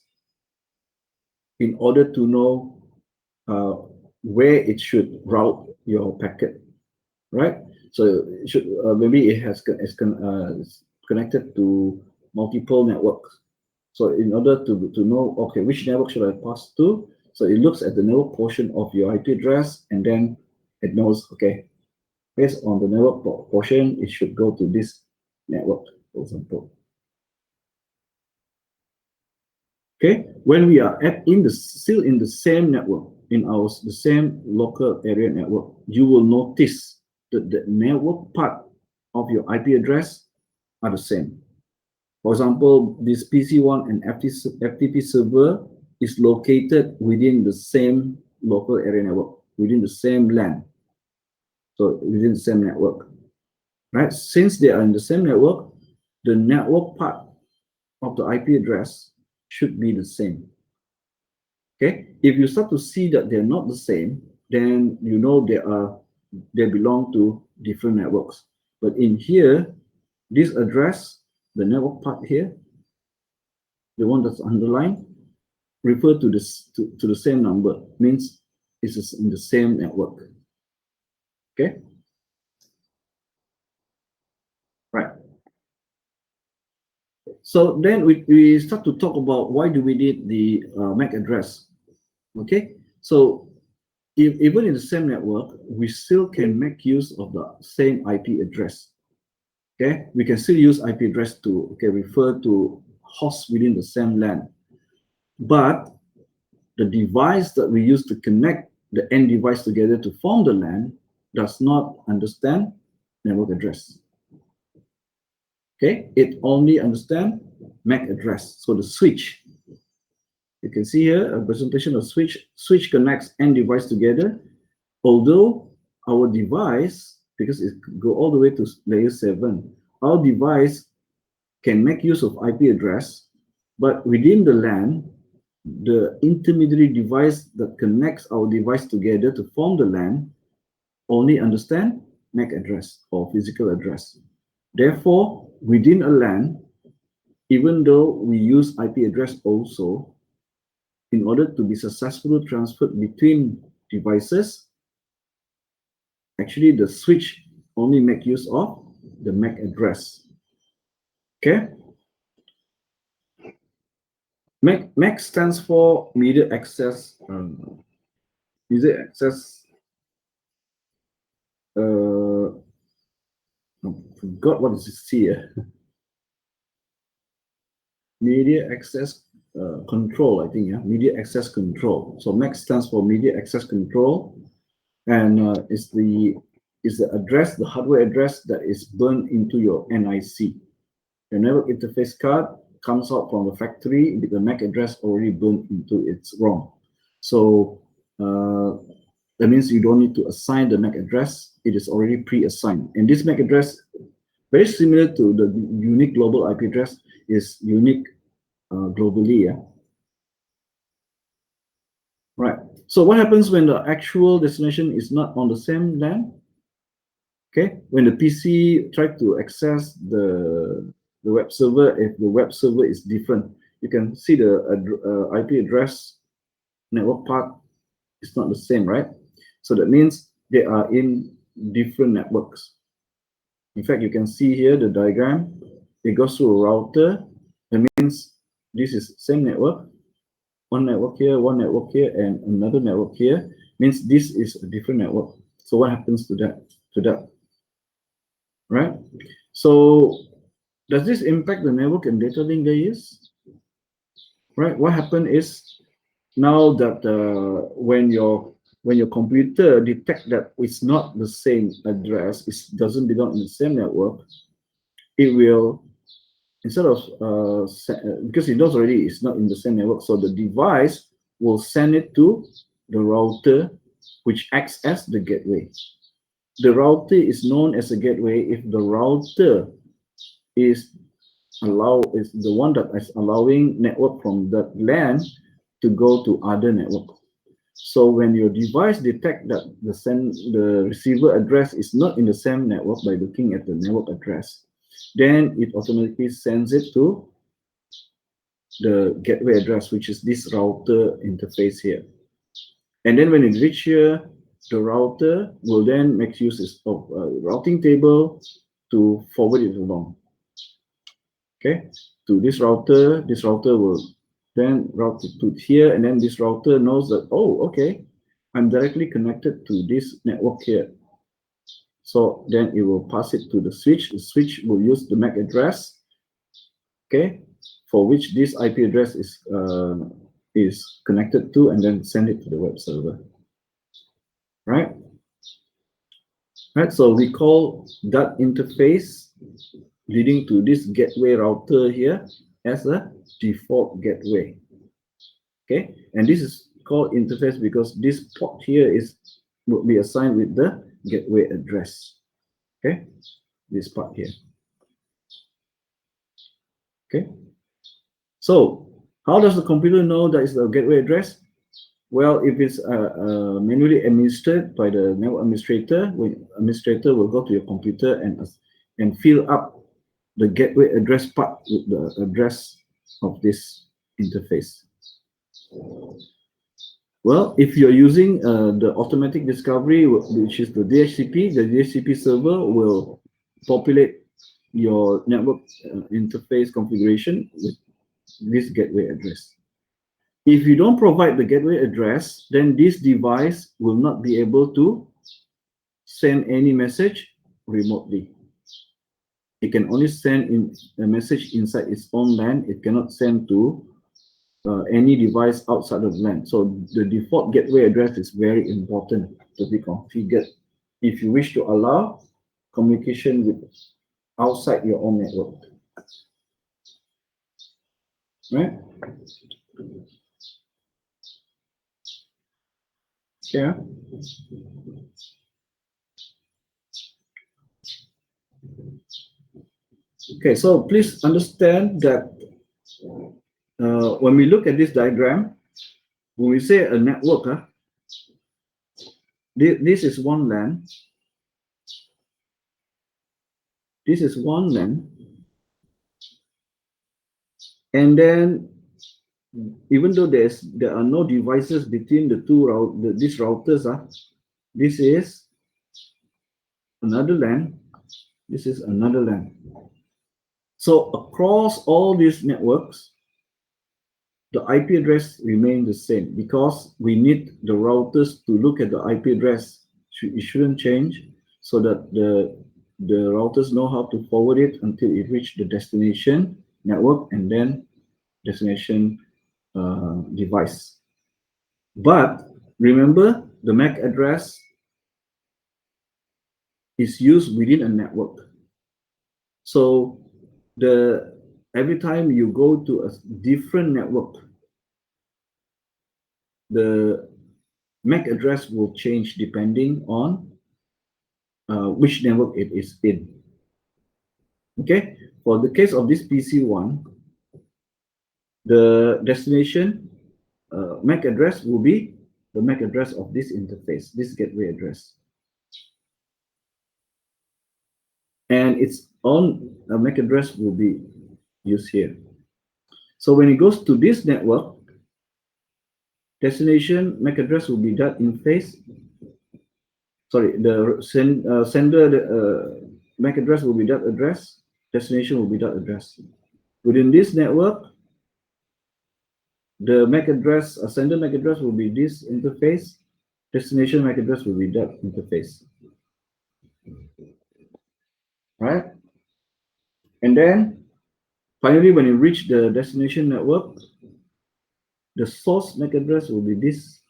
in order to know where it should route your packet, right? So it should maybe it has is connected to multiple networks. So in order to know, okay, which network should I pass to? So it looks at the network portion of your IP address, and then it knows, okay, based on the network portion, it should go to this network, for example. Okay, when we are still in the same network, in the same local area network, you will notice that the network part of your IP address are the same. For example, this PC1 and FTP server is located within the same local area network, within the same LAN, so within the same network, right? Since they are in the same network, the network part of the IP address should be the same. Okay, if you start to see that they're not the same, then you know they belong to different networks. But in here, this address, the network part here, the one that's underlined, refer to this to the same number, means it's in the same network. Okay, right. So then we start to talk about why do we need the MAC address. Okay, so even in the same network, we still can make use of the same IP address. Okay, we can still use IP address to refer to hosts within the same LAN, but the device that we use to connect the end device together to form the LAN does not understand network address. Okay, it only understands MAC address. So the switch, you can see here a presentation of switch. Switch connects end device together. Although our device, because it go all the way to layer 7, our device can make use of IP address, but within the LAN, the intermediary device that connects our device together to form the LAN only understand MAC address or physical address. Therefore, within a LAN, even though we use IP address also, in order to be successfully transferred between devices, actually the switch only make use of the MAC address. Okay? MAC stands for media access. Media access. I forgot what is this here. Media access control, I think, yeah. Media access control. So MAC stands for media access control, and it's the address, the hardware address that is burned into your NIC. The network interface card comes out from the factory with the MAC address already burned into its ROM. So that means you don't need to assign the MAC address. It is already pre-assigned. And this MAC address, very similar to the unique global IP address, is unique globally. Yeah. Right. So what happens when the actual destination is not on the same LAN? Okay. When the PC tries to access the web server, if the web server is different, you can see the IP address network part is not the same, right? So that means they are in different networks. In fact, you can see here the diagram. It goes through a router. That means this is same network. One network here, and another network here. Means this is a different network. So what happens to that? Right? So does this impact the network and data link layers? Right? What happened is now that when your computer detects that it's not the same address, it doesn't belong in the same network, it will, instead of because it knows already it's not in the same network, so the device will send it to the router, which acts as the gateway. The router is known as a gateway if the router is the one that is allowing network from that LAN to go to other network. So when your device detects that the receiver address is not in the same network by looking at the network address, then it automatically sends it to the gateway address, which is this router interface here. And then when it reaches here, the router will then make use of a routing table to forward it along. Okay, to this router will then route it to here, and then this router knows that, oh, okay, I'm directly connected to this network here. So then it will pass it to the switch. The switch will use the MAC address, okay, for which this IP address is connected to, and then send it to the web server. Right? Right. So we call that interface leading to this gateway router here as a default gateway. Okay, and this is called interface because this port here will be assigned with the gateway address. Okay, this part here. Okay, so how does the computer know that it's the gateway address? Well, if it's manually administered by the network administrator, administrator will go to your computer and fill up the gateway address part with the address of this interface. Well, if you're using the automatic discovery, which is the DHCP server will populate your network interface configuration with this gateway address. If you don't provide the gateway address, then this device will not be able to send any message remotely. It can only send in a message inside its own LAN. It cannot send to any device outside of LAN. So the default gateway address is very important to be configured if you wish to allow communication with outside your own network. Right? Yeah. Okay, so please understand that when we look at this diagram, when we say a network, this is one LAN. This is one LAN. And then, even though there are no devices between the two these routers, this is another LAN. This is another LAN. So across all these networks, the IP address remains the same because we need the routers to look at the IP address. It shouldn't change so that the routers know how to forward it until it reaches the destination network and then destination device. But remember, the MAC address is used within a network. So every time you go to a different network, the MAC address will change depending on which network it is in. Okay, for the case of this PC1, the destination MAC address will be the MAC address of this interface, this gateway address. And its own MAC address will be used here. So when it goes to this network, destination MAC address will be that interface. Sorry, the sender MAC address will be that address. Destination will be that address. Within this network, the MAC address, sender MAC address will be this interface. Destination MAC address will be that interface. Right? And then finally, when you reach the destination network, the source MAC address will be this.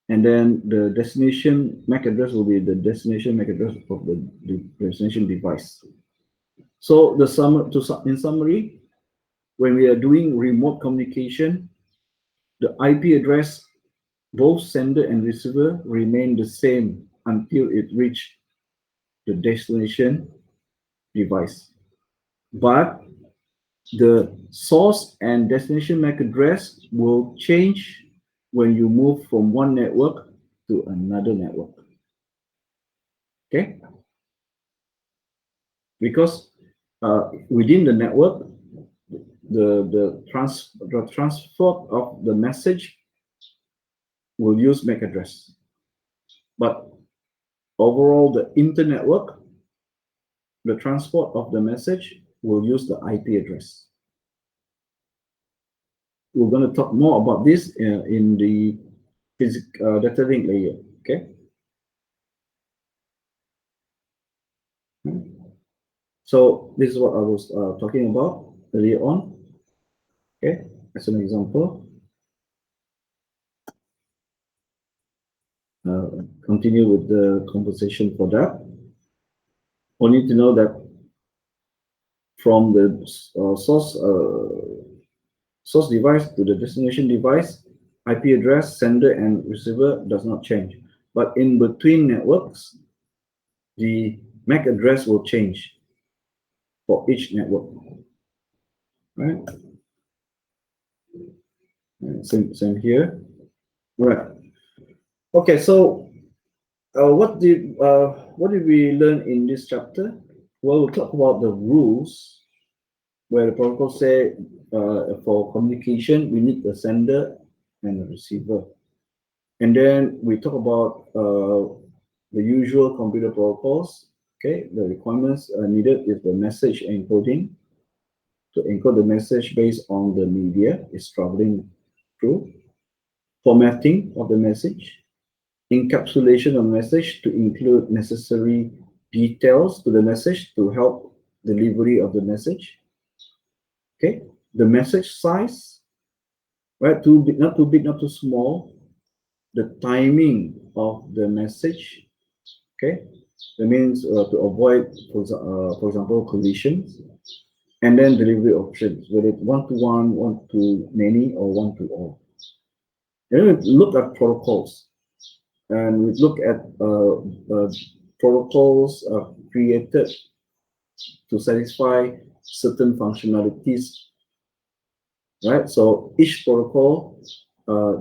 And then the destination MAC address will be the destination MAC address of the destination device. So in summary, when we are doing remote communication, the IP address, both sender and receiver, remain the same until it reaches the destination device. But the source and destination MAC address will change when you move from one network to another network. Okay? Because within the network, the transport of the message will use MAC address. But overall, the internetwork, the transport of the message will use the IP address. We're going to talk more about this in the data link layer. Okay. So this is what I was talking about earlier on. Okay, as an example. Continue with the conversation for that. Only to know that from the source device to the destination device, IP address, sender and receiver does not change. But in between networks, the MAC address will change for each network. Right? And same here. Right. Okay, so what did we learn in this chapter? Well, we'll talk about the rules where the protocol say for communication we need the sender and the receiver, and then we talk about the usual computer protocols. Okay, the requirements needed is the message encoding to encode the message based on the media it's traveling through, formatting of the message, encapsulation of message to include necessary details to the message to help delivery of the message. Okay, the message size, right? Too big, not too big, not too small. The timing of the message. Okay, that means to avoid, for example, collisions, and then delivery options, whether it's one-to-one, one-to-many, or one-to-all. Then we look at protocols, and we look at protocols created to satisfy certain functionalities, right? So each protocol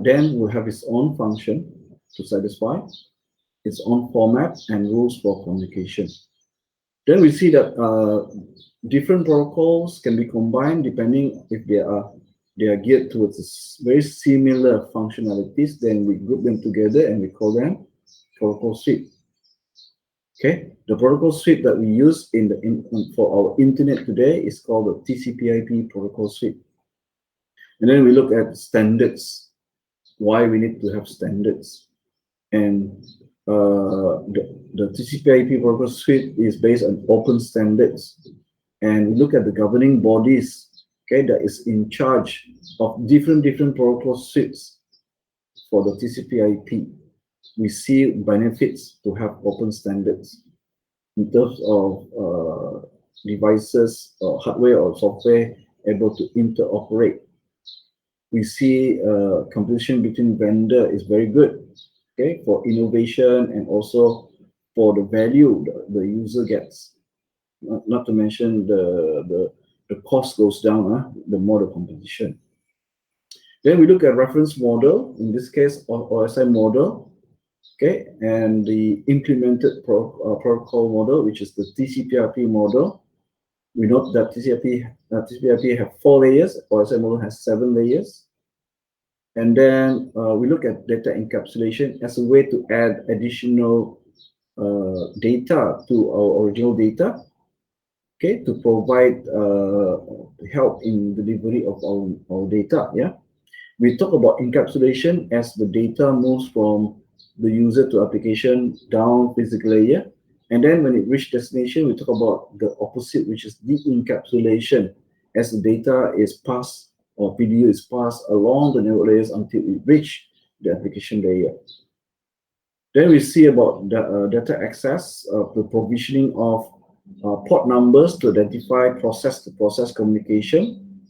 then will have its own function to satisfy, its own format and rules for communication. Then we see that different protocols can be combined depending if they are geared towards very similar functionalities. Then we group them together and we call them protocol suite. Okay, the protocol suite that we use for our internet today is called the TCP/IP protocol suite. And then we look at standards, why we need to have standards. And the TCP/IP protocol suite is based on open standards. And we look at the governing bodies, okay, that is in charge of different protocol suites for the TCP/IP. We see benefits to have open standards in terms of devices, or hardware or software able to interoperate. We see competition between vendor is very good, okay, for innovation and also for the value the user gets. Not to mention the cost goes down, the more the competition. Then we look at reference model, in this case OSI model, okay, and the implemented protocol model, which is the TCP/IP model. We note that TCP/IP have 4 layers, OSI model has 7 layers. And then we look at data encapsulation as a way to add additional data to our original data, okay, to provide help in delivery of our data. Yeah, we talk about encapsulation as the data moves from the user to application down physical layer, and then when it reaches destination, we talk about the opposite, which is de-encapsulation, as the data is passed or PDU is passed along the network layers until it reaches the application layer. Then we see about the data access, the provisioning of port numbers to identify process-to-process communication.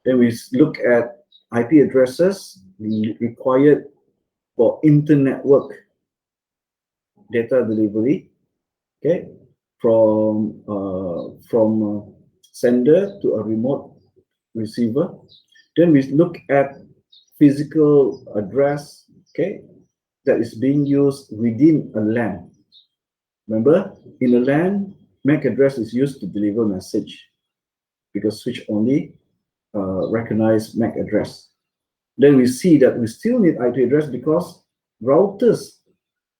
Then we look at IP addresses required for inter-network data delivery, okay, from sender to a remote receiver. Then we look at physical address, okay, that is being used within a LAN. Remember, in a LAN, MAC address is used to deliver message because switch only recognize MAC address. Then we see that we still need IP address because routers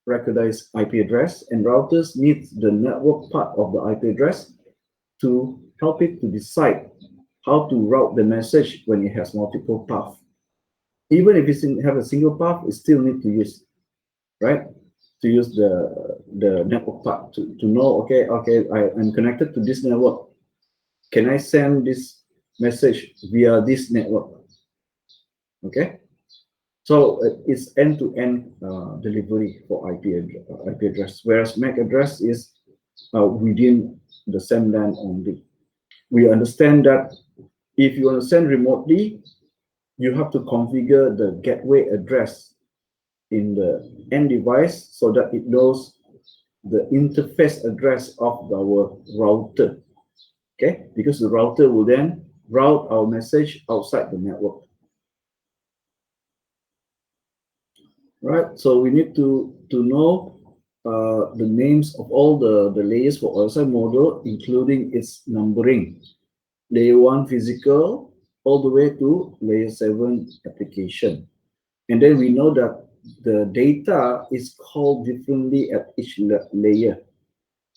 recognize IP address, and routers need the network part of the IP address to help it to decide how to route the message when it has multiple paths. Even if it have a single path, it still need to use, right? To use the network path to know, okay, I'm connected to this network. Can I send this message via this network? Okay. So it's end-to-end delivery for IP address, whereas MAC address is within the same LAN only. We understand that if you want to send remotely, you have to configure the gateway address in the end device so that it knows the interface address of our router. Okay, because the router will then route our message outside the network. Right, so we need to know the names of all the layers for OSI model, including its numbering. Layer 1 physical all the way to layer 7 application. And then we know that the data is called differently at each layer.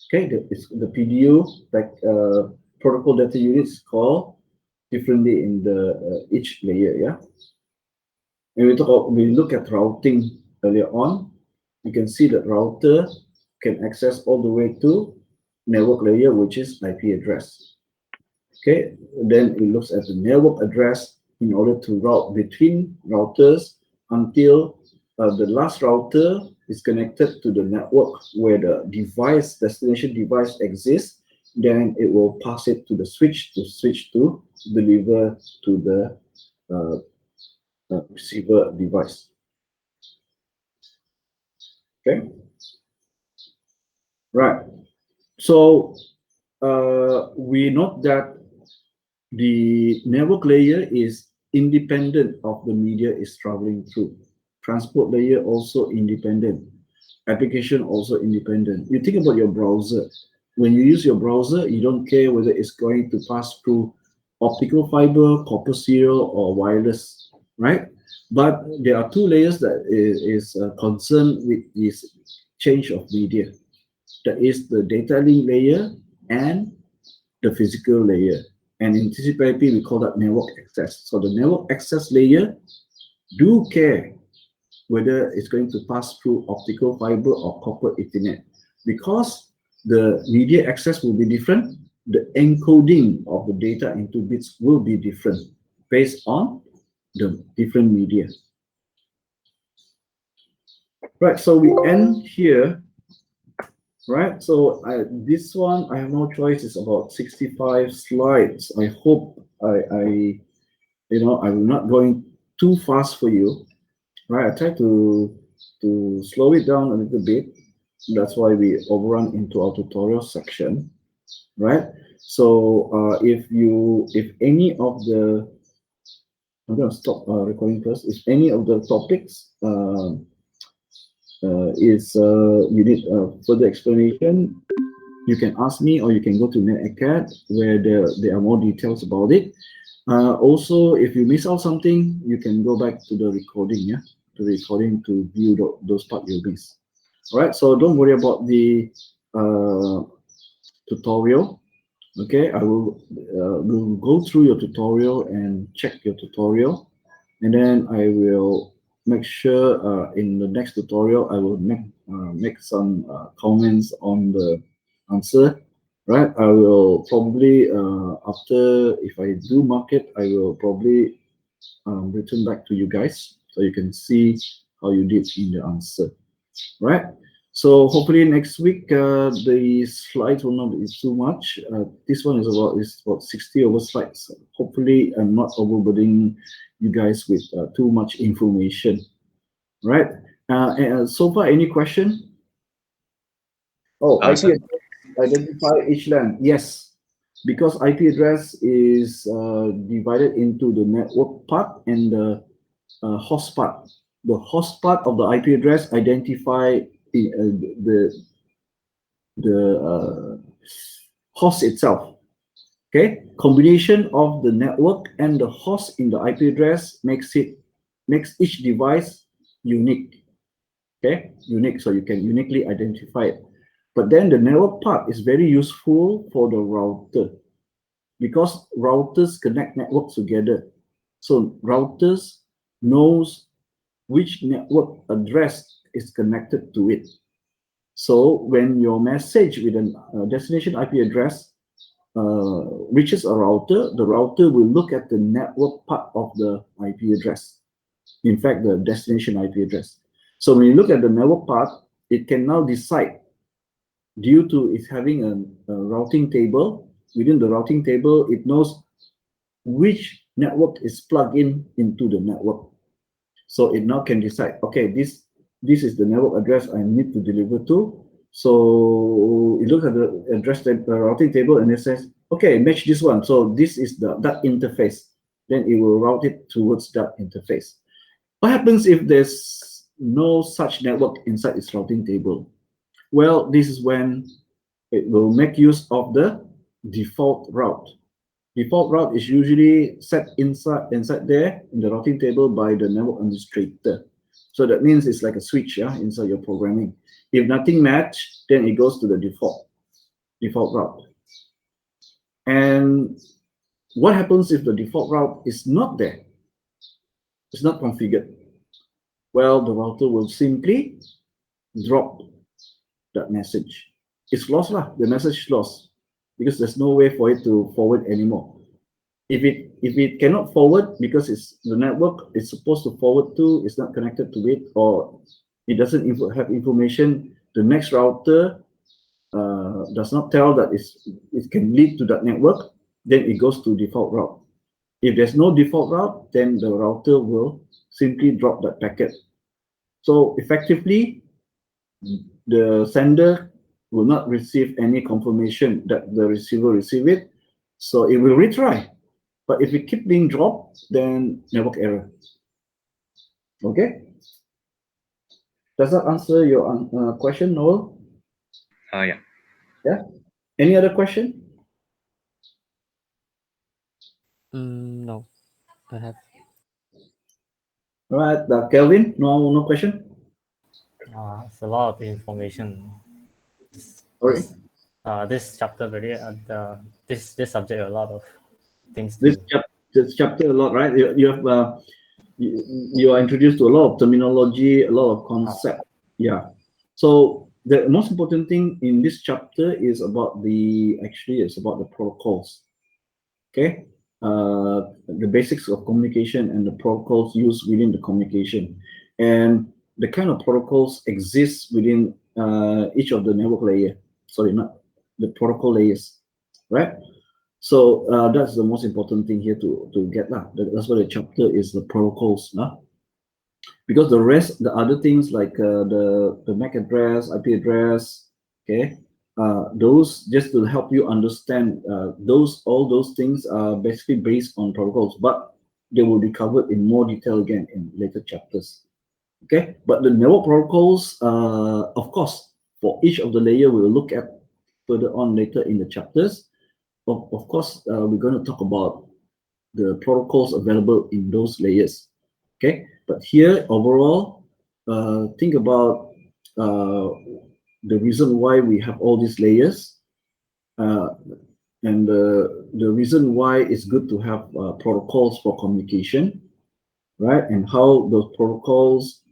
Okay, the PDU, like protocol data units, called differently in the each layer. Yeah. And we look at routing earlier on. You can see that router can access all the way to network layer, which is IP address. Okay, then it looks at the network address in order to route between routers until the last router is connected to the network where the destination device exists. Then it will pass it to the switch to deliver to the receiver device. Okay, right. So we note that the network layer is independent of the media is traveling through. Transport layer also independent. Application also independent. You think about your browser. When you use your browser, you don't care whether it's going to pass through optical fiber, copper serial, or wireless, right? But there are two layers that is concerned with this change of media. That is the data link layer and the physical layer. And in TCP/IP, we call that network access. So the network access layer do care whether it's going to pass through optical fiber or copper Ethernet, because the media access will be different. The encoding of the data into bits will be different based on the different media. Right, so we end here. Right, so this one, I have no choice. It's about 65 slides. I hope I'm not going too fast for you. Right, I try to slow it down a little bit. That's why we overrun into our tutorial section. Right, so if any of the, I'm going to stop recording first. If any of the topics you need further explanation, you can ask me, or you can go to NetAcad where there are more details about it. Also, if you miss out something, you can go back to the recording, to view those parts you miss. All right, so don't worry about the tutorial. Okay, I will will go through your tutorial and check your tutorial, and then I will make sure in the next tutorial I will make some comments on the answer. Right, I will probably after, if I do mark it, I will probably return back to you guys so you can see how you did in the answer. Right, so hopefully next week the slides will not be too much. This one is about 60 over slides. Hopefully I'm not overburdening you guys with too much information. Right, so far, any question? Oh, IP Sir. address, identify each LAN. Yes, because IP address is divided into the network part and the host part. The host part of the IP address identify the host itself. Okay, combination of the network and the host in the IP address makes each device unique. Okay, unique, so you can uniquely identify it. But then the network part is very useful for the router. because routers connect networks together. So routers knows which network address is connected to it. So when your message with a destination IP address reaches a router, the router will look at the network part of the IP address. In fact, the destination IP address. So when you look at the network part, it can now decide, due to it having a routing table. Within the routing table, it knows which network is plugged in into the network. So it now can decide, okay, this is the network address I need to deliver to. So it looks at the address routing table and it says, okay, match this one. So this is that interface. Then it will route it towards that interface. What happens if there's no such network inside its routing table? Well, this is when it will make use of the default route. Default route is usually set inside there in the routing table by the network administrator. So that means it's like a switch, yeah, inside your programming. If nothing match, then it goes to the default route. And what happens if the default route is not there? It's not configured. Well, the router will simply drop that message. It's lost lah. The message is lost because there's no way for it to forward anymore. If it cannot forward because it's the network it's supposed to forward to is not connected to it, or it doesn't have information, the next router does not tell that it can lead to that network, then it goes to default route. If there's no default route, then the router will simply drop that packet. So effectively, the sender will not receive any confirmation that the receiver received it, so it will retry. But if it keep being dropped, then network error. Okay? Does that answer your question, Noel? Yeah. Yeah. Any other question? No, don't have. All right, Kelvin, no question. It's a lot of information. Sorry. This chapter really, this subject a lot of things. This chapter a lot, right? You have you are introduced to a lot of terminology, a lot of concept. Yeah. So the most important thing in this chapter is about it's about the protocols. Okay. The basics of communication and the protocols used within the communication, and the kind of protocols exist within each of the network layer. Sorry, not the protocol layers, right? So that's the most important thing here to get lah. That's why the chapter is the protocols, because the rest, the other things like the MAC address, IP address, okay, those just to help you understand all those things are basically based on protocols, but they will be covered in more detail again in later chapters. Okay, but the network protocols, of course, for each of the layer we will look at further on later in the chapters. Of course, we're going to talk about the protocols available in those layers. Okay, but here overall, think about the reason why we have all these layers, and the reason why it's good to have protocols for communication, right? And how those protocols,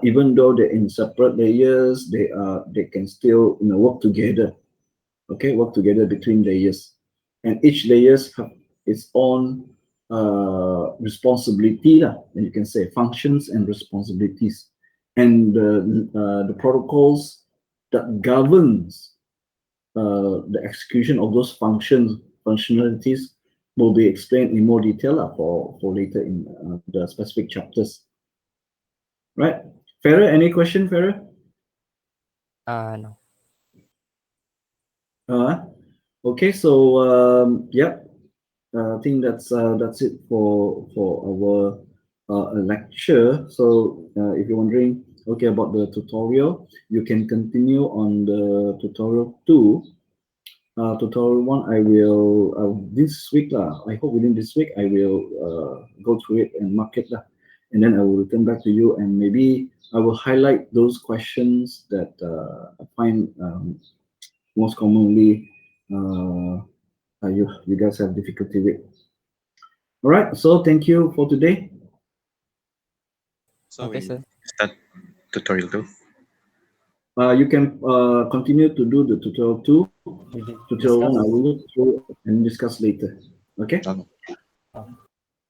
even though they're in separate layers, they can still work together. Okay, work together between layers, and each layers have its own responsibility, and you can say functions and responsibilities, and the protocols that governs the execution of those functionalities will be explained in more detail for later in the specific chapters. Right, Farah, any question, Farah? No. Okay, so yeah, I think that's it for our lecture. So if you're wondering, okay, about the tutorial, you can continue on the tutorial 2. Tutorial 1, I will this week I hope within this week I will go through it and mark it and then I will return back to you, and maybe I will highlight those questions that I find most commonly you guys have difficulty with. All right, so thank you for today. So Okay, we sir. start tutorial 2. You can continue to do the tutorial 2. We Tutorial 1, I discuss. will look through and discuss later. Okay? Okay.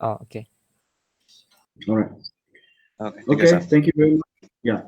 Oh, okay. All right. Okay. Thank you, Okay, sir. thank you very much. Yeah.